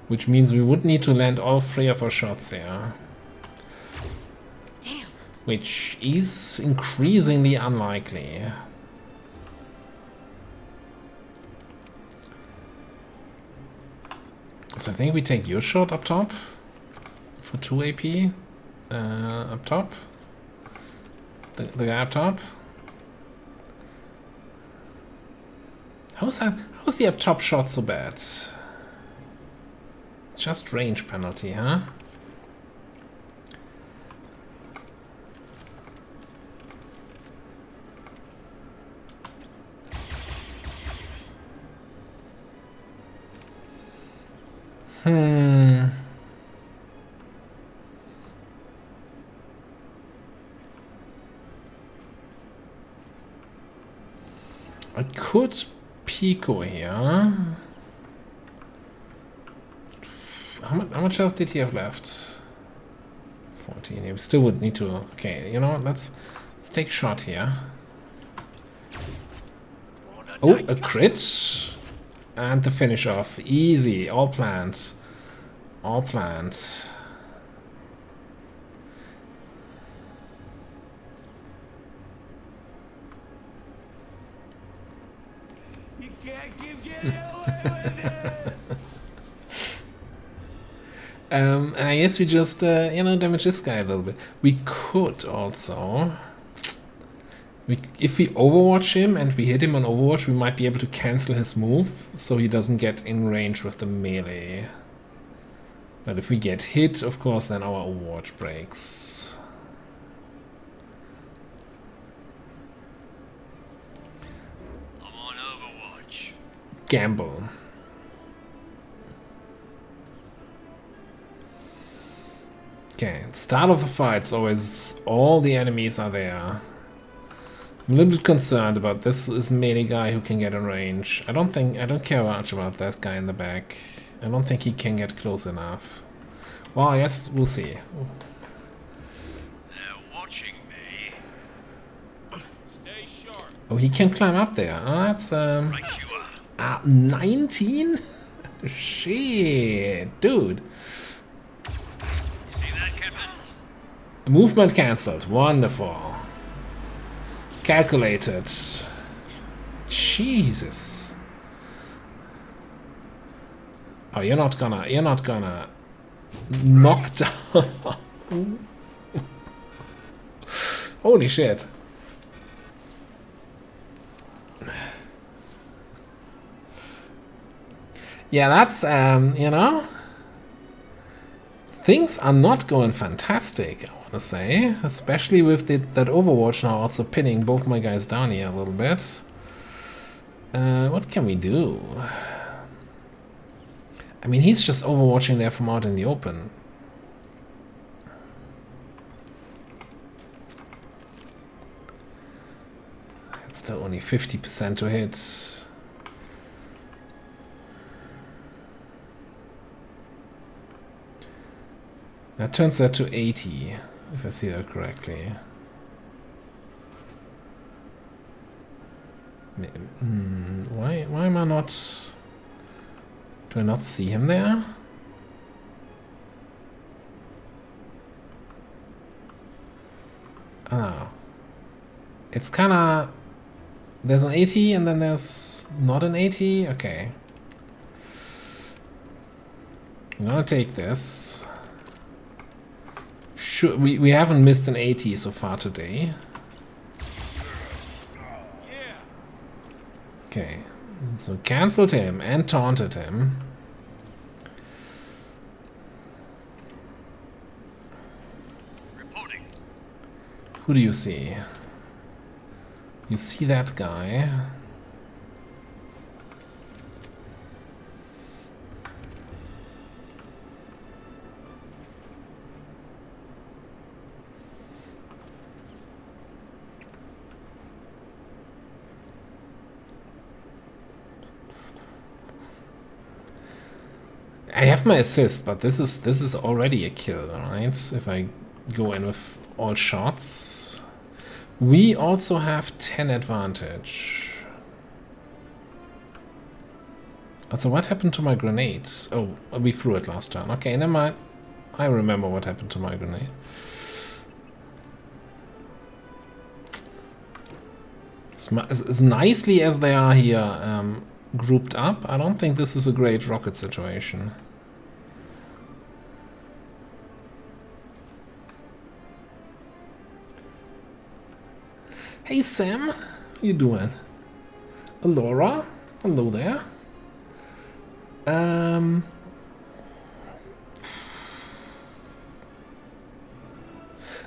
Which means we would need to land all 3 of our shots here. Damn. Which is increasingly unlikely. So I think we take your shot up top for 2 AP. Up top. The guy up top. How's that? How's the up top shot so bad? Just range penalty, huh? I could Pico here. How much health did he have left? 14. He still would need to. Okay, you know what? Let's take a shot here. Oh, a crit. And the finish off. Easy. All planned. All planned. You can't keep getting away with it. And I guess we just, you know, damage this guy a little bit. We could also... if we overwatch him and we hit him on overwatch, we might be able to cancel his move, so he doesn't get in range with the melee. But if we get hit, of course, then our overwatch breaks. I'm on overwatch. Gamble. Okay, start of the fight, it's always all the enemies are there. I'm a little bit concerned about this melee guy who can get in range. I don't care much about that guy in the back. I don't think he can get close enough. Well, I guess we'll see. They're watching me. Stay sharp. Oh, he can climb up there. That's 19? Shit, dude. Movement cancelled. Wonderful. Calculated. Jesus. Oh, you're not gonna knock down. Holy shit. Yeah, that's you know, things are not going fantastic, I want to say, especially with that Overwatch now also pinning both my guys down here a little bit. What can we do? I mean, he's just overwatching there from out in the open. It's still only 50% to hit. That turns that to 80, if I see that correctly. Why am I not... Do I not see him there? Oh. It's kinda... There's an 80 and then there's not an 80? Okay. I'm gonna take this. Sure, we haven't missed an 80 so far today. Okay, so cancelled him and taunted him. Reporting. Who do you see? You see that guy. I have my assist, but this is already a kill, right? If I go in with all shots. We also have 10 advantage. So what happened to my grenade? Oh, we threw it last turn. Okay, never mind. I remember what happened to my grenade. As nicely as they are here grouped up, I don't think this is a great rocket situation. Hey Sam, how you doing? Laura, hello there.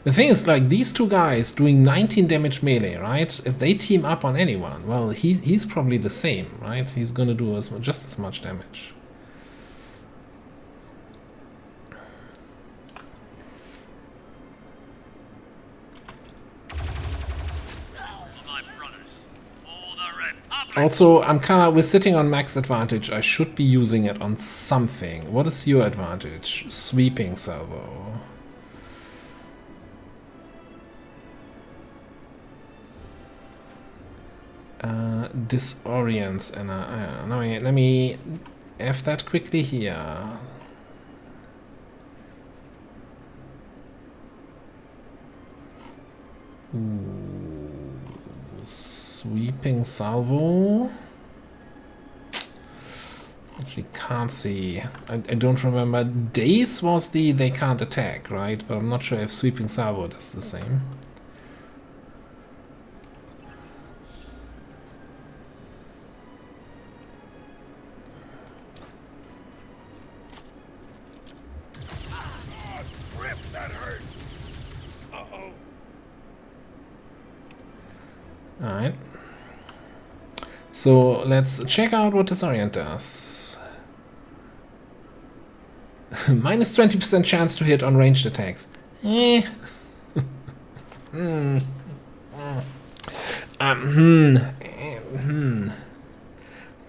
The thing is, like, these two guys doing 19 damage melee, right? If they team up on anyone, well, he's probably the same, right? He's gonna do just as much damage. Also, we're sitting on max advantage. I should be using it on something. What is your advantage? Sweeping salvo. Disorients, and let me F that quickly here. Ooh, sweeping salvo. Actually can't see. I don't remember. Daze was the they can't attack, right? But I'm not sure if sweeping salvo does the same. Alright. So let's check out what Disorient does. Minus 20% chance to hit on ranged attacks. Feel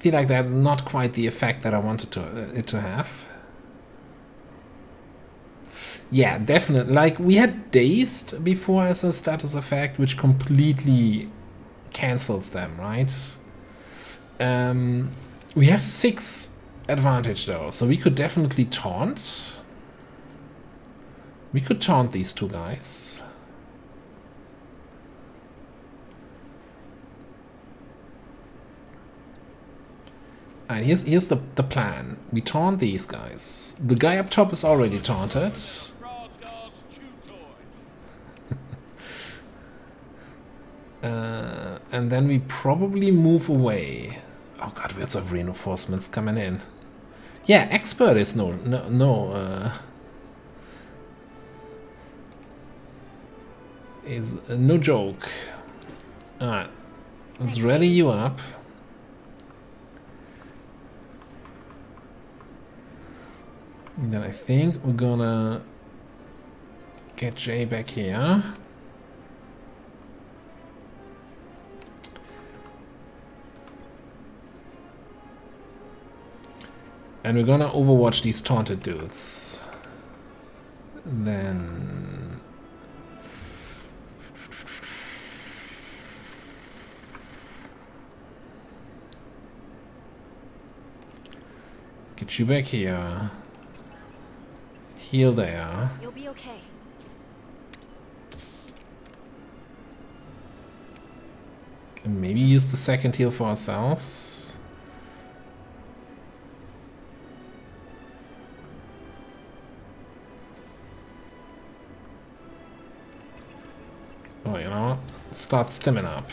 like that's not quite the effect that I wanted it to have. Yeah, definitely. Like, we had Dazed before as a status effect, which completely cancels them, right? We have 6 advantage though, so we could definitely taunt. We could taunt these two guys. Alright, here's the plan. We taunt these guys. The guy up top is already taunted. And then we probably move away. Oh god, we also have reinforcements coming in. Yeah, expert is no joke. Alright, let's rally you up. And then I think we're gonna get Jay back here. And we're gonna overwatch these taunted dudes. Then get you back here. Heal there. You'll be okay. And maybe use the second heal for ourselves. Oh, you know what? Start stimming up.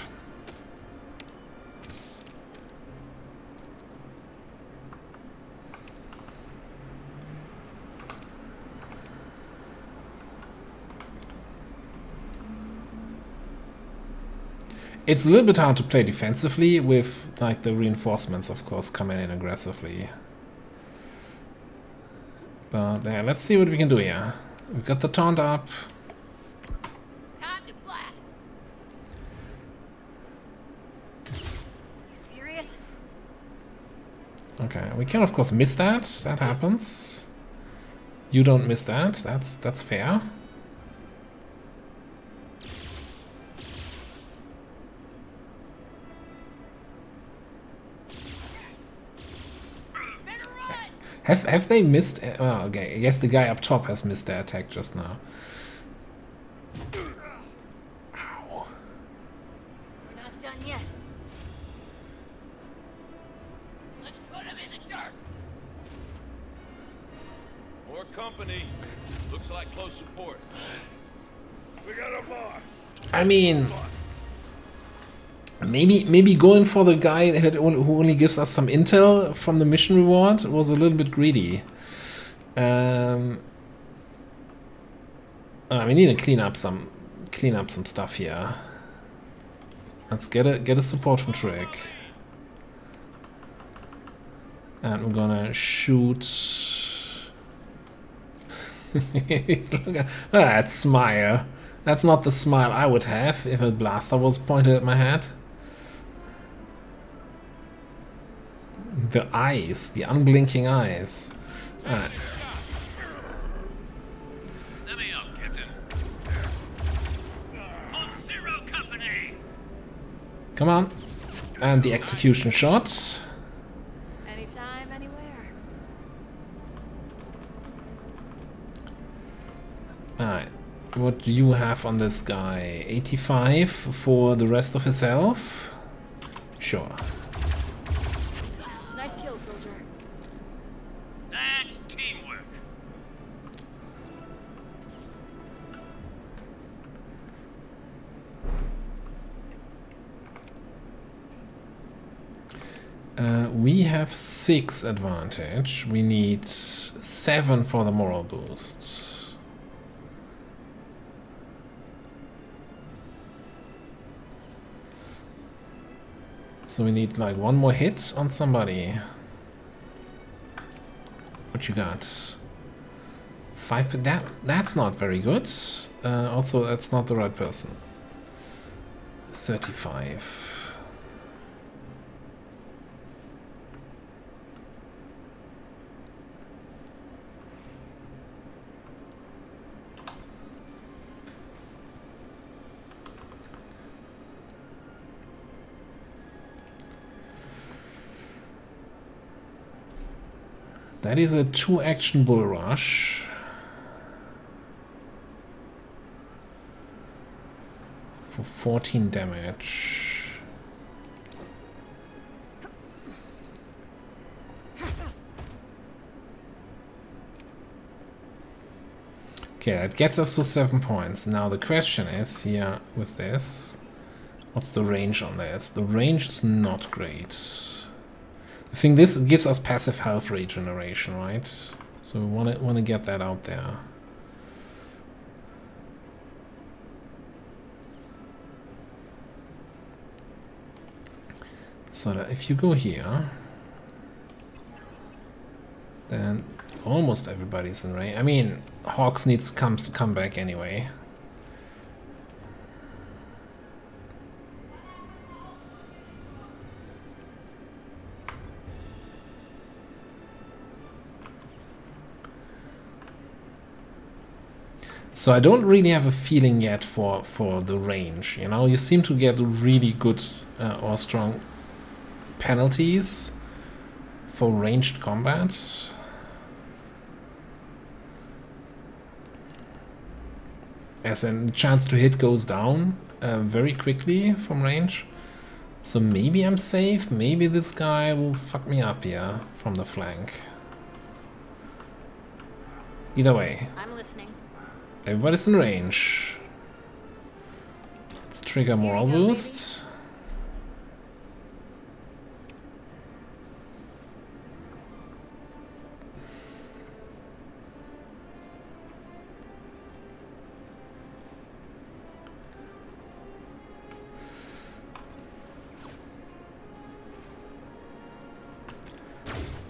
It's a little bit hard to play defensively with, like, the reinforcements, of course, coming in aggressively. But yeah, let's see what we can do here. We've got the taunt up. Time to blast. You serious? Okay, we can of course miss that. That happens. You don't miss that. That's fair. Have they missed? Oh, okay, I guess the guy up top has missed their attack just now. Ow. We're not done yet. Let's put him in the dirt. More company. Looks like close support. We got a mark. I mean, maybe going for the guy who only gives us some intel from the mission reward was a little bit greedy. We need to clean up some stuff here. Let's get a support from Trick. And we're gonna shoot. That smile. That's not the smile I would have if a blaster was pointed at my head. The eyes, the unblinking eyes. Alright. Let me up, Captain. On Zero Company. Come on. And the execution shot. Anytime, anywhere. Alright. What do you have on this guy? 85 for the rest of his health? Sure. Nice kill, soldier. That's teamwork. We have 6 advantage. We need 7 for the moral boost. So we need like 1 more hit on somebody. What you got? 5. That's not very good. Also, that's not the right person. 35. That is a 2-action bull rush. For 14 damage. Okay, that gets us to 7 points. Now the question is here with this, what's the range on this? The range is not great. I think this gives us passive health regeneration, right? So we want to get that out there. So that if you go here, then almost everybody's in range. I mean, Hawks needs to come back anyway. So I don't really have a feeling yet for the range, you know? You seem to get really good or strong penalties for ranged combat. As in, chance to hit goes down very quickly from range. So maybe I'm safe, maybe this guy will fuck me up here from the flank. Either way. I'm listening. Everybody's in range. Let's trigger moral boost.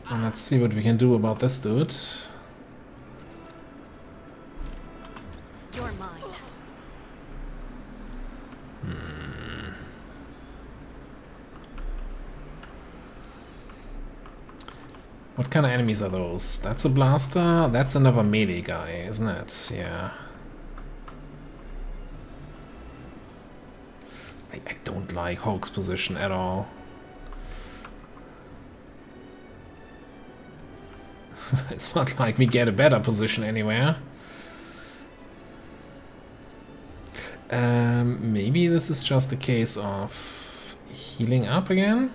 And let's see what we can do about this dude. You're mine. What kind of enemies are those? That's a blaster? That's another melee guy, isn't it? Yeah. I don't like Hawk's position at all. It's not like we get a better position anywhere. Maybe this is just a case of healing up again.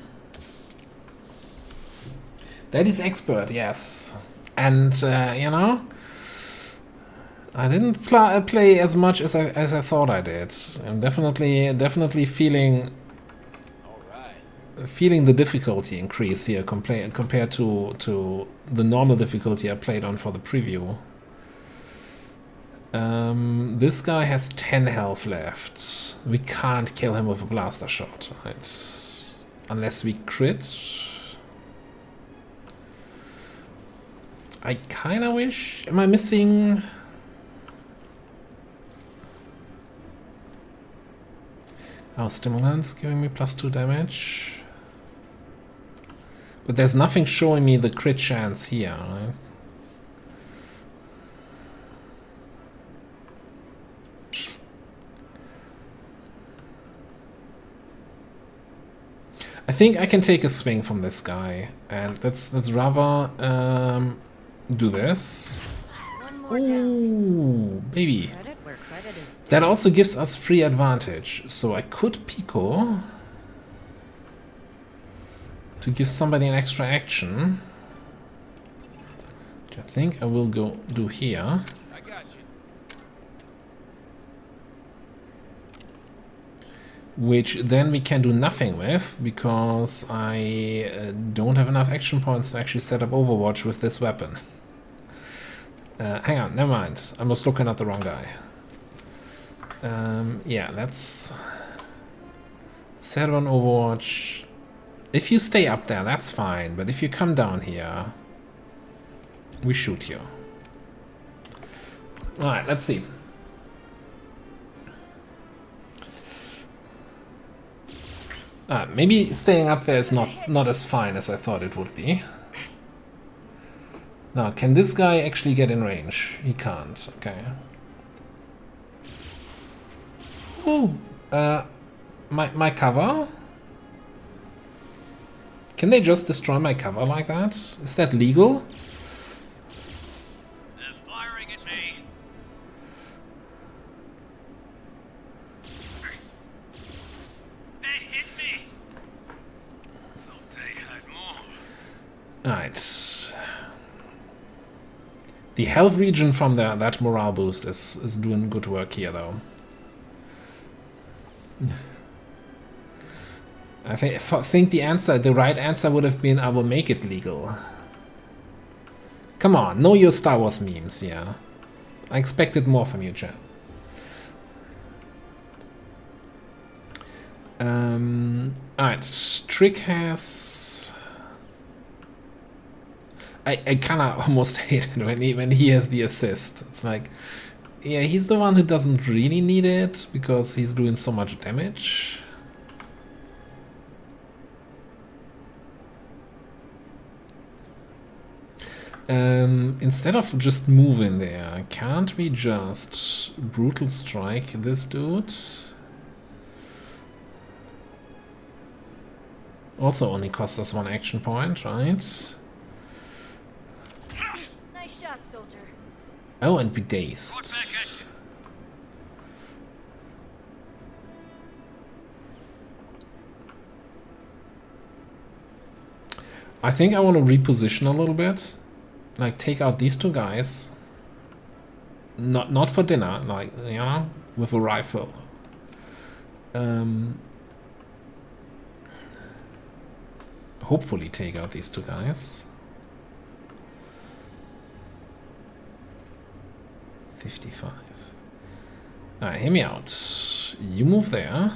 That is expert, yes. And, you know, I didn't play as much as I thought I did. I'm definitely feeling the difficulty increase here compared to the normal difficulty I played on for the preview. This guy has 10 health left. We can't kill him with a blaster shot, right? Unless we crit. I kinda wish... Am I missing... Oh, Stimulant's giving me +2 damage. But there's nothing showing me the crit chance here, right? I think I can take a swing from this guy, and let's rather do this. Ooh, baby. That also gives us free advantage, so I could Pico to give somebody an extra action, which I think I will go do here. Which then we can do nothing with, because I don't have enough action points to actually set up Overwatch with this weapon. Hang on, never mind. I was looking at the wrong guy. Yeah, let's set on Overwatch. If you stay up there, that's fine, but if you come down here, we shoot you. Alright, let's see. Maybe staying up there is not as fine as I thought it would be. Now, can this guy actually get in range? He can't, okay. Ooh, my cover? Can they just destroy my cover like that? Is that legal? They're firing at me. They hit me. Thought they had more. Alright. The health regen from that morale boost is doing good work here, though. I think the right answer would have been I will make it legal. Come on, know your Star Wars memes, yeah. I expected more from you, chat. Alright, Trick has... I kinda almost hate it when he has the assist. It's like, yeah, he's the one who doesn't really need it because he's doing so much damage. Instead of just moving there, can't we just brutal strike this dude? Also only costs us 1 action point, right? Nice shot, soldier. Oh, and be dazed. I think I want to reposition a little bit. Like, take out these two guys. Not for dinner, like, you know, with a rifle. Hopefully take out these two guys. 55. Alright, hear me out. You move there.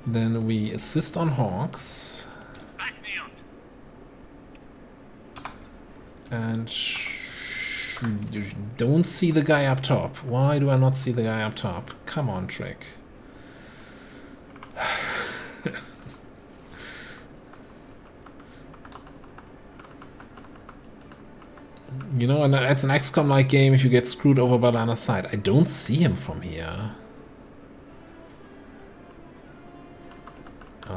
Then we assist on Hawks. Back me up. And you don't see the guy up top. Why do I not see the guy up top? Come on, Trick. You know, and it's an XCOM-like game if you get screwed over by the other side. I don't see him from here.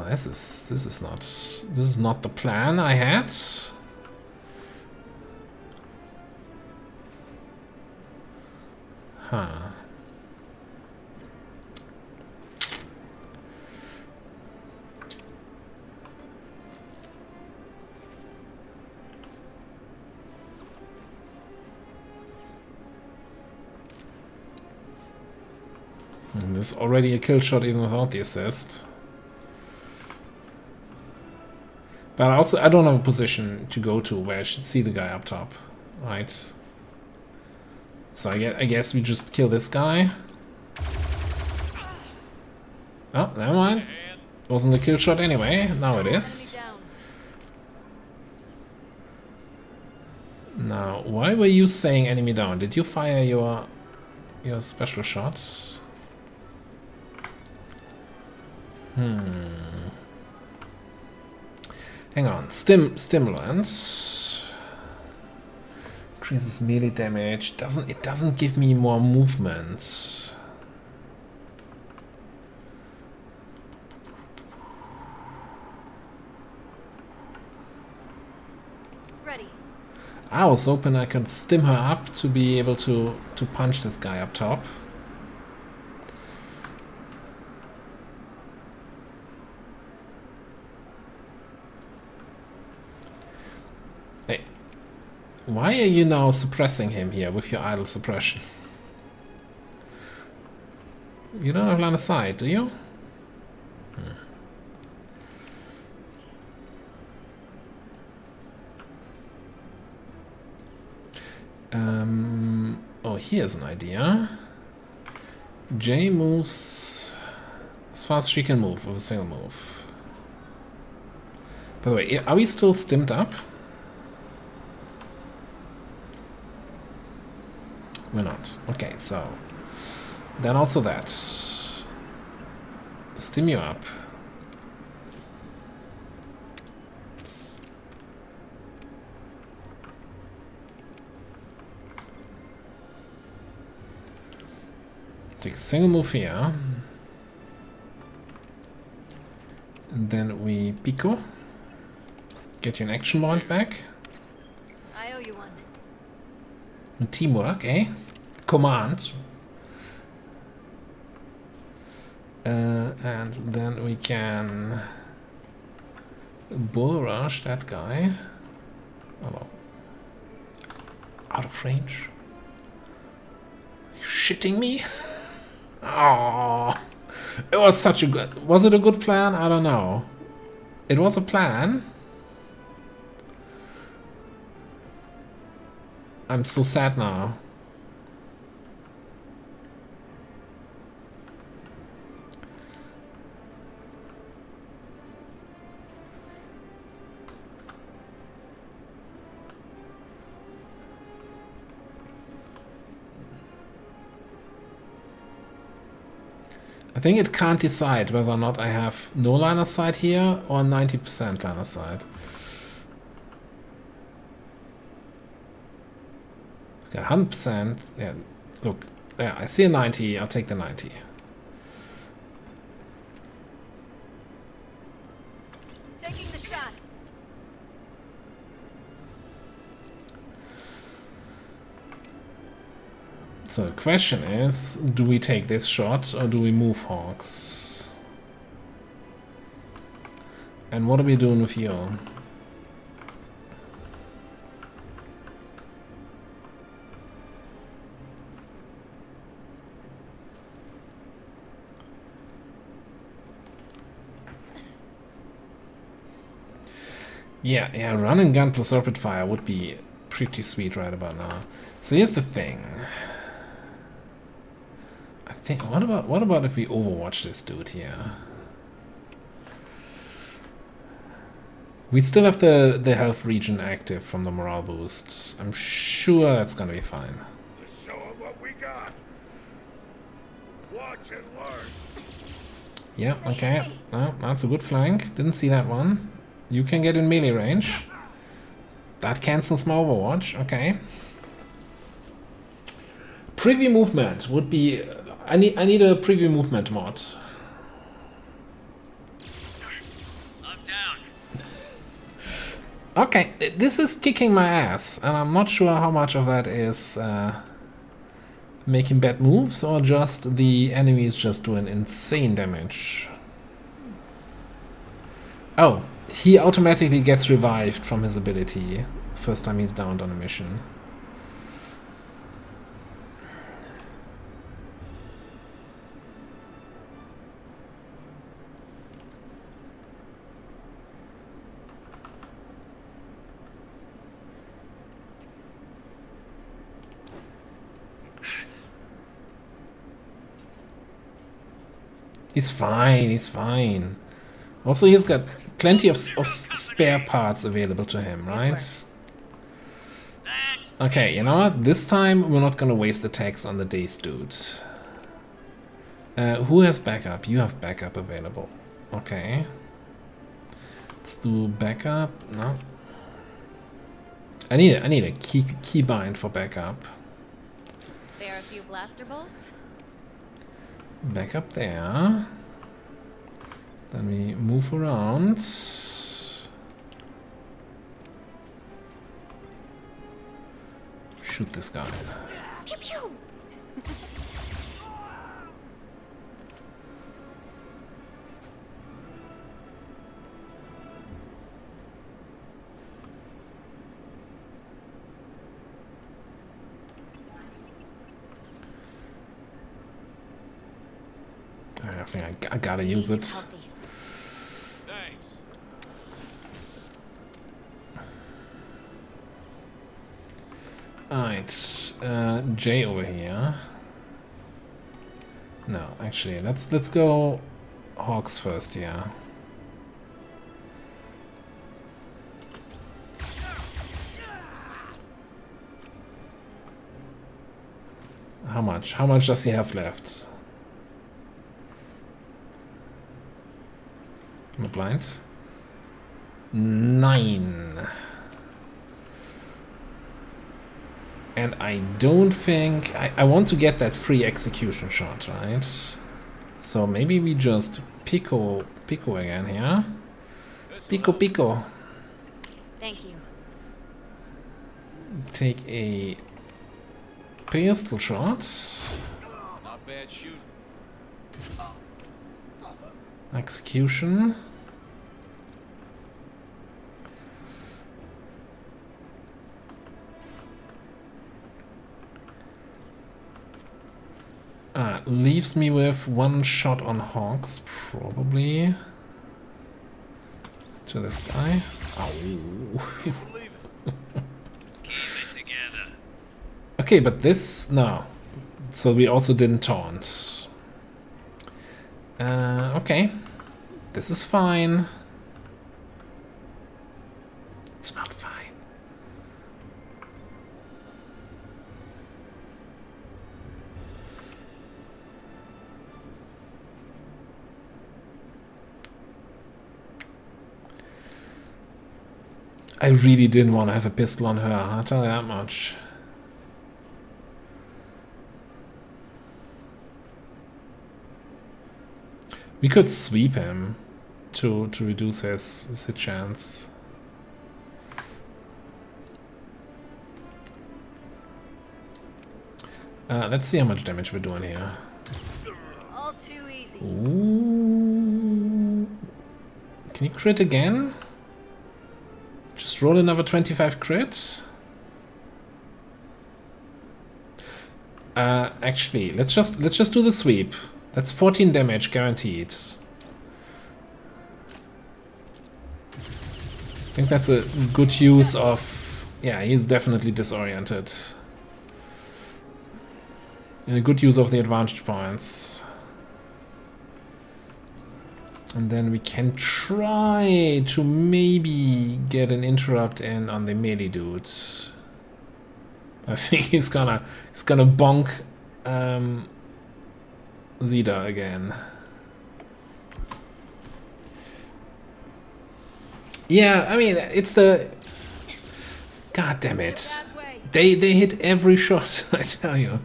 Oh, this is not the plan I had. Huh. And there's already a kill shot even without the assist. But also, I don't have a position to go to where I should see the guy up top, right? So I guess we just kill this guy. Oh, never mind. Wasn't a kill shot anyway. Now it is. Now, why were you saying enemy down? Did you fire your special shot? Hang on. Stimulant increases melee damage. It doesn't give me more movement. Ready. I was hoping I could stim her up to be able to punch this guy up top. Hey, why are you now suppressing him here with your idle suppression? You don't have line of sight, do you? Oh, here's an idea. Jay moves as fast as she can move with a single move. By the way, are we still stimmed up? We're not. Okay, so then also that. Stim you up. Take a single move here. And then we Pico. Get you an action point back. I owe you one. And teamwork, eh? Command. And then we can bull rush that guy. Hello. Out of range. Are you shitting me? Oh, it was such a good... Was it a good plan? I don't know. It was a plan. I'm so sad now. I think it can't decide whether or not I have no line of sight here or 90% line of sight. Okay, 100%. Yeah, look, yeah, I see a 90. I'll take the 90. Taking the shot. So the question is, do we take this shot or do we move Hawks? And what are we doing with you? Yeah, run and gun plus rapid fire would be pretty sweet right about now. So here's the thing. I think what about if we overwatch this dude here? We still have the health regen active from the morale boost. I'm sure that's gonna be fine. Let's show 'em what we got. Watch and learn. Yeah, okay. Oh, that's a good flank. Didn't see that one. You can get in melee range. That cancels my overwatch. Okay. Preview movement would be... I need a preview movement mod. Okay, this is kicking my ass, and I'm not sure how much of that is making bad moves or just the enemies just doing insane damage. Oh, he automatically gets revived from his ability first time he's downed on a mission. He's fine, he's fine. Also, he's got plenty of spare parts available to him, right? Okay, you know what? This time we're not gonna waste attacks on the dazed dude. Who has backup? You have backup available. Okay. Let's do backup. No. I need a keybind for backup. Spare a few blaster bolts? Back up there. Then we move around. Shoot this guy. Pew pew. I think I gotta use it. Thanks. Alright, Jay over here. No, actually, let's go Hawks first, yeah. How much? How much does he have left? Am I blind? 9. And I don't think... I want to get that free execution shot, right? So maybe we just Pico again here. Pico. Thank you. Take a pistol shot. Not bad shoot. Execution. Leaves me with 1 shot on Hawks, probably. To this guy. Ow. Okay, but this... no. So we also didn't taunt. Okay. This is fine. It's not fine. I really didn't want to have a pistol on her, I'll tell you that much. We could sweep him to reduce his chance. Let's see how much damage we're doing here. All too easy. Ooh. Can you crit again? Just roll another 25 crit. Actually, let's just do the sweep. That's 14 damage guaranteed. I think that's a good use of... yeah, he's definitely disoriented. And a good use of the advantage points. And then we can try to maybe get an interrupt in on the melee dude. I think he's gonna bonk Zeta again. Yeah, I mean, it's the... God damn it. They hit every shot, I tell you.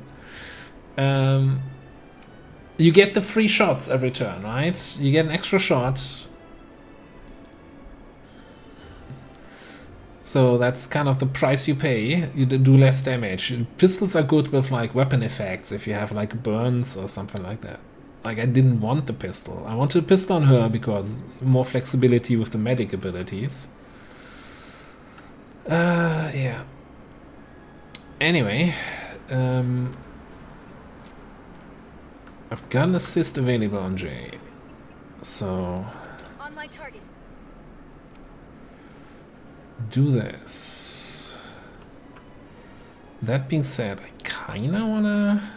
You get the free shots every turn, right? You get an extra shot. So that's kind of the price you pay. You do less damage. Pistols are good with like weapon effects if you have like burns or something like that. Like I didn't want the pistol. I wanted a pistol on her because more flexibility with the medic abilities. Yeah. Anyway, I've got an assist available on Jay. So On my target. do this. That being said, I kinda wanna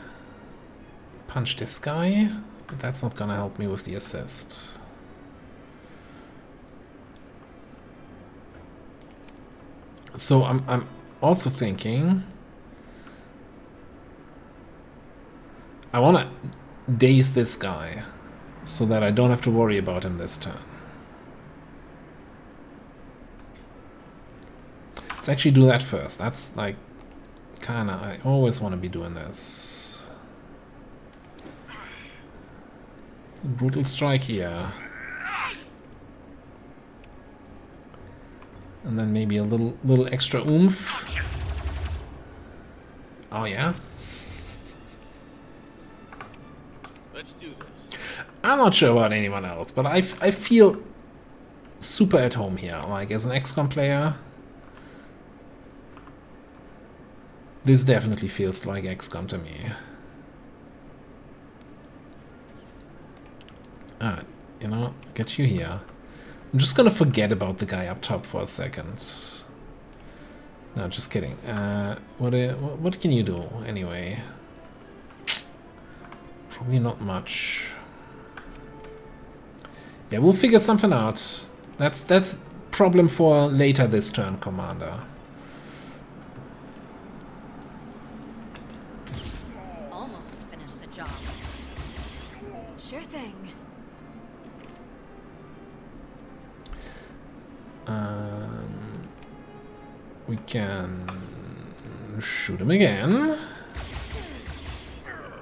punch this guy, but that's not gonna help me with the assist. So I'm also thinking I wanna daze this guy so that I don't have to worry about him this turn. Let's actually do that first. That's like kinda, I always want to be doing this. Brutal strike here. And then maybe a little extra oomph. Oh yeah. Let's do this. I'm not sure about anyone else, but I feel super at home here. Like as an XCOM player, this definitely feels like XCOM to me. Alright, you know, get you here. I'm just gonna forget about the guy up top for a second. No, just kidding. What can you do anyway? Probably not much. Yeah, we'll figure something out. That's problem for later this turn, Commander. Almost finished the job. Sure thing. We can shoot him again.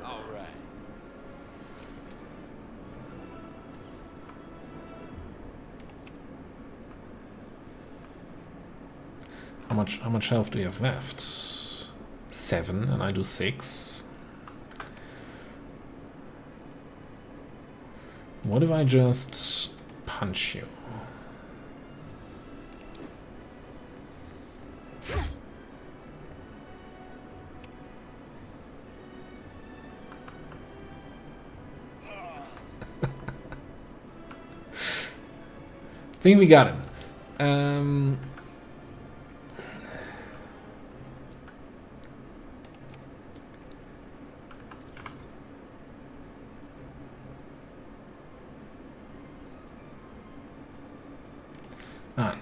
All right. How much health do you have left? 7, and I do 6. What if I just punch you? I think we got him. Alright,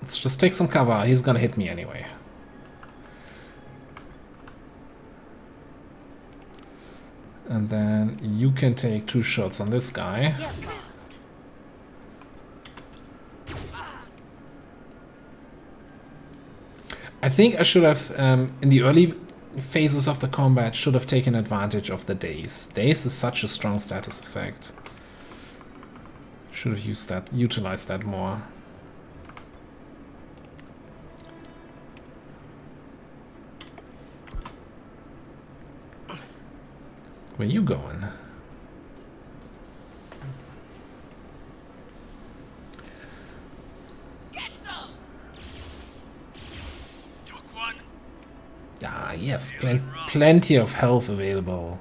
let's just take some cover. He's gonna hit me anyway. And then you can take 2 shots on this guy. Get lost. I think I should have, in the early phases of the combat, should have taken advantage of the daze. Daze is such a strong status effect. Should have utilized that more. Where you going? Get some. Took one. Ah, yes, plenty of health available.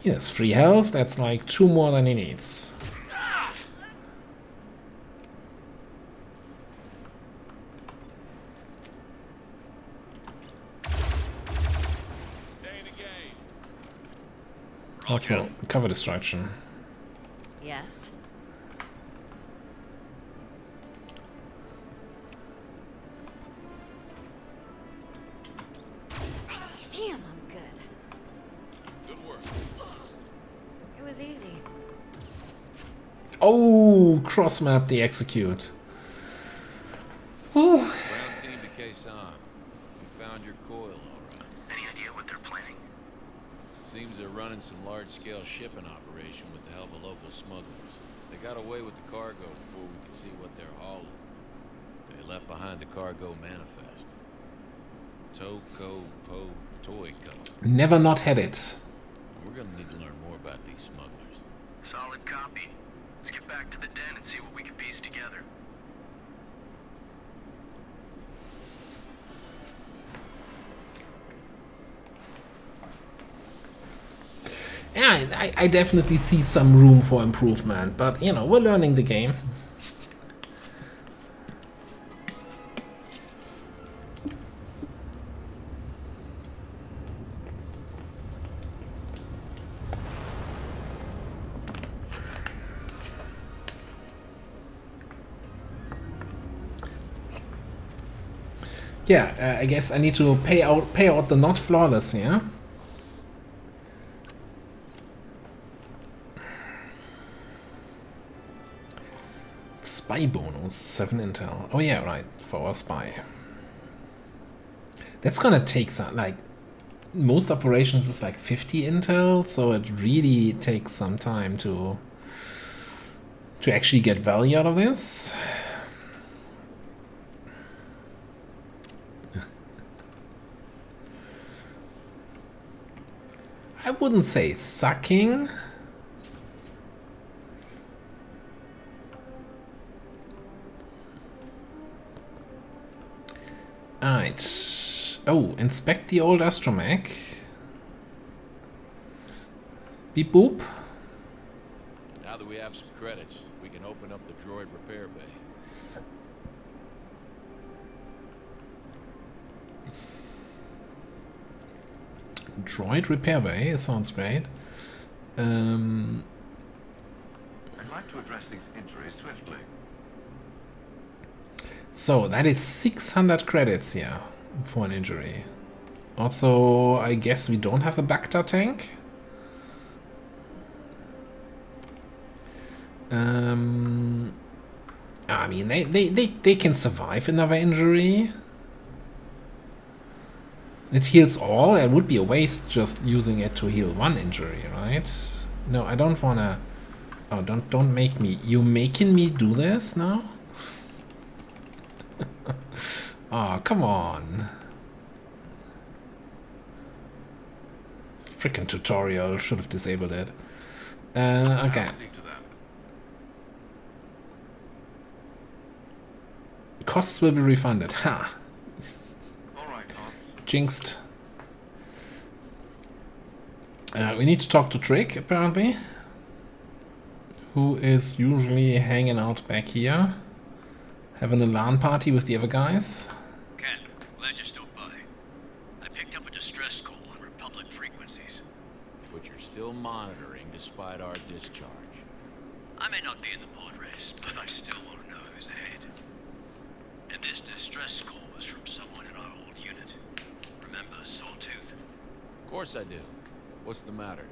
Yes, free health, that's like 2 more than he needs. Also, cover destruction. Yes. Damn, I'm good. Good work. It was easy. Oh, cross map the execute. Ooh. Ground team Hey, Sam. You found your coil, all right. Any idea what they're planning? Seems they're running some large-scale shipping operation with the help of local smugglers. They got away with the cargo before we could see what they're hauling. They left behind the cargo manifest. Toko Po Toy Co. Never not had it. We're gonna need to learn more about these smugglers. Solid copy. Let's get back to the den and see what we can piece together. Yeah, I definitely see some room for improvement, but you know, we're learning the game. Yeah, I guess I need to pay out the not flawless, yeah? Spy bonus, 7 intel. Oh yeah, right, for our spy. That's gonna take some, like, most operations is like 50 intel, so it really takes some time to actually get value out of this. I wouldn't say sucking. Alright. Oh, inspect the old astromech. Beep boop. Now that we have some credits, we can open up the droid repair bay. Droid repair bay sounds great. I'd like to address these injuries swiftly. So that is 600 credits here for an injury. Also, I guess we don't have a Bacta tank. I mean, they can survive another injury. It heals all. It would be a waste just using it to heal one injury, right? No, I don't wanna. Oh, don't make me. You making me do this now? Oh, come on. Frickin' tutorial. Should have disabled it. Okay. Costs will be refunded. Ha! Jinxed. We need to talk to Trick, apparently. Who is usually hanging out back here. Having a LAN party with the other guys. Cat, glad you stopped by. I picked up a distress call on Republic frequencies. But you're still monitoring despite our discharge. I may not be in the pod race, but I still want to know who's ahead. And this distress call was from someone in our old unit. Remember Sawtooth? Of course I do. What's the matter?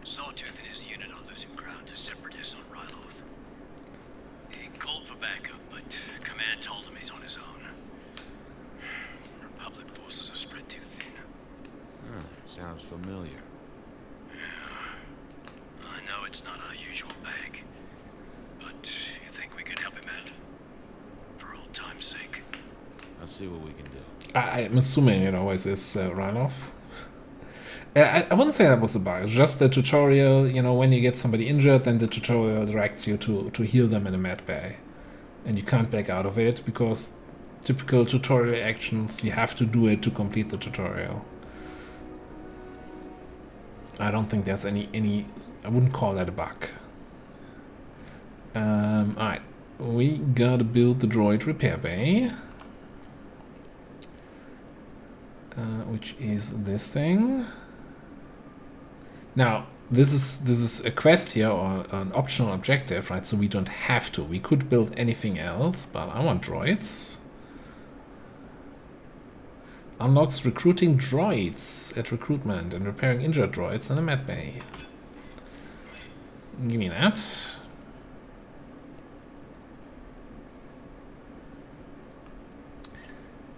Sawtooth and his unit are losing ground to separatists on Ryloth. He called for backup, but Command told him he's on his own. Republic forces are spread too thin. Sounds familiar. Yeah. I know it's not our usual bag, but you think we can help him out? For old time's sake. I'll see what we can do. I'm assuming it always is Ryloth. I wouldn't say that was a bug. It's just the tutorial, you know, when you get somebody injured, then the tutorial directs you to heal them in a med bay. And you can't back out of it, because typical tutorial actions, you have to do it to complete the tutorial. I don't think there's any I wouldn't call that a bug. Alright. We gotta build the droid repair bay. Which is this thing. Now, this is a quest here, or an optional objective, right? So we don't have to. We could build anything else, but I want droids. Unlocks recruiting droids at recruitment and repairing injured droids in a med bay. Give me that.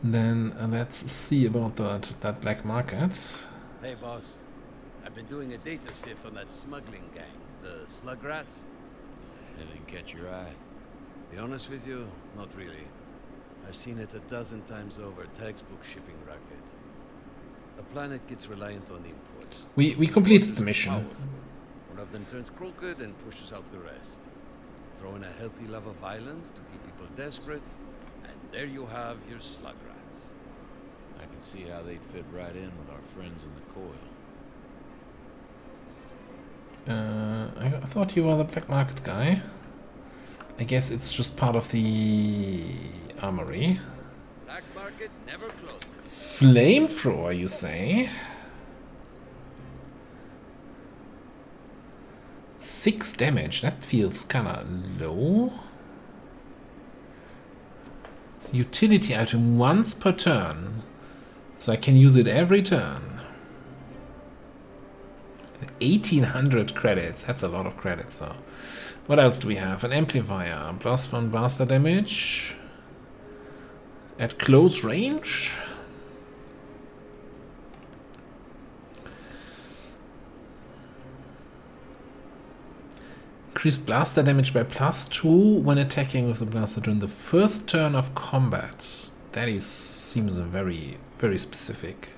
Then let's see about that black market. Hey, boss. I've been doing a data sift on that smuggling gang, the Slugrats. Anything catch your eye? Be honest with you, not really. I've seen it a dozen times over, textbook shipping racket. A planet gets reliant on imports. We completed the mission. One of them turns crooked and pushes out the rest. Throw in a healthy love of violence to keep people desperate, and there you have your Slugrats. I can see how they'd fit right in with our friends in the coil. I thought you were the black market guy. I guess it's just part of the armory. Black market never closes. Flamethrower, you say? 6 damage, that feels kinda low. It's a utility item once per turn, so I can use it every turn. 1800 credits, that's a lot of credits though. What else do we have? An amplifier, +1 blaster damage at close range. Increase blaster damage by +2 when attacking with the blaster during the first turn of combat. That seems very, very specific.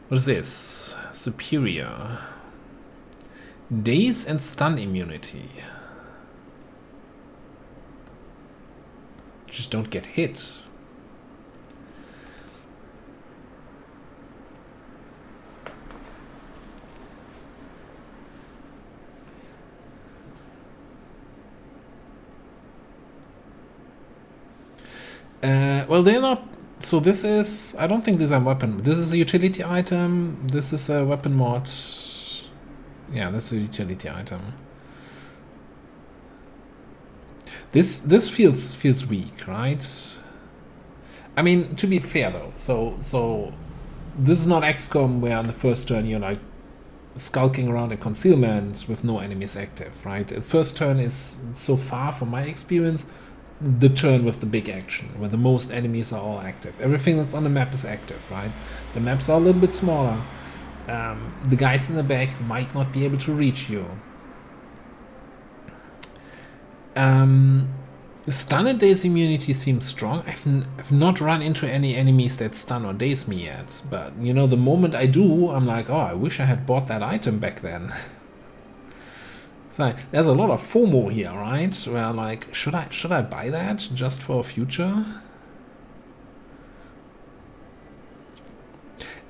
What is this? Superior. Daze and stun immunity. Just don't get hit. Well, they're not. So this is. I don't think these are weapon. This is a utility item. This is a weapon mod. Yeah, this is a utility item. This feels weak, right? I mean, to be fair though, so this is not XCOM where on the first turn you're like skulking around in concealment with no enemies active, right? The first turn is, so far from my experience, the turn with the big action, where the most enemies are all active. Everything that's on the map is active, right? The maps are a little bit smaller. The guys in the back might not be able to reach you. Stun and daze immunity seems strong. I've not run into any enemies that stun or daze me yet, but you know, the moment I do, I'm like, oh, I wish I had bought that item back then. There's a lot of FOMO here, right? Where like, should I buy that just for future?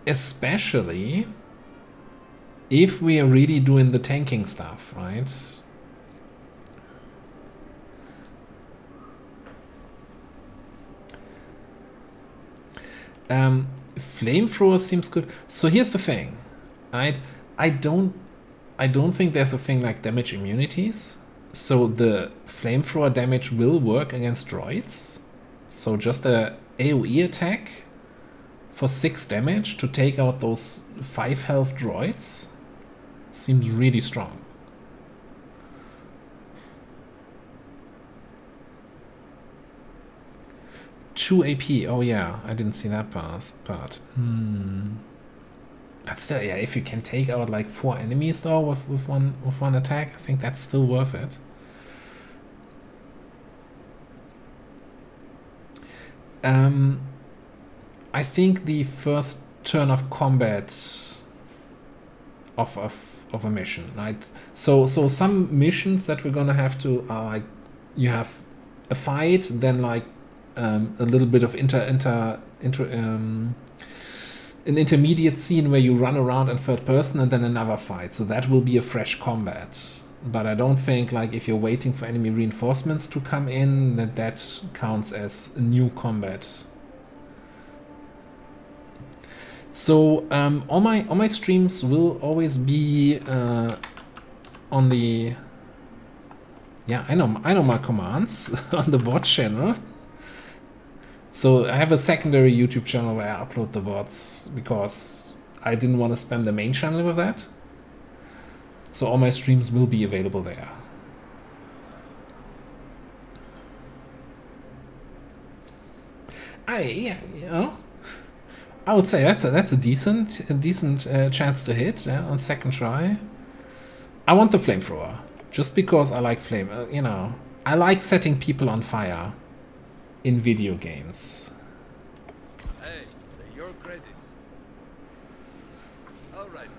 Especially if we are really doing the tanking stuff, right? Flamethrower seems good. So here's the thing, right? I don't think there's a thing like damage immunities. So the flamethrower damage will work against droids. So just a AoE attack for 6 damage to take out those 5 health droids seems really strong. Two AP. Oh yeah, I didn't see that part. But still, yeah, if you can take out like 4 enemies though with one attack, I think that's still worth it. I think the first turn of combat of a mission, right? So some missions that we're gonna have to like, you have a fight, then like a little bit of an intermediate scene where you run around in third person, and then another fight. So that will be a fresh combat. But I don't think like if you're waiting for enemy reinforcements to come in, that counts as a new combat. So all my streams will always be on the, yeah, I know my commands on the VOD channel. So I have a secondary YouTube channel where I upload the VODs because I didn't want to spam the main channel with that. So all my streams will be available there. you know, I would say that's a decent chance to hit on second try. I want the flamethrower just because I like you know, I like setting people on fire in video games. Hey, they're your credits. All right.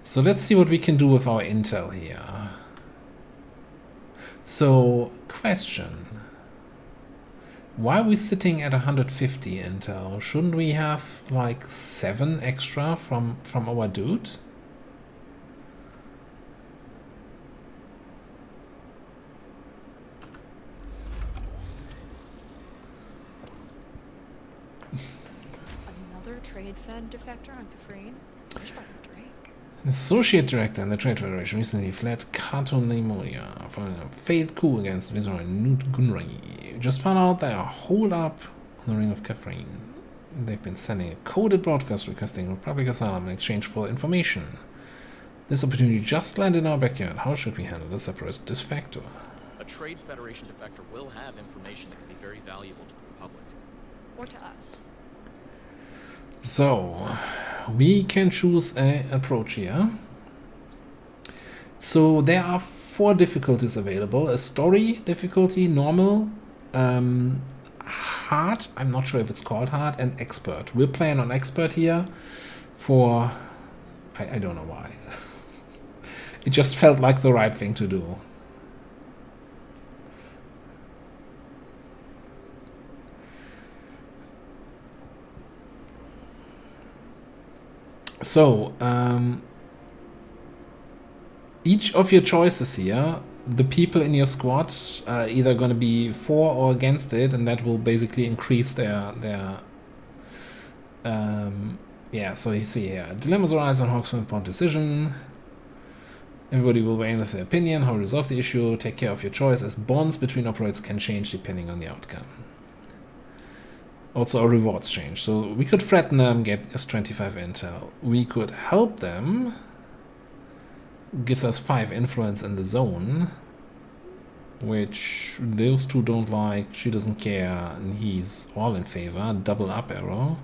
So let's see what we can do with our intel here. So, question. Why are we sitting at 150 intel? Shouldn't we have like 7 extra from our dude? Another trade-fed defector on Kafrene? Drake. An associate director in the Trade Federation recently fled Katonemolia following a failed coup against Viceroy Nut Gunray. Just found out they are holed up on the Ring of Kafrene. They've been sending a coded broadcast requesting Republic Asylum in exchange for information. This opportunity just landed in our backyard. How should we handle this separate defector? A Trade Federation defector will have information that can be very valuable to the Republic. Or to us. So, we can choose an approach here. So there are 4 difficulties available. A story difficulty, normal, hard, I'm not sure if it's called hard, and expert. We're playing on expert here for... I don't know why. It just felt like the right thing to do. So, each of your choices here, the people in your squad are either going to be for or against it, and that will basically increase their yeah, so you see here, dilemmas arise when Hawks make a important decision. Everybody will weigh in with their opinion, how to resolve the issue, take care of your choice, as bonds between operators can change depending on the outcome. Also, our rewards change. So we could threaten them, get us 25 intel. We could help them, gives us 5 influence in the zone, which those two don't like. She doesn't care, and he's all in favor. Double up arrow.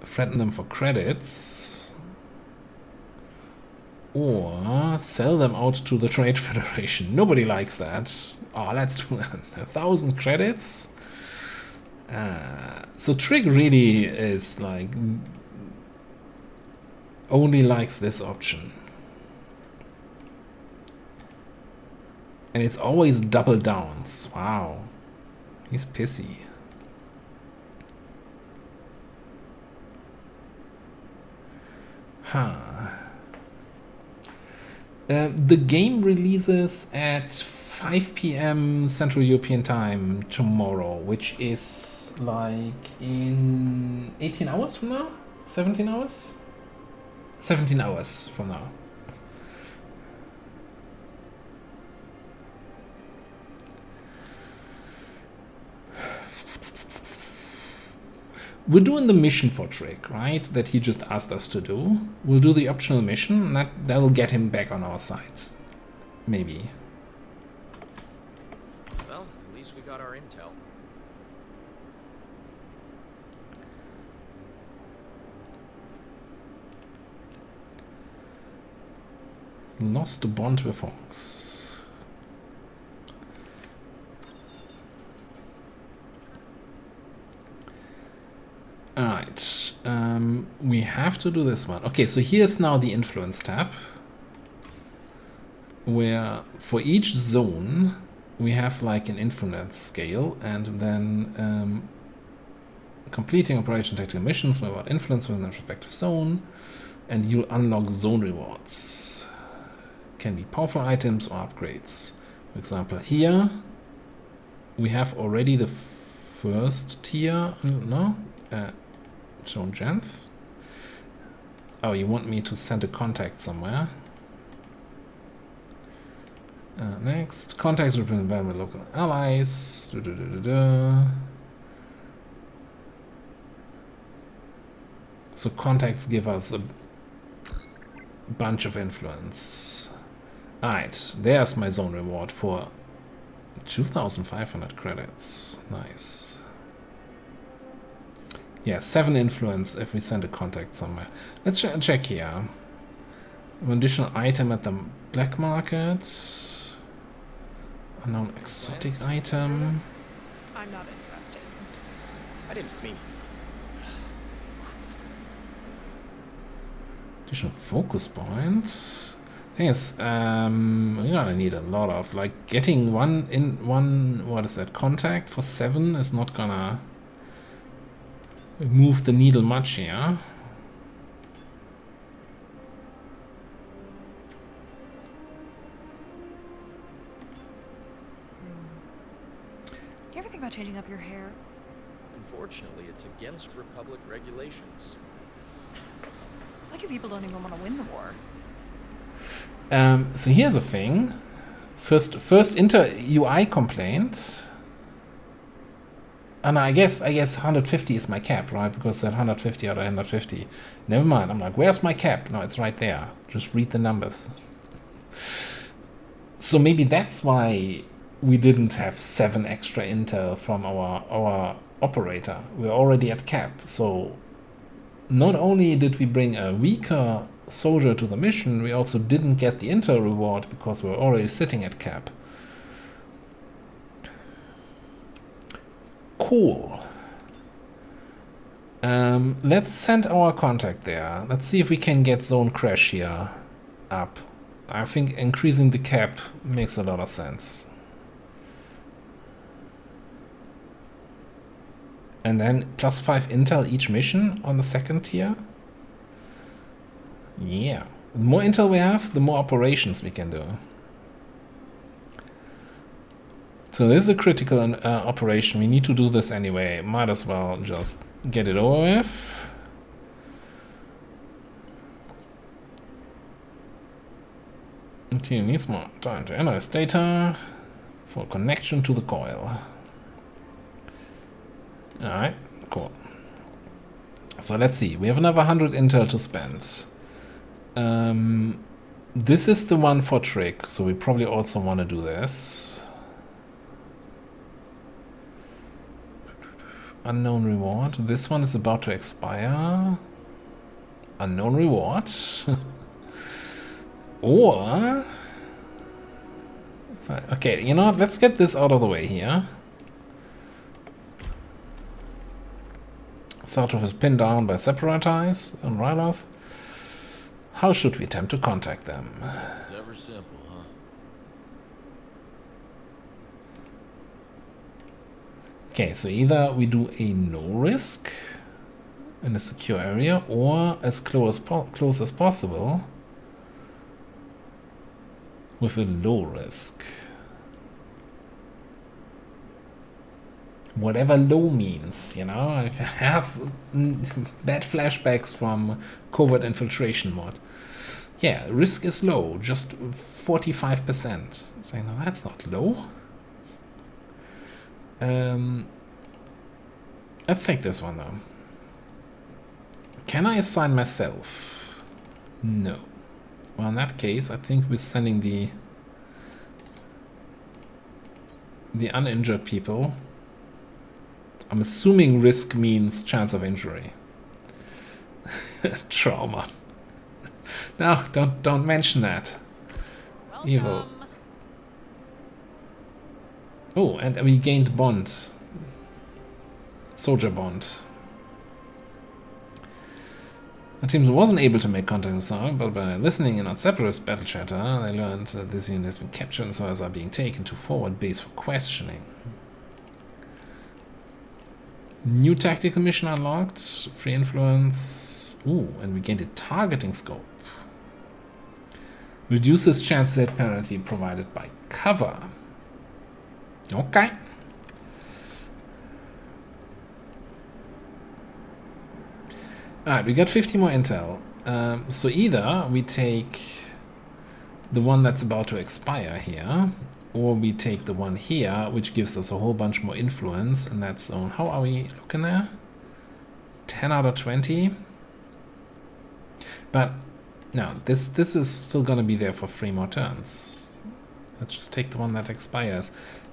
Threaten them for credits, or sell them out to the Trade Federation. Nobody likes that. Oh, let's do that. 1,000 credits. So Trig really is like only likes this option, and it's always double downs. Wow, he's pissy. The game releases at 5 p.m. Central European Time tomorrow, which is like in 18 hours from now? 17 hours? 17 hours from now. We're doing the mission for Trig, right? That he just asked us to do. We'll do the optional mission, and that'll get him back on our side. Maybe. Well, at least we got our intel. Lost the bond with Hawks. Alright, we have to do this one. Okay, so here's now the influence tab, where for each zone we have like an influence scale, and then completing operation tactical missions without influence within the respective zone, and you'll unlock zone rewards. Can be powerful items or upgrades. For example, here we have already the first tier, no? Joan Janth. Oh, you want me to send a contact somewhere? Next, contacts represent valuable local allies. So contacts give us bunch of influence. Alright, there's my zone reward for 2,500 credits. Nice. Yeah, 7 influence if we send a contact somewhere. Let's check here. An additional item at the black market. Unknown exotic item. I'm not interested. I didn't mean. Additional focus points. Thing is, we're gonna need a lot of, like, getting one, what is that, contact for 7 is not gonna move the needle much here. You ever think about changing up your hair? Unfortunately, it's against Republic regulations. It's like you people don't even want to win the war. So here's a thing. First inter UI complaint. And I guess 150 is my cap, right? Because that 150 out of 150. Never mind. I'm like, where's my cap? No, it's right there. Just read the numbers. So maybe that's why we didn't have 7 extra intel from our operator. We're already at cap. So not only did we bring a weaker soldier to the mission, we also didn't get the intel reward because we're already sitting at cap. Cool. Let's send our contact there. Let's see if we can get zone crash here up. I think increasing the cap makes a lot of sense. And then +5 intel each mission on the second tier. Yeah. The more intel we have, the more operations we can do. So this is a critical operation. We need to do this anyway. Might as well just get it over with. The team needs more time to analyze data for connection to the coil. Alright, cool. So let's see. We have another 100 intel to spend. This is the one for Trick, so we probably also want to do this. Unknown reward. This one is about to expire. Unknown reward. Or... okay, you know what? Let's get this out of the way here. Sartov is pinned down by Separatize on Ryloth. How should we attempt to contact them? It's ever simple, huh? Okay, so either we do a no risk in a secure area, or as close as possible with a low risk. Whatever low means, you know. I have bad flashbacks from Covert Infiltration mod. Yeah, risk is low, just 45%. Saying, no, that's not low. Let's take this one though. Can I assign myself? No. Well, in that case, I think we're sending the uninjured people. I'm assuming risk means chance of injury. Trauma. No, don't mention that. Welcome. Evil. Oh, and we gained bond. Soldier bond. The team wasn't able to make contact with Sark, but by listening in on Separatist battle chatter, they learned that this unit has been captured and soldiers are being taken to forward base for questioning. New tactical mission unlocked. Free influence. Ooh, and we gained a targeting scope. Reduces chance hit penalty provided by cover. Okay. Alright, we got 50 more intel. So either we take the one that's about to expire here, or we take the one here, which gives us a whole bunch more influence in that zone. How are we looking there? 10 out of 20. But No, this is still gonna be there for 3 more turns. Let's just take the one that expires.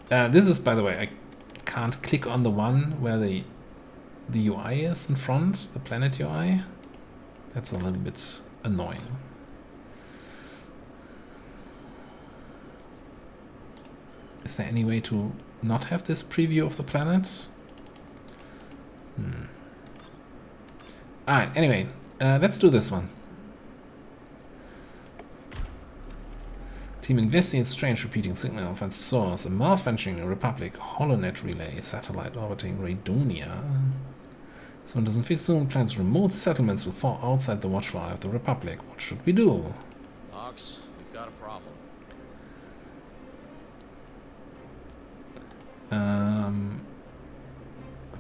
This is, by the way, I can't click on the one where the UI is in front, the planet UI. That's a little bit annoying. Is there any way to not have this preview of the planet? Alright, anyway, let's do this one. Team investigates strange repeating signal of its source. A malfunctioning Republic HoloNet relay satellite orbiting Raydonia. Someone doesn't fix soon plans remote settlements will fall outside the watchful eye of the Republic. What should we do? Ox, we've got a problem.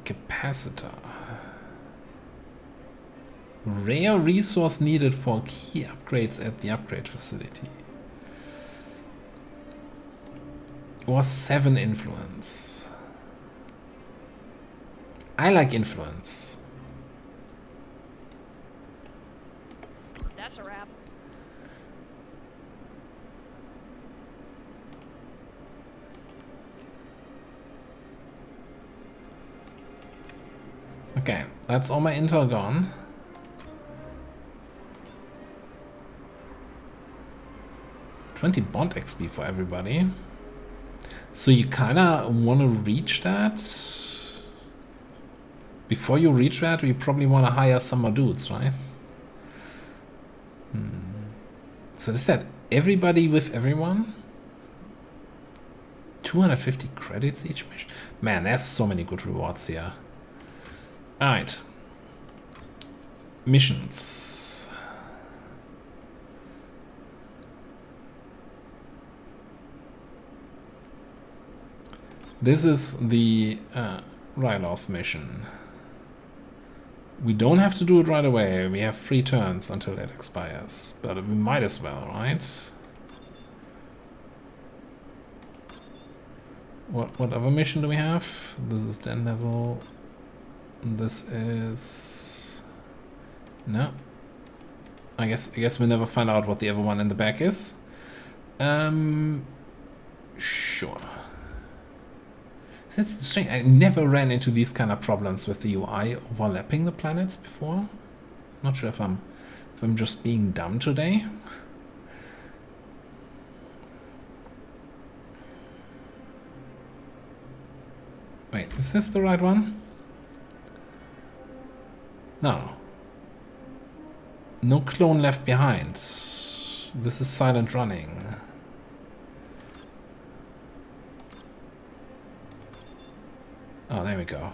Capacitor. Rare resource needed for key upgrades at the upgrade facility. Or 7 influence. I like influence. That's a wrap. Okay, that's all my intel gone. $20 bond XP for everybody. So you kinda wanna reach that? Before you reach that, you probably wanna hire some more dudes, right? So is that everybody with everyone? 250 credits each mission? Man, there's so many good rewards here. Alright. Missions. This is the Ryloth mission. We don't have to do it right away. We have 3 turns until it expires. But we might as well, right? What other mission do we have? This is Den level. This is... No. I guess we'll never find out what the other one in the back is. Sure. That's strange. I never ran into these kind of problems with the UI overlapping the planets before. Not sure if I'm just being dumb today. Wait, is this the right one? No. No clone left behind. This is silent running. Oh, there we go.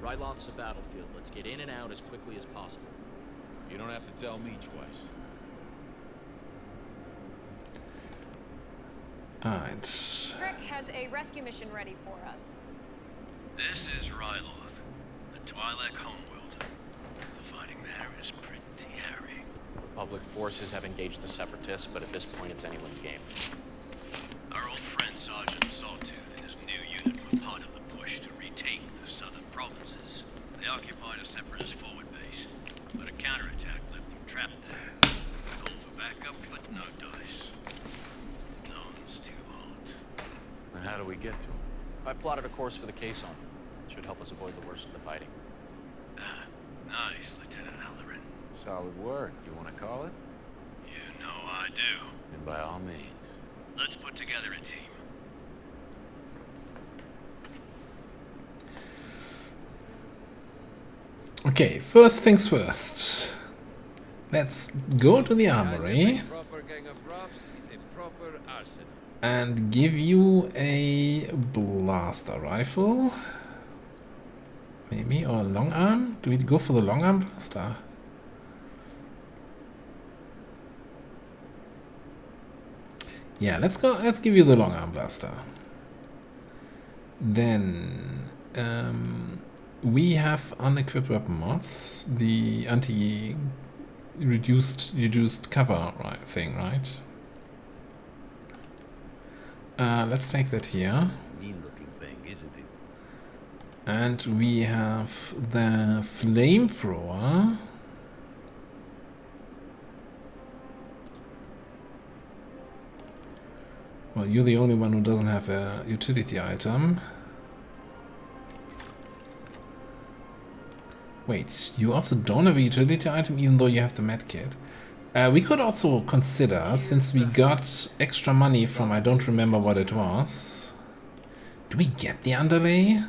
Ryloth's a battlefield. Let's get in and out as quickly as possible. You don't have to tell me twice. Alright. Trek has a rescue mission ready for us. This is Ryloth, the Twi'lek homeworld. The fighting there is pretty hairy. Republic forces have engaged the Separatists, but at this point it's anyone's game. Our old friend Sergeant Sawtooth and his new unit were part of the push to retake the southern provinces. They occupied a Separatist forward base, but a counterattack left them trapped there. Called for backup, but no dice. Dawn's too hot. And how do we get to him? I plotted a course for the caisson. Should help us avoid the worst of the fighting. Nice, Lieutenant Halloran. Solid work. You want to call it? You know I do. And by all means. Let's put together a team. Okay, first things first. Let's go to the armory and give you a blaster rifle. Maybe, or a long arm? Do we go for the long arm blaster? Yeah, let's go. Let's give you the long arm blaster. Then we have unequipped weapon mods. The reduced cover thing, right? Let's take that here. Mean-looking thing, isn't it? And we have the flamethrower. Well, you're the only one who doesn't have a utility item. Wait, you also don't have a utility item even though you have the medkit. We could also consider, since we got extra money from I don't remember what it was. Do we get the underlay?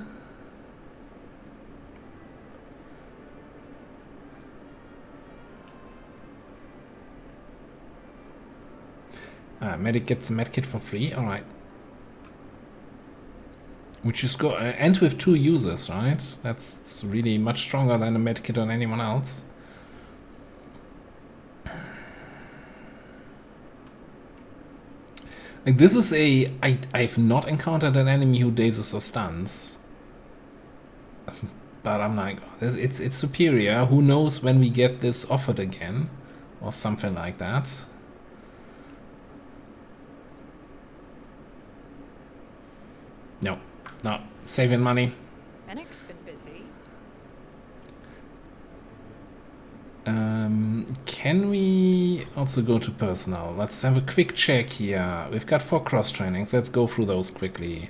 Medic gets the medkit for free, alright. Which is go and with 2 users, right? That's really much stronger than a medkit on anyone else. Like this is I've not encountered an enemy who dazes or stuns. But I'm like, it's superior. Who knows when we get this offered again? Or something like that. No, saving money. Fennec's been busy. Can we also go to personnel? Let's have a quick check here. We've got 4 cross trainings. Let's go through those quickly.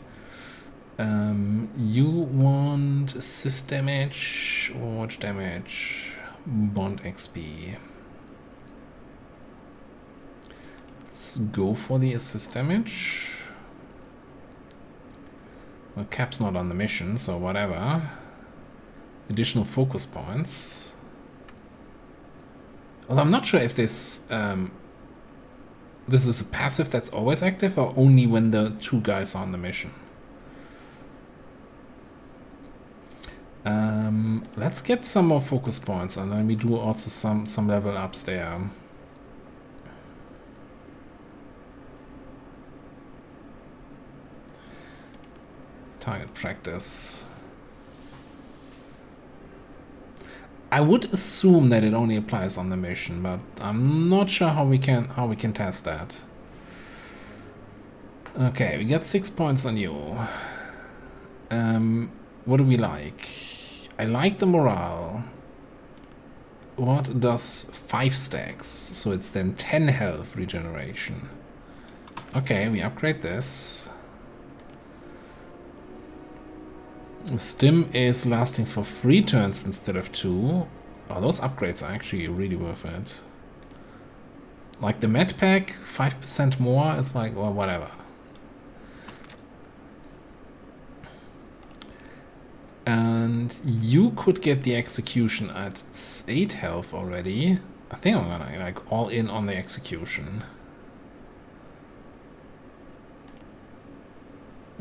You want assist damage, watch damage, bond XP. Let's go for the assist damage. Well, Cap's not on the mission, so whatever. Additional focus points. Well, I'm not sure if this this is a passive that's always active or only when the 2 guys are on the mission. Let's get some more focus points and then we do also some level ups there. Target practice. I would assume that it only applies on the mission, but I'm not sure how we can test that. Okay, we got 6 points on you. What do we like? I like the morale. What does 5 stacks? So it's then 10 health regeneration. Okay, we upgrade this. Stim is lasting for 3 turns instead of 2. Oh, those upgrades are actually really worth it. Like the med pack, 5% more, it's like, well, whatever. And you could get the execution at 8 health already. I think I'm gonna like all in on the execution.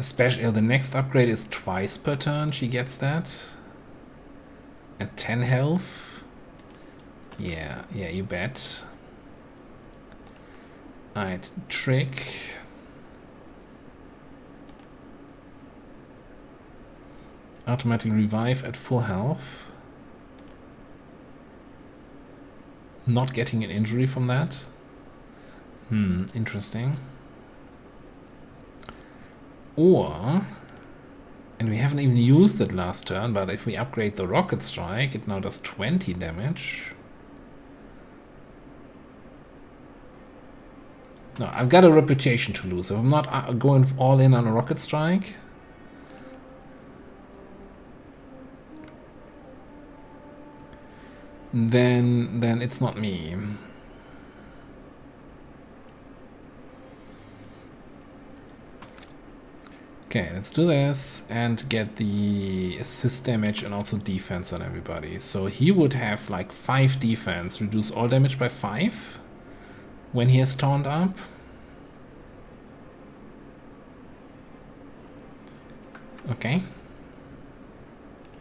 Especially the next upgrade is twice per turn. She gets that at 10 health. Yeah, you bet. Alright, trick. Automatic revive at full health. Not getting an injury from that. Interesting. Or, and we haven't even used it last turn, but if we upgrade the rocket strike, it now does 20 damage. No, I've got a reputation to lose. If I'm not going all in on a rocket strike, then it's not me. Okay, let's do this and get the assist damage and also defense on everybody. So he would have like 5 defense, reduce all damage by 5 when he is taunt up. Okay.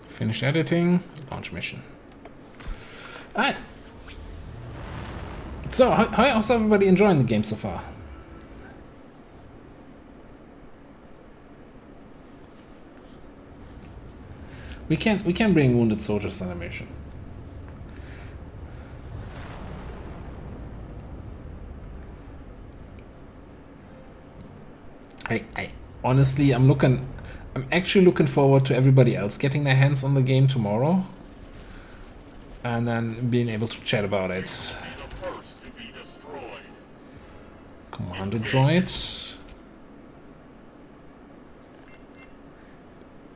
Finished editing, launch mission. Alright. So, how's everybody enjoying the game so far? We can bring wounded soldiers on a mission. I honestly I'm actually looking forward to everybody else getting their hands on the game tomorrow. And then being able to chat about it. Commander droid.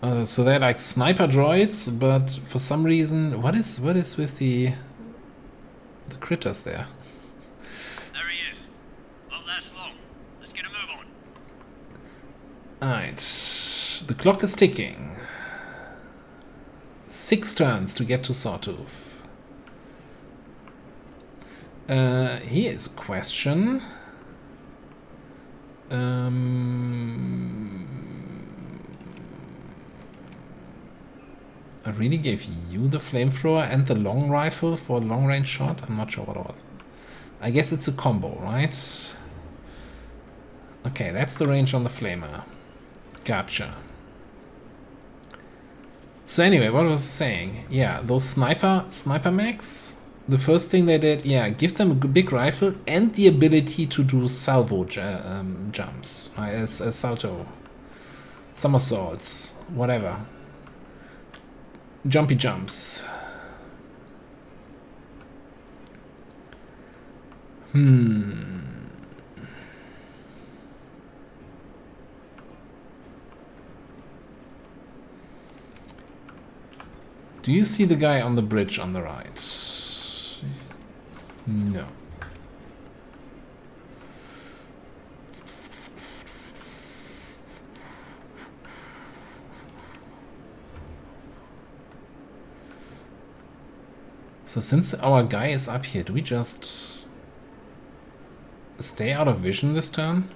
So they're like sniper droids, but for some reason, what is with the critters there? There he is. Won't last long. Let's get a move on. Alright, the clock is ticking. 6 turns to get to Sawtooth. Here's a question. I really gave you the flamethrower and the long rifle for a long range shot? I'm not sure what it was. I guess it's a combo, right? Okay, that's the range on the flamer. Gotcha. So anyway, what was I saying? Yeah, those sniper mechs, the first thing they did, yeah, give them a big rifle and the ability to do salvo jumps, salto, somersaults, whatever. Jumpy jumps. Do you see the guy on the bridge on the right? No. So since our guy is up here, do we just stay out of vision this turn?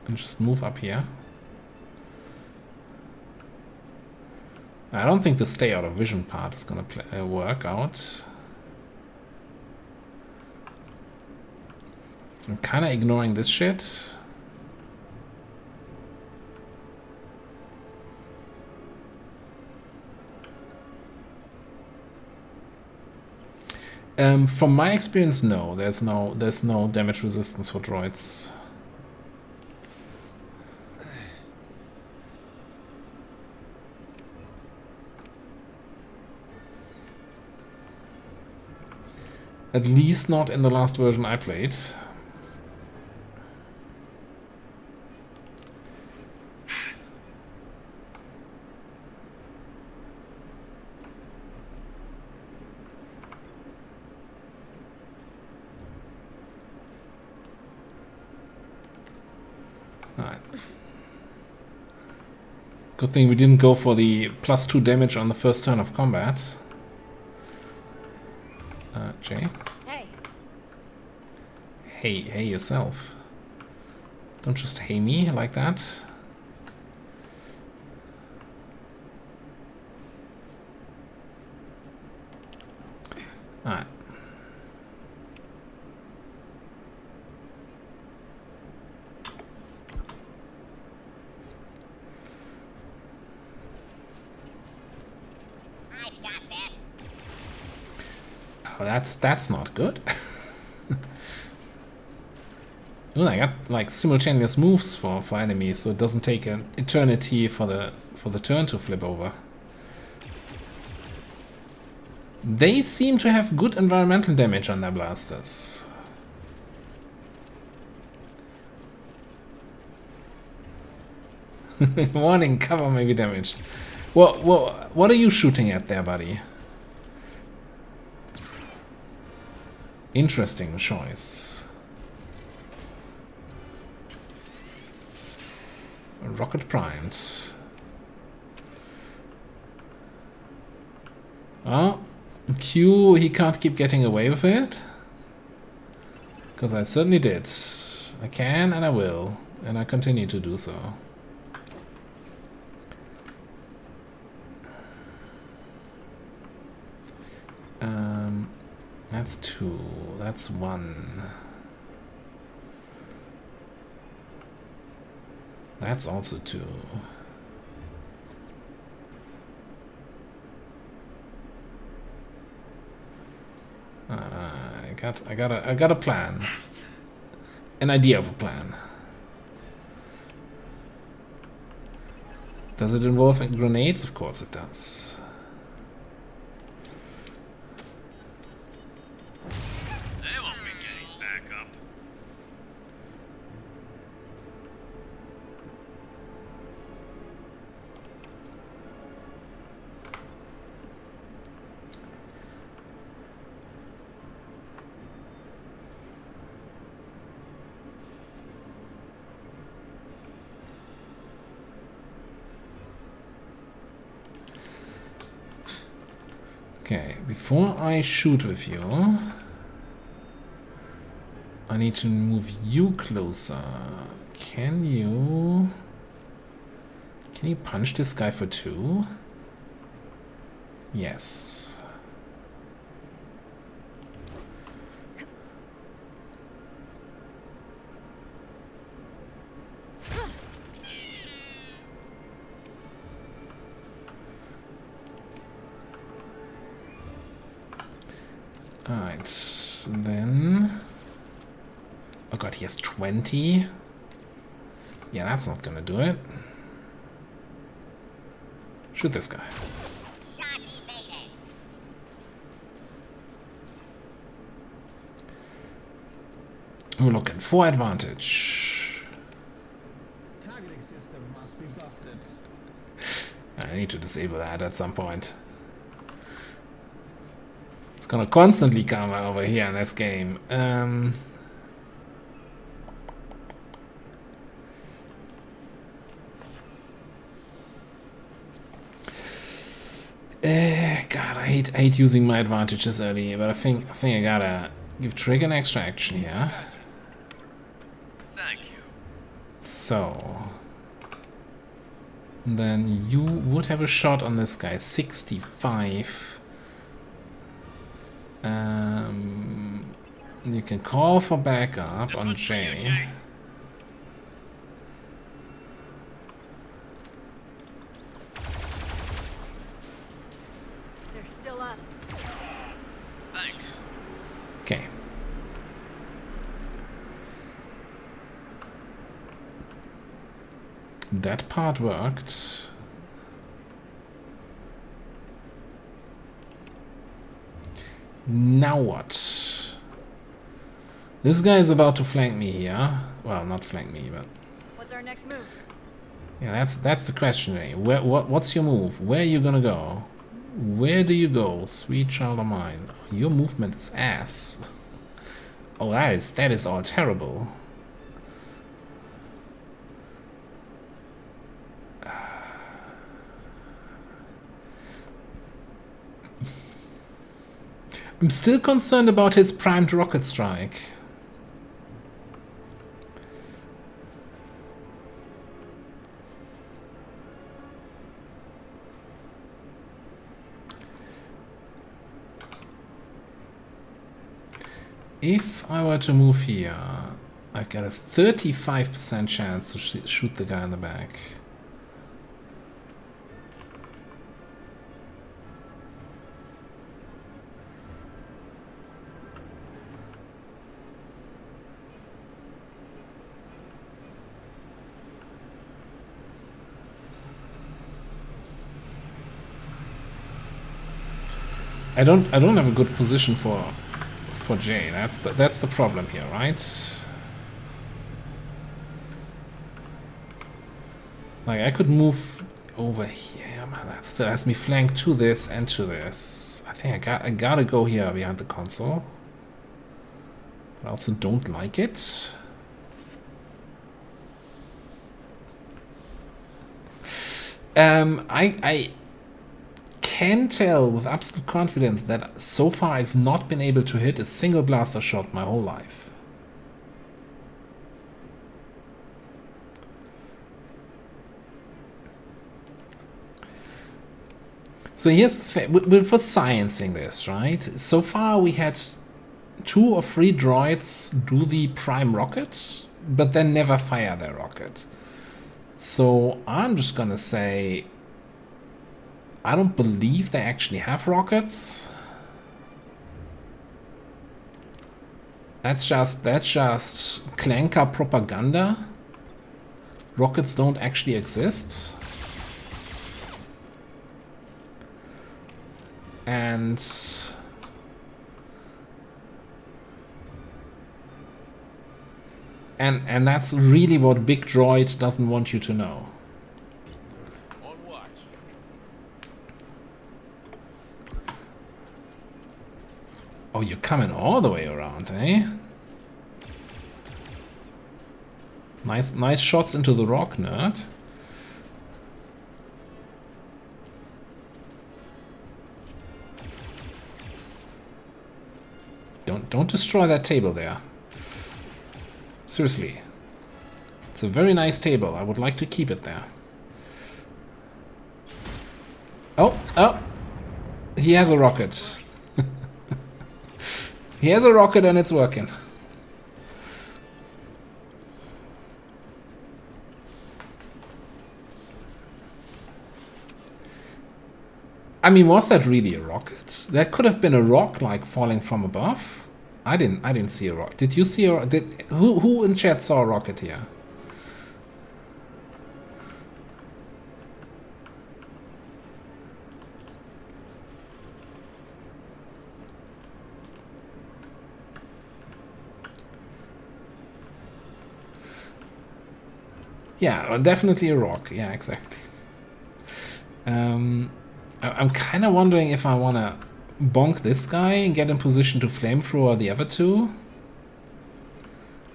And just move up here? I don't think the stay out of vision part is gonna work out. I'm kinda ignoring this shit. From my experience, no. There's no damage resistance for droids. At least not in the last version I played. Alright. Good thing we didn't go for the +2 damage on the first turn of combat. Jay? Hey. Hey yourself. Don't just hey me like that. Alright. Oh, that's not good. Ooh, I got like simultaneous moves for enemies, so it doesn't take an eternity for the turn to flip over. They seem to have good environmental damage on their blasters. Warning, cover may be damaged. Well, what are you shooting at there, buddy? Interesting choice. Rocket primed. Oh, Q, he can't keep getting away with it. Because I certainly did. I can and I will. And I continue to do so. That's 2. That's 1. That's also 2. I got a plan. An idea of a plan. Does it involve grenades? Of course it does. They won't be getting back up. Before I shoot with you, I need to move you closer. Can you punch this guy for 2? Yes. Alright, then... Oh god, he has 20. Yeah, that's not gonna do it. Shoot this guy. We're looking for advantage. Targeting system must be busted. I need to disable that at some point. It's gonna constantly come over here in this game. God, I hate using my advantages early, but I think I gotta give Trigger an extra action here. Thank you. So then you would have a shot on this guy, 65. You can call for backup on Jay. They're still up. Thanks. Okay. That part worked. Now what? This guy is about to flank me here. Well, not flank me, but... What's our next move? Yeah, that's the question, eh? What's your move? Where are you gonna go? Where do you go, sweet child of mine? Your movement is ass. Oh, that is all terrible. I'm still concerned about his primed rocket strike. If I were to move here, I've got a 35% chance to shoot the guy in the back. I don't have a good position for Jay. That's the problem here, right? Like I could move over here, man. That still has me flanked to this and to this. I think I gotta go here behind the console. But I also don't like it. I can tell with absolute confidence that so far I've not been able to hit a single blaster shot my whole life. So here's the thing, we're sciencing this, right? So far we had 2 or 3 droids do the prime rocket, but then never fire their rocket. So I'm just gonna say I don't believe they actually have rockets. That's just clanker propaganda. Rockets don't actually exist. And that's really what Big Droid doesn't want you to know. Oh, you're coming all the way around, eh? Nice shots into the rock, nerd. Don't destroy that table there. Seriously. It's a very nice table. I would like to keep it there. Oh, oh! He has a rocket. He has a rocket and it's working. I mean, was that really a rocket? That could have been a rock, like falling from above. I didn't see a rocket. Did you see a? Who in chat saw a rocket here? Yeah, definitely a rock. Yeah, exactly. I'm kind of wondering if I want to bonk this guy and get in position to flamethrower the other two.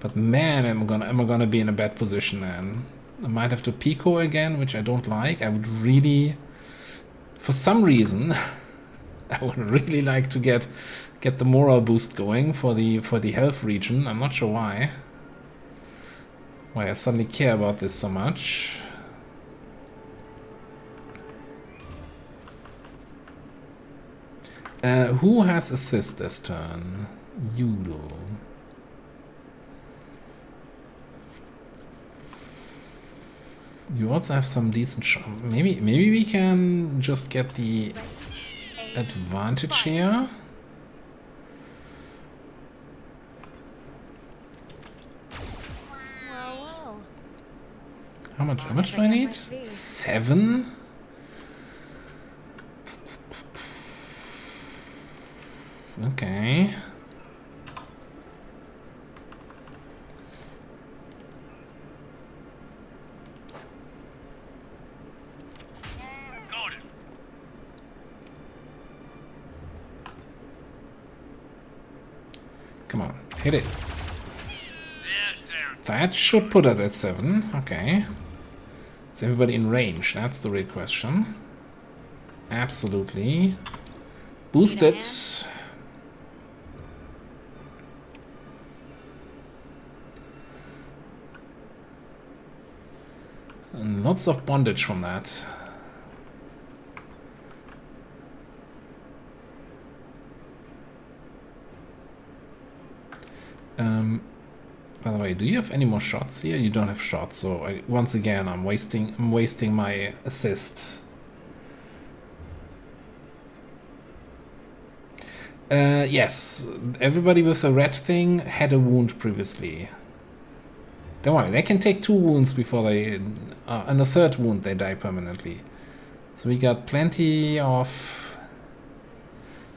But man, am I gonna be in a bad position then. I might have to Pico again, which I don't like. I would really, for some reason, I would really like to get the morale boost going for the health region. I'm not sure why I suddenly care about this so much. Who has assist this turn? You do. You also have some decent shot. Maybe we can just get the advantage here. How much do I need? 7? Okay. Come on, hit it. That should put us at 7. Okay. Is everybody in range? That's the real question. Absolutely. Boost it. And lots of bondage from that. By the way, do you have any more shots here? You don't have shots, so once again I'm wasting my assist. Yes, everybody with the red thing had a wound previously. Don't worry, they can take 2 wounds before they... and the 3rd wound they die permanently. So we got plenty of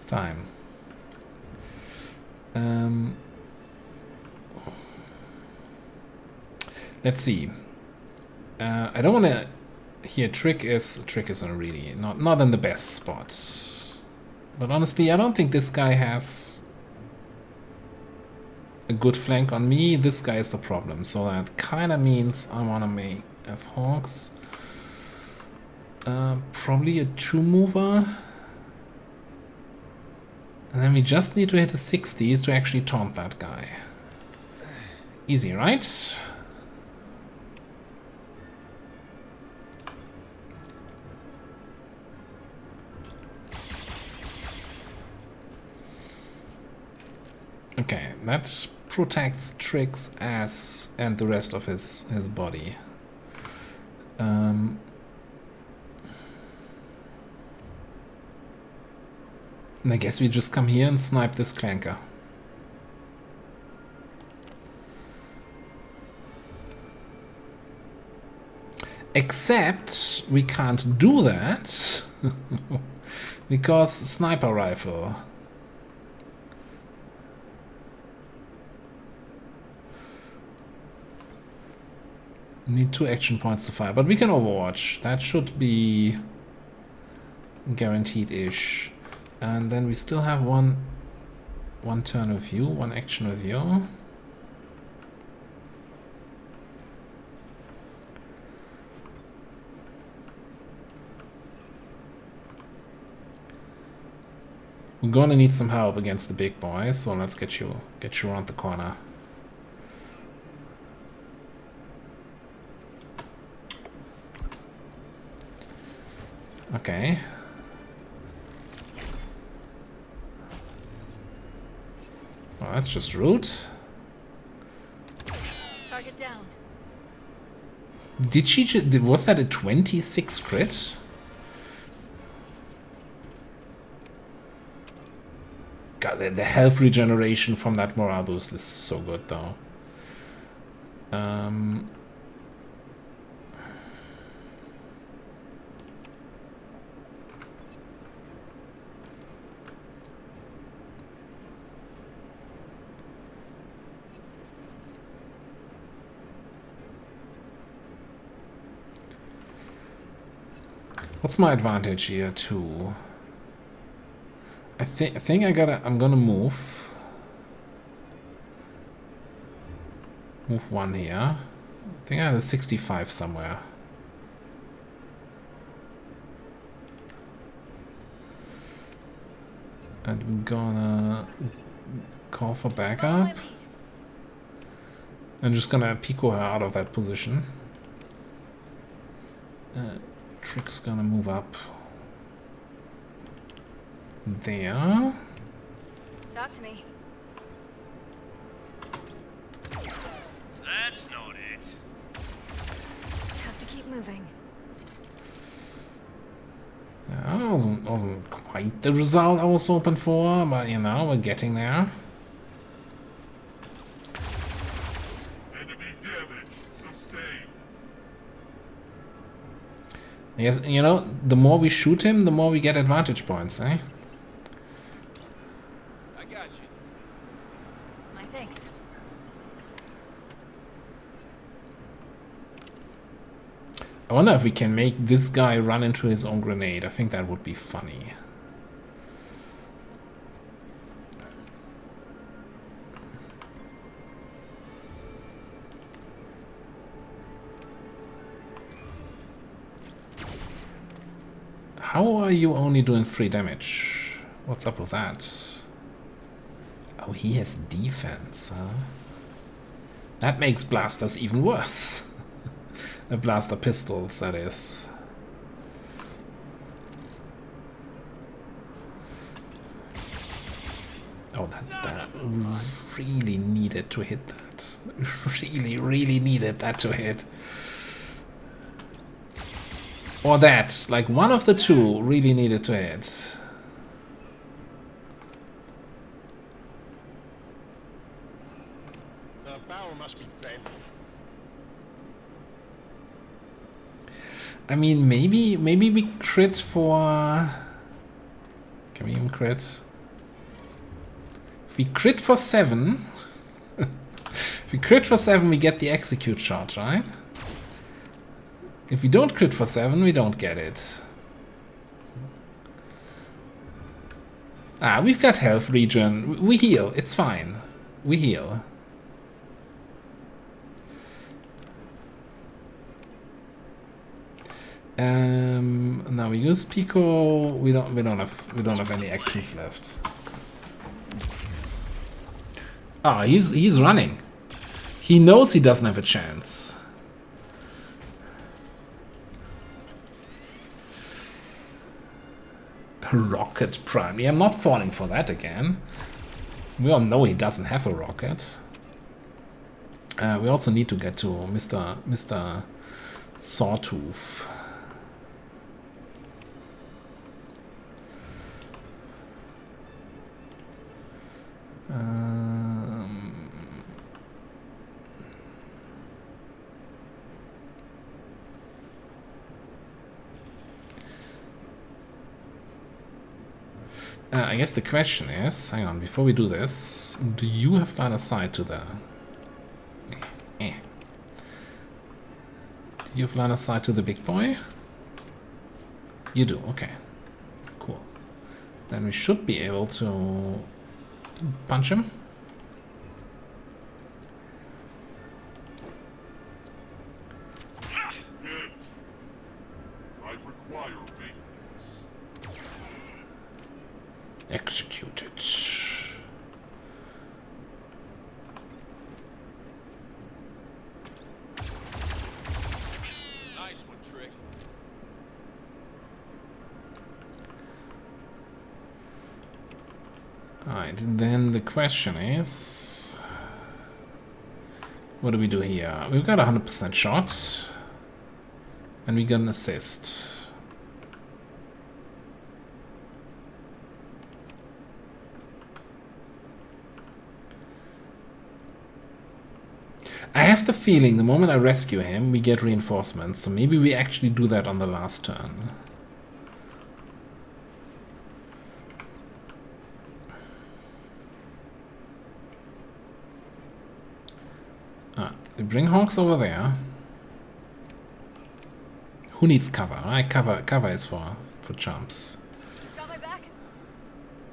time. Let's see. I don't want to... Here, Trick is in really not in the best spot. But honestly, I don't think this guy has a good flank on me. This guy is the problem. So that kind of means I want to make F-Hawks. Probably a 2-mover. And then we just need to hit a 60s to actually taunt that guy. Easy, right? Okay, that protects Trick's ass and the rest of his body. And I guess we just come here and snipe this clanker. Except we can't do that because sniper rifle. Need 2 action points to fire, but we can overwatch. That should be guaranteed-ish. And then we still have one turn with you, 1 action with you. We're gonna need some help against the big boys, so let's get you around the corner. Okay. Well, that's just rude. Target down. Did she was that a 26 crit? God, the health regeneration from that morale boost is so good though. What's my advantage here too? I think I'm gonna move one here. I think I have a 65 somewhere. And we're gonna call for backup. I'm just gonna Pico her out of that position. Trick's gonna move up there. Talk to me. That's not it. Just have to keep moving. Yeah, wasn't quite the result I was hoping for, but you know, we're getting there. Enemy damage sustained. I guess, you know, the more we shoot him, the more we get advantage points, eh? I got you. My thanks. I wonder if we can make this guy run into his own grenade. I think that would be funny. How are you only doing 3 damage? What's up with that? Oh, he has defense, huh? That makes blasters even worse. Blaster pistols, that is. Oh, that really needed to hit that. Really needed that to hit. Or that, like one of the two really needed to hit. The barrel must be bent. I mean, maybe we crit for... Can we even crit? If we crit for 7... If we crit for 7, we get the execute shot, right? If we don't crit for 7, we don't get it. Ah, we've got health regen. We heal. It's fine. We heal. Now we use Pico. We don't have any actions left. Ah, he's running. He knows he doesn't have a chance. Rocket Prime. Yeah, I'm not falling for that again. We all know he doesn't have a rocket. We also need to get to Mr. Sawtooth. I guess the question is, hang on, before we do this, do you have line of sight to the... Do you have line of sight to the big boy? You do, okay. Cool. Then we should be able to punch him. Execute. trick. Alright, then the question is... What do we do here? We've got a 100% shot. And we got an assist. I have the feeling the moment I rescue him, we get reinforcements. So maybe we actually do that on the last turn. We bring Hawks over there. Who needs cover? Right? Cover is for chumps. Got my back?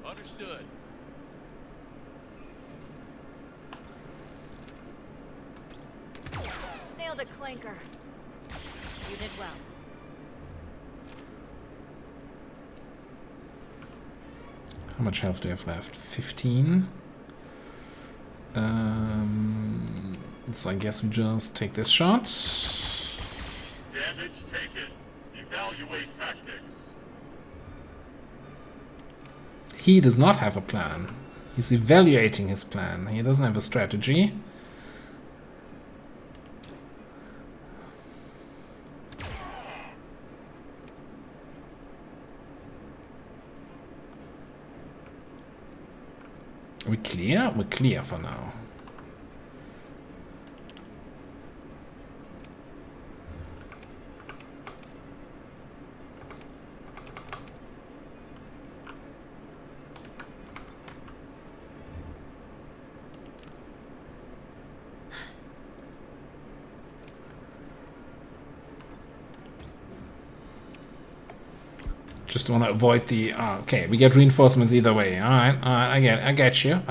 Understood. Nailed a clanker. You did well. How much health do you have left? 15. So I guess we just take this shot. Damage taken. Evaluate tactics. He does not have a plan. He's evaluating his plan. He doesn't have a strategy. Are we clear? We're clear for now. Just want to avoid the... okay, we get reinforcements either way. Alright, I get you.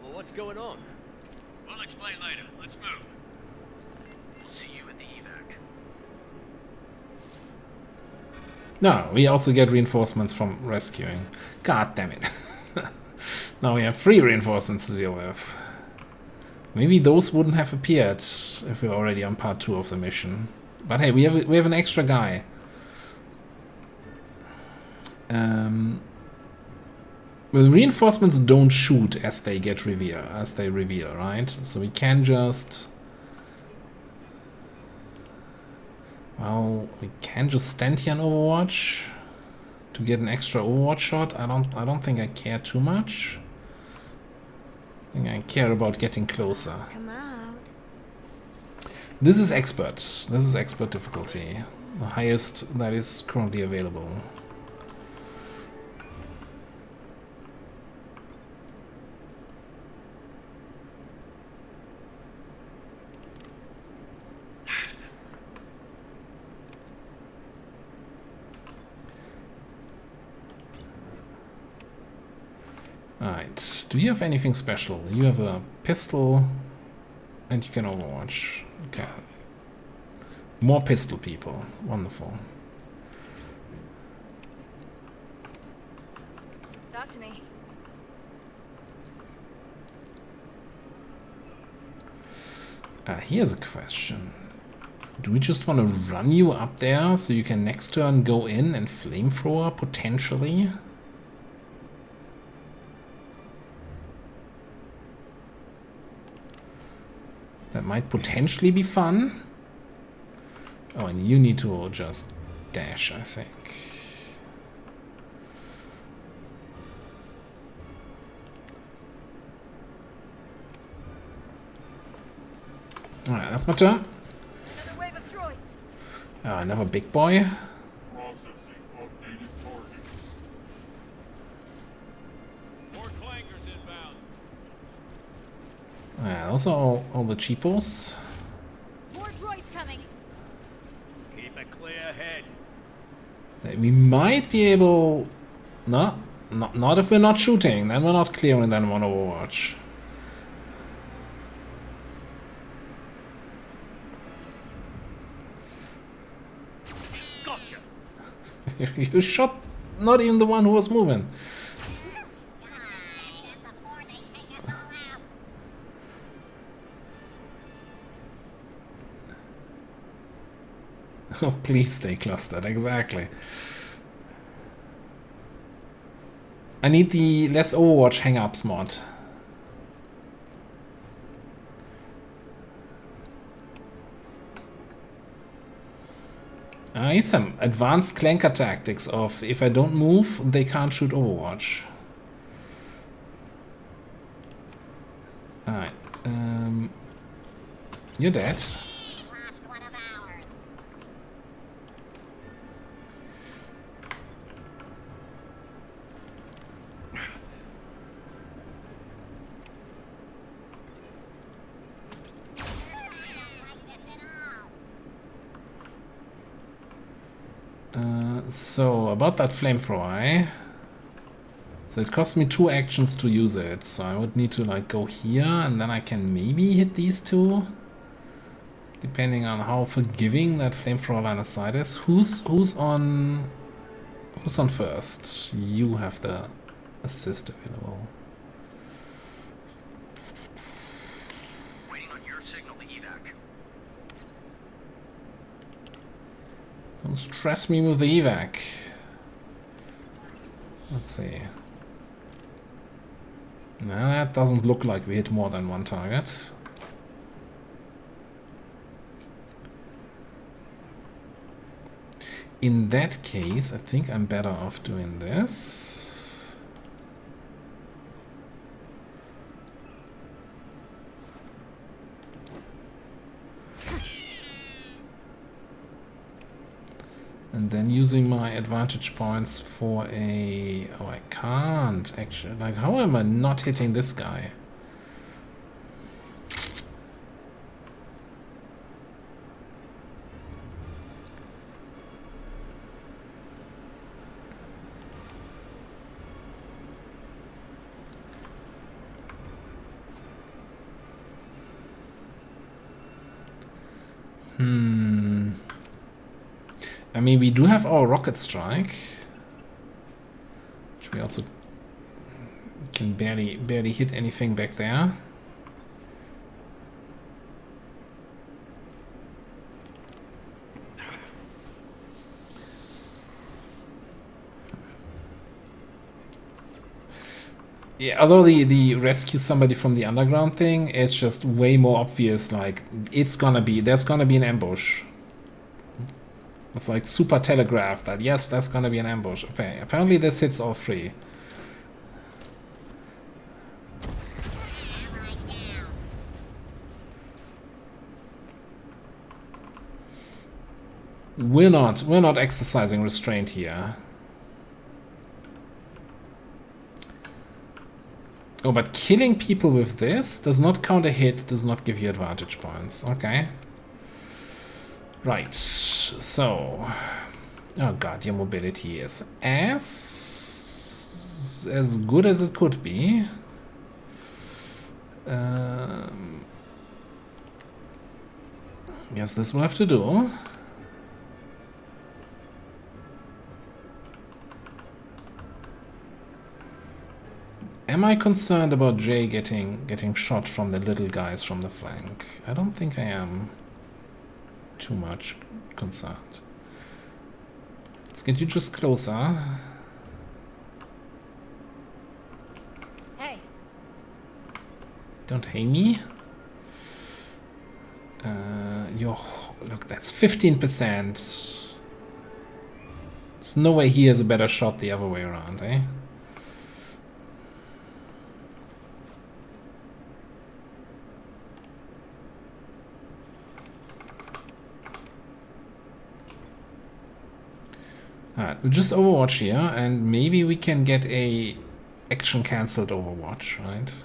Well, what's going on? We'll explain later. Let's move. We'll see you at the evac. No, we also get reinforcements from rescuing. God damn it. Now we have 3 reinforcements to deal with. Maybe those wouldn't have appeared if we were already on part 2 of the mission. But hey, we have an extra guy. Well, reinforcements don't shoot as they reveal, right? So we can just... Well, we can just stand here in Overwatch to get an extra Overwatch shot. I don't think I care too much. I think I care about getting closer. Come out. This is expert. This is expert difficulty. The highest that is currently available. Alright, do you have anything special? You have a pistol and you can Overwatch. Okay. More pistol people. Wonderful. Talk to me. Here's a question. Do we just want to run you up there so you can next turn go in and flamethrower potentially? That might potentially be fun. Oh, and you need to just dash, I think. Alright, that's my turn. Another wave of droids. Another big boy. Processing updated targets. More clankers inbound. Those are all the cheapos. More droids coming. Keep a clear head. We might be able... No, not if we're not shooting. Then we're not clearing them on Overwatch. Gotcha. You shot not even the one who was moving. Oh, please stay clustered, exactly. I need the less Overwatch hang-ups mod. I need some advanced clanker tactics of if I don't move, they can't shoot Overwatch. Alright. You're dead. So, about that flamethrower, eh? So it costs me 2 actions to use it, so I would need to like go here and then I can maybe hit these 2. Depending on how forgiving that flamethrower line of sight is. Who's on first? You have the assist available. Waiting on your signal to evac. Don't stress me with the evac. Let's see. Nah, that doesn't look like we hit more than one target. In that case, I think I'm better off doing this. And then using my advantage points for a... Oh, I can't actually. Like, how am I not hitting this guy? I mean, we do have our rocket strike, which we also can barely hit anything back there. Yeah, although the rescue somebody from the underground thing is just way more obvious. Like, there's gonna be an ambush. It's like super telegraphed that yes, that's gonna be an ambush. Okay, apparently this hits all 3. We're not exercising restraint here. Oh, but killing people with this does not count a hit, does not give you advantage points. Okay. Right, so... Oh god, your mobility is as good as it could be. Guess this will have to do. Am I concerned about Jay getting shot from the little guys from the flank? I don't think I am too much concerned. Let's get you just closer. Hey. Don't hate me. Look, that's 15%. There's no way he has a better shot the other way around, eh? Alright, we'll just Overwatch here, and maybe we can get a action cancelled Overwatch, right?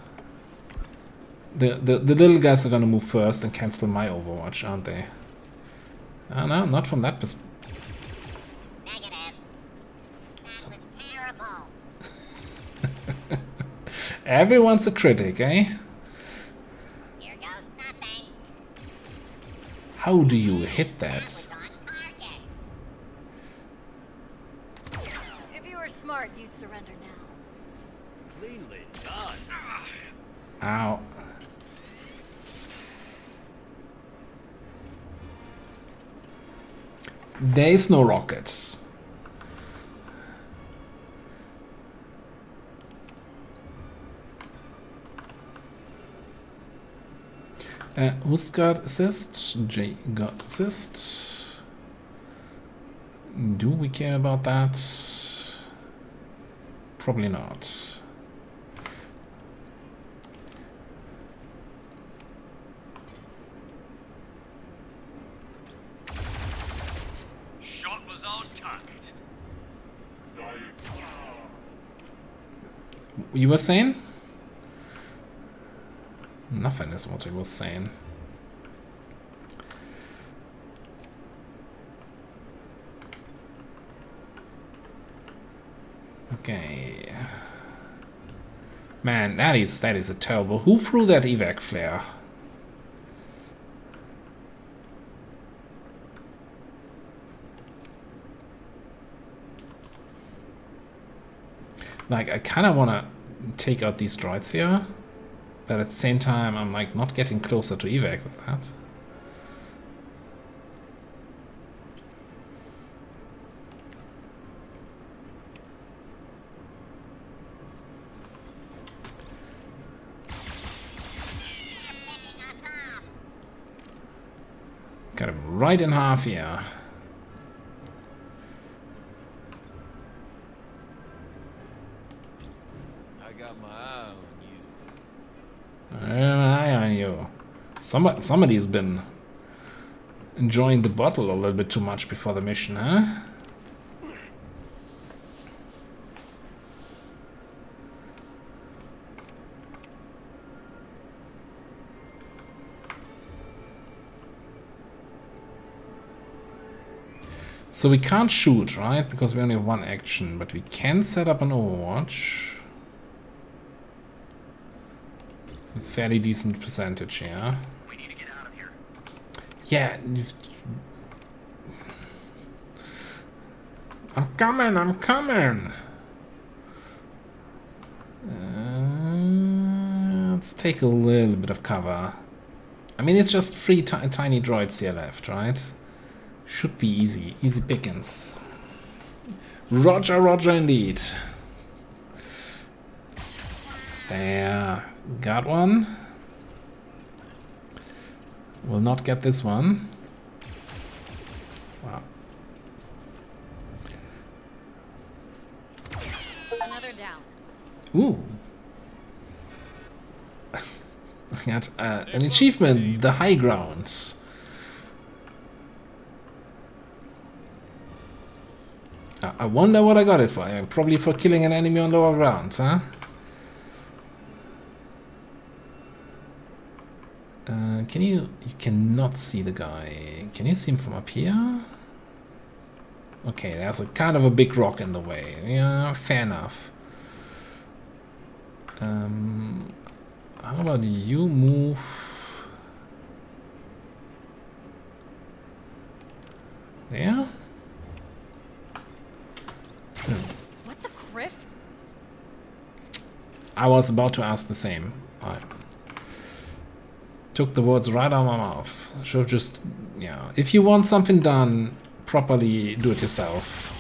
The little guys are gonna move first and cancel my Overwatch, aren't they? Oh, no, not from that perspective. Negative. That was terrible. Everyone's a critic, eh? Here goes nothing. How do you hit that? If you were smart, you'd surrender now. Cleanly done. Ow. There is no rocket. Who's got assist? Jay got assist. Do we care about that? Probably not. Shot was on target. You were saying? Nothing is what he was saying. Okay. Man, that is a terrible. Who threw that evac flare? Like, I kind of want to take out these droids here. But at the same time, I'm like not getting closer to evac with that. Got him right in half here. I got my eye on you. An eye on you. Somebody's been enjoying the bottle a little bit too much before the mission, huh? So we can't shoot, right? Because we only have one action, but we can set up an Overwatch. A fairly decent percentage here. We need to get out of here. Yeah. I'm coming. Let's take a little bit of cover. I mean, it's just three tiny droids here left, right? Should be easy pickings. Roger indeed. There, got one. Will not get this one. Wow. Another down. Ooh. I got an achievement, the high ground. I wonder what I got it for. Probably for killing an enemy on lower ground, huh? You cannot see the guy. Can you see him from up here? Okay, there's a kind of a big rock in the way. Yeah, fair enough. How about you move? There? What the criff? I was about to ask the same. I took the words right out of my mouth. Should have just, yeah. If you want something done properly, do it yourself.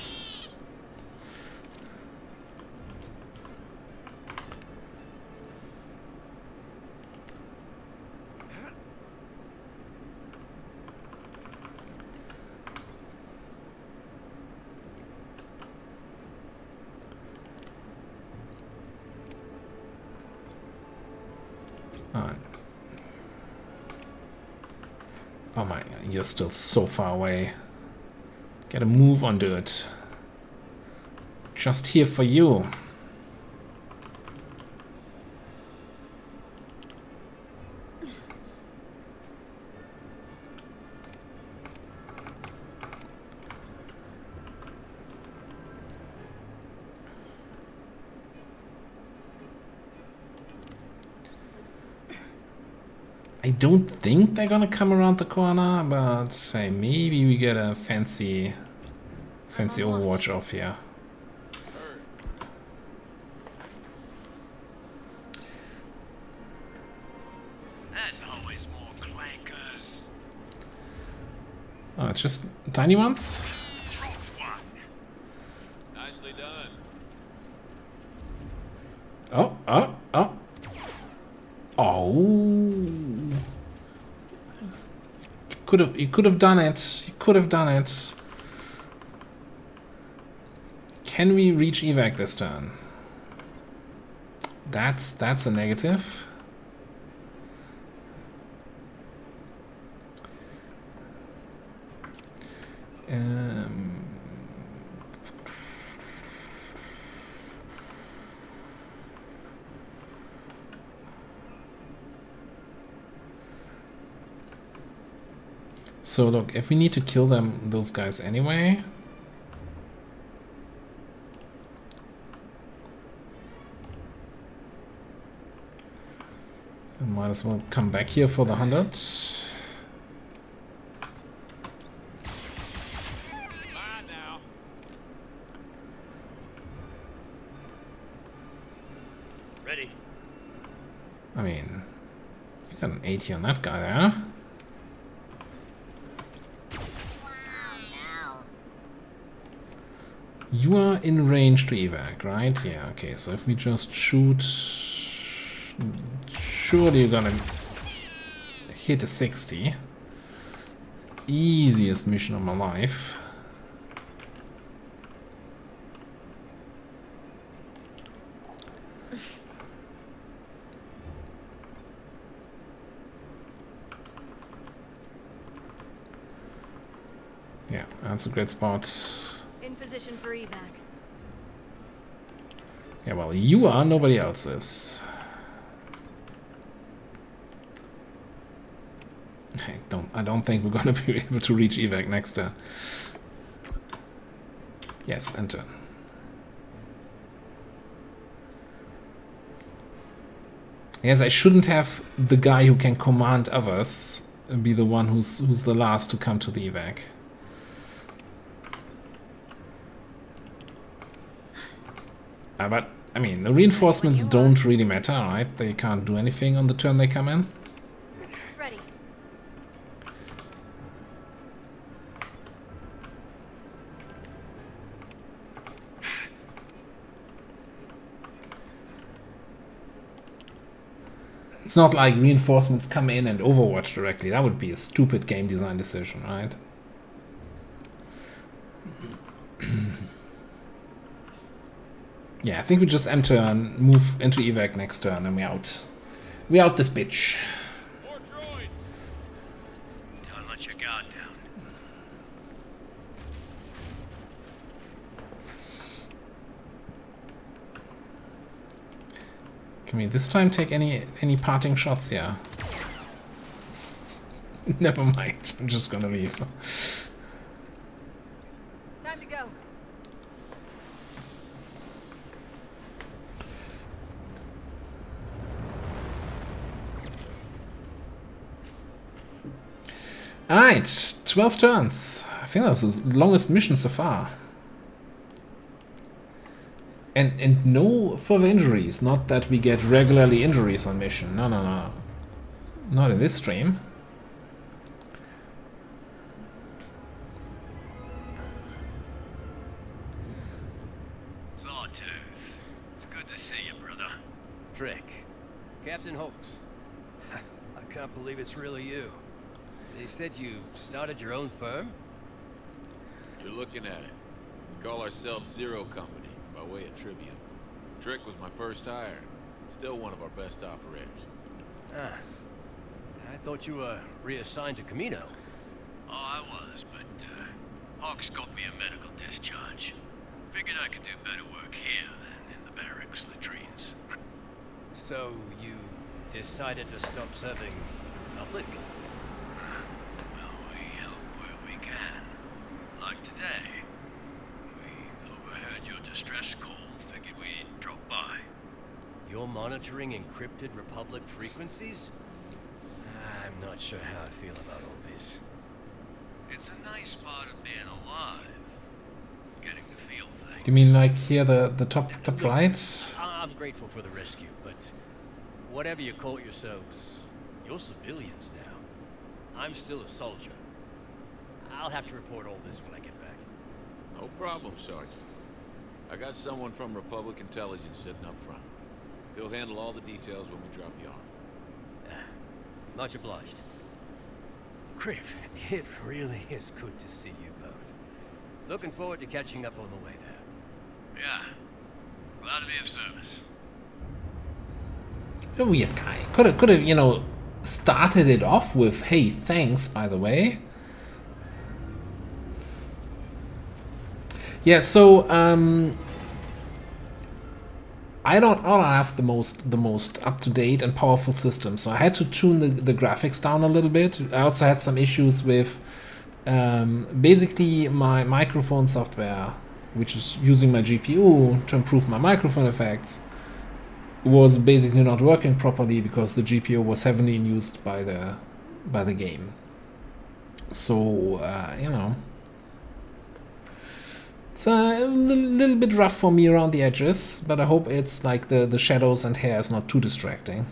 Oh my, you're still so far away. Gotta move onto it. Just here for you. I don't think they're gonna come around the corner, but hey, maybe we get a fancy Overwatch off here. There's always more clankers. Oh No, it's just tiny ones. Nicely done. Oh. You could have done it. You could have done it. Can we reach evac this turn? That's a negative. So look, if we need to kill those guys anyway, I might as well come back here for the 100. Ready. I mean, you got an 80 on that guy there. You are in range to evac, right? Yeah, okay, so if we just shoot... Surely you're gonna hit a 60. Easiest mission of my life. Yeah, that's a great spot. In position for evac. Yeah, well, you are, nobody else is. I don't think we're gonna be able to reach evac next turn. Yes, enter. Yes, I shouldn't have the guy who can command others be the one who's the last to come to the evac. But, I mean, the reinforcements don't really matter, right? They can't do anything on the turn they come in. Ready. It's not like reinforcements come in and overwatch directly. That would be a stupid game design decision, right? Yeah, I think we just enter and move into evac next turn and we out. We out this bitch. Don't let your guard down. Can we this time take any parting shots? Yeah. Never mind. I'm just gonna leave. Time to go. Alright, 12 turns. I think that was the longest mission so far. And no further injuries. Not that we get regularly injuries on mission. No. Not in this stream. Sawtooth. It's good to see you, brother. Trick. Captain Hawks. I can't believe it's really you. They said you started your own firm? You're looking at it. We call ourselves Zero Company, by way of tribute. Trick was my first hire. Still one of our best operators. Ah. I thought you were reassigned to Camino. Oh, I was, but Hawks got me a medical discharge. Figured I could do better work here than in the barracks latrines. So you decided to stop serving the Republic? Well, we help where we can. Like today. We overheard your distress call, figured we'd drop by. You're monitoring encrypted Republic frequencies? I'm not sure how I feel about all this. It's a nice part of being alive. Getting to feel things. You mean like here the top right? I'm grateful for the rescue, but whatever you call yourselves, you're civilians now. I'm still a soldier. I'll have to report all this when I get back. No problem, Sergeant. I got someone from Republic Intelligence sitting up front. He'll handle all the details when we drop you off. Much obliged. Kriv, it really is good to see you both. Looking forward to catching up on the way there. Yeah. Glad to be of service. A weird guy. Could have, you know, started it off with, "Hey, thanks, by the way." Yeah, so I don't have the most up-to-date and powerful system, so I had to tune the graphics down a little bit. I also had some issues with basically my microphone software, which is using my GPU to improve my microphone effects, was basically not working properly because the GPU was heavily used by the game. So you know, it's a little bit rough for me around the edges, but I hope it's like the shadows and hair is not too distracting.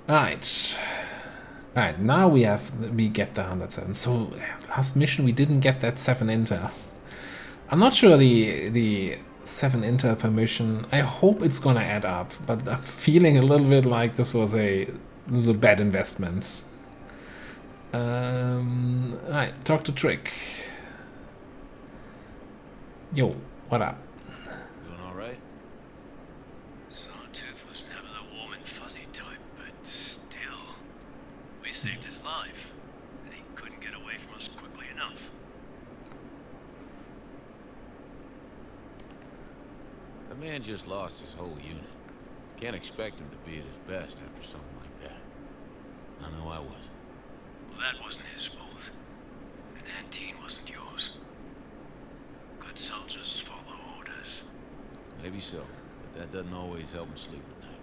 Alright, now we get the 107. So last mission we didn't get that 7 intel. I'm not sure the 7 intel per mission. I hope it's gonna add up, but I'm feeling a little bit like this was a bad investment. Alright, talk to Trick. Yo, what up? Doing all right? Sawtooth was never the warm and fuzzy type, but still, we saved his life, and he couldn't get away from us quickly enough. The man just lost his whole unit. Can't expect him to be at his best after something like that. I know I wasn't. Well, that wasn't his fault. And Antine wasn't yours. Good soldiers follow orders. Maybe so, but that doesn't always help him sleep at night.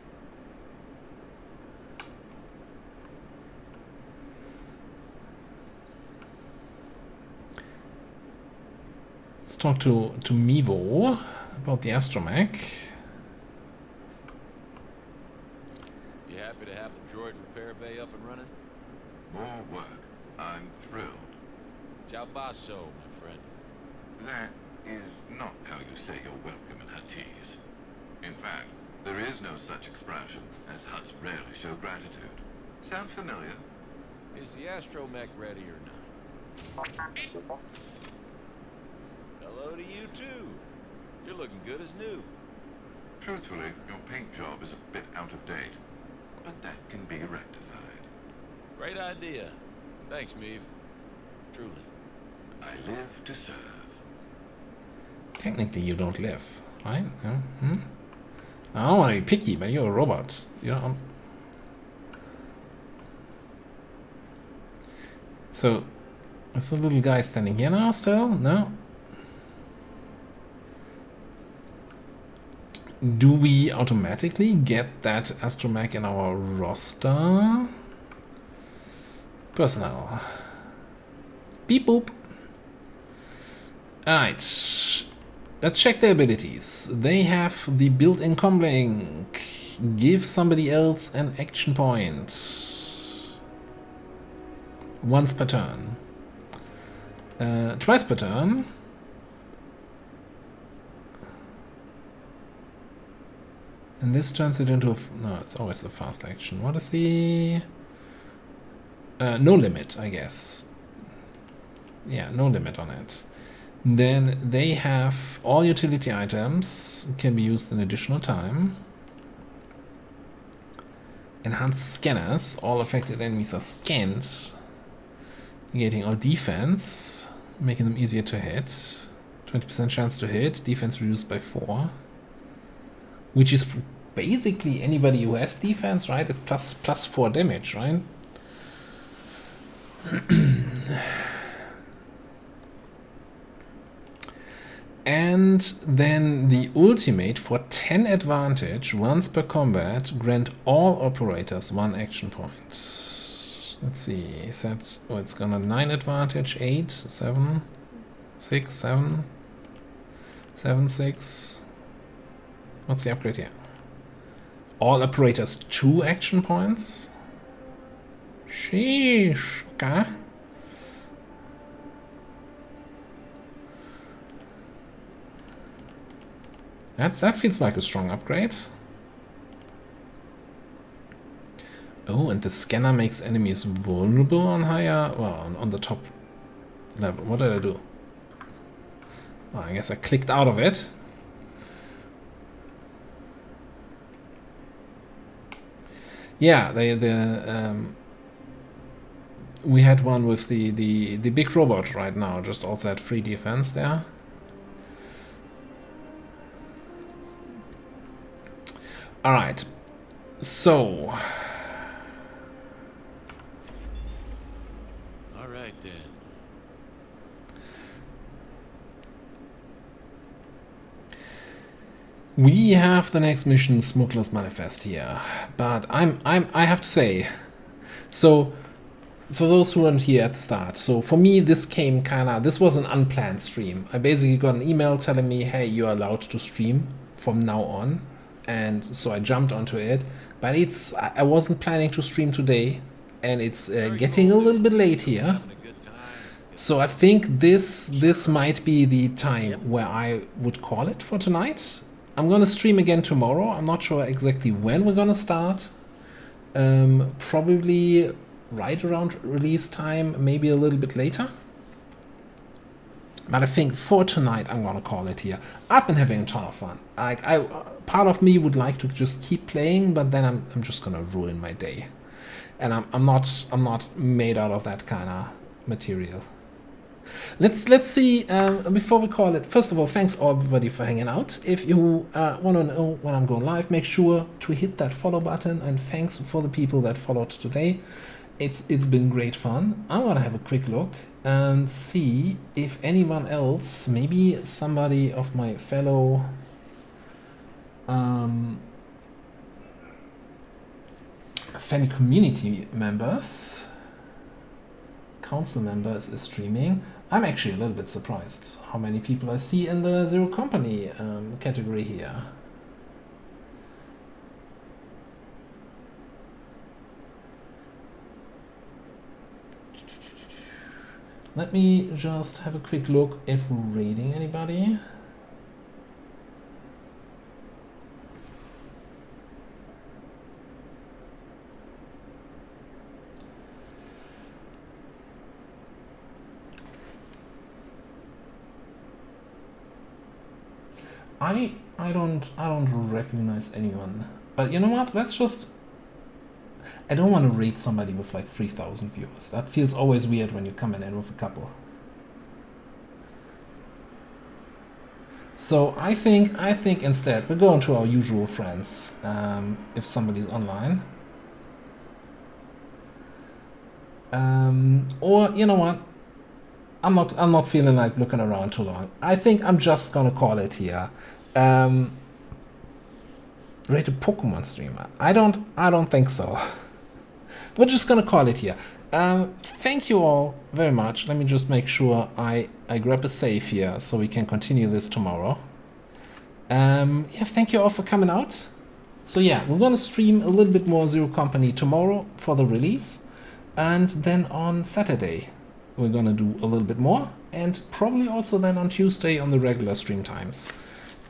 Let's talk to Mevo about the astromech. You happy to have the droid repair bay up and running? More work. I'm thrilled. Ciao basso, my friend. That is not how you say you're welcome in Huttese. In fact, there is no such expression, as Hutts rarely show gratitude. Sound familiar? Is the astromech ready or not? Hello to you too. You're looking good as new. Truthfully, your paint job is a bit out of date, but that can be rectified. Great idea. Thanks, Meave. Truly. I live to serve. Technically, you don't live, right? I don't want to be picky, but you're a robot. You're So, is the little guy standing here now still? No? Do we automatically get that astromech in our roster? Personnel. Beep boop. Alright. Let's check their abilities. They have the built-in comlink. Give somebody else an action point. Once per turn. Twice per turn. And this turns it into no, it's always a fast action. What is the no limit, I guess. Yeah, no limit on it. Then they have all utility items can be used an additional time. Enhanced scanners, all affected enemies are scanned, negating all defense, making them easier to hit. 20% chance to hit, defense reduced by 4. Which is basically anybody who has defense, right? It's plus 4 damage, right? And then the ultimate for 10 advantage once per combat, grant all operators 1 action point. Let's see, is that, oh, it's gonna 9 advantage, 8, 7, 6, 7, 7, 6. What's the upgrade here? All operators 2 action points? Sheesh, okay. That feels like a strong upgrade. Oh, and the scanner makes enemies vulnerable on higher, well, on the top level. What did I do? Oh, I guess I clicked out of it. Yeah, we had one with the big robot right now, just also had free defense there. All right, so. All right then. We have the next mission, Smuggler's Manifest here, but I have to say, so for those who weren't here at the start, so for me this was an unplanned stream. I basically got an email telling me, hey, you're allowed to stream from now on, and so I jumped onto it, but I wasn't planning to stream today, and it's getting a little bit late here. So I think this might be the time where I would call it for tonight. I'm gonna stream again tomorrow. I'm not sure exactly when we're gonna start. Probably right around release time, maybe a little bit later. But I think for tonight I'm gonna call it here. I've been having a ton of fun. Part of me would like to just keep playing, but then I'm just gonna ruin my day. And I'm not made out of that kind of material. Let's see, before we call it, first of all, thanks everybody for hanging out. If you want to know when I'm going live, make sure to hit that follow button, and thanks for the people that followed today. It's been great fun. I'm gonna have a quick look and see if anyone else, maybe somebody of my fellow Fanny community members, council members, is streaming. I'm actually a little bit surprised how many people I see in the Zero Company category here. Let me just have a quick look if we're raiding anybody. I don't recognize anyone. But you know what? Let's just. I don't want to raid somebody with like 3,000 viewers. That feels always weird when you're coming in with a couple. So I think instead we're going to our usual friends. If somebody's online. Or you know what? I'm not feeling like looking around too long. I think I'm just gonna call it here. Rate a Pokemon streamer. I don't think so. We're just gonna call it here. Thank you all very much. Let me just make sure I grab a save here so we can continue this tomorrow. Yeah, thank you all for coming out. So yeah, we're gonna stream a little bit more Zero Company tomorrow for the release, and then on Saturday we're gonna do a little bit more, and probably also then on Tuesday on the regular stream times.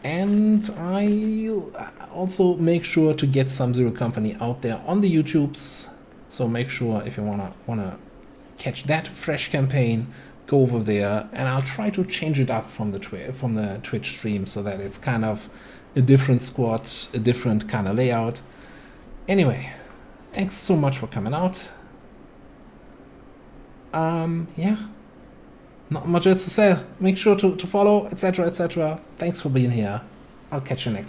And I'll also make sure to get some Zero Company out there on the YouTubes. So make sure if you wanna catch that fresh campaign, go over there, and I'll try to change it up from the Twitch stream so that it's kind of a different squad, a different kind of layout. Anyway, thanks so much for coming out. Yeah, not much else to say. Make sure to follow, etc., etc. Thanks for being here. I'll catch you next.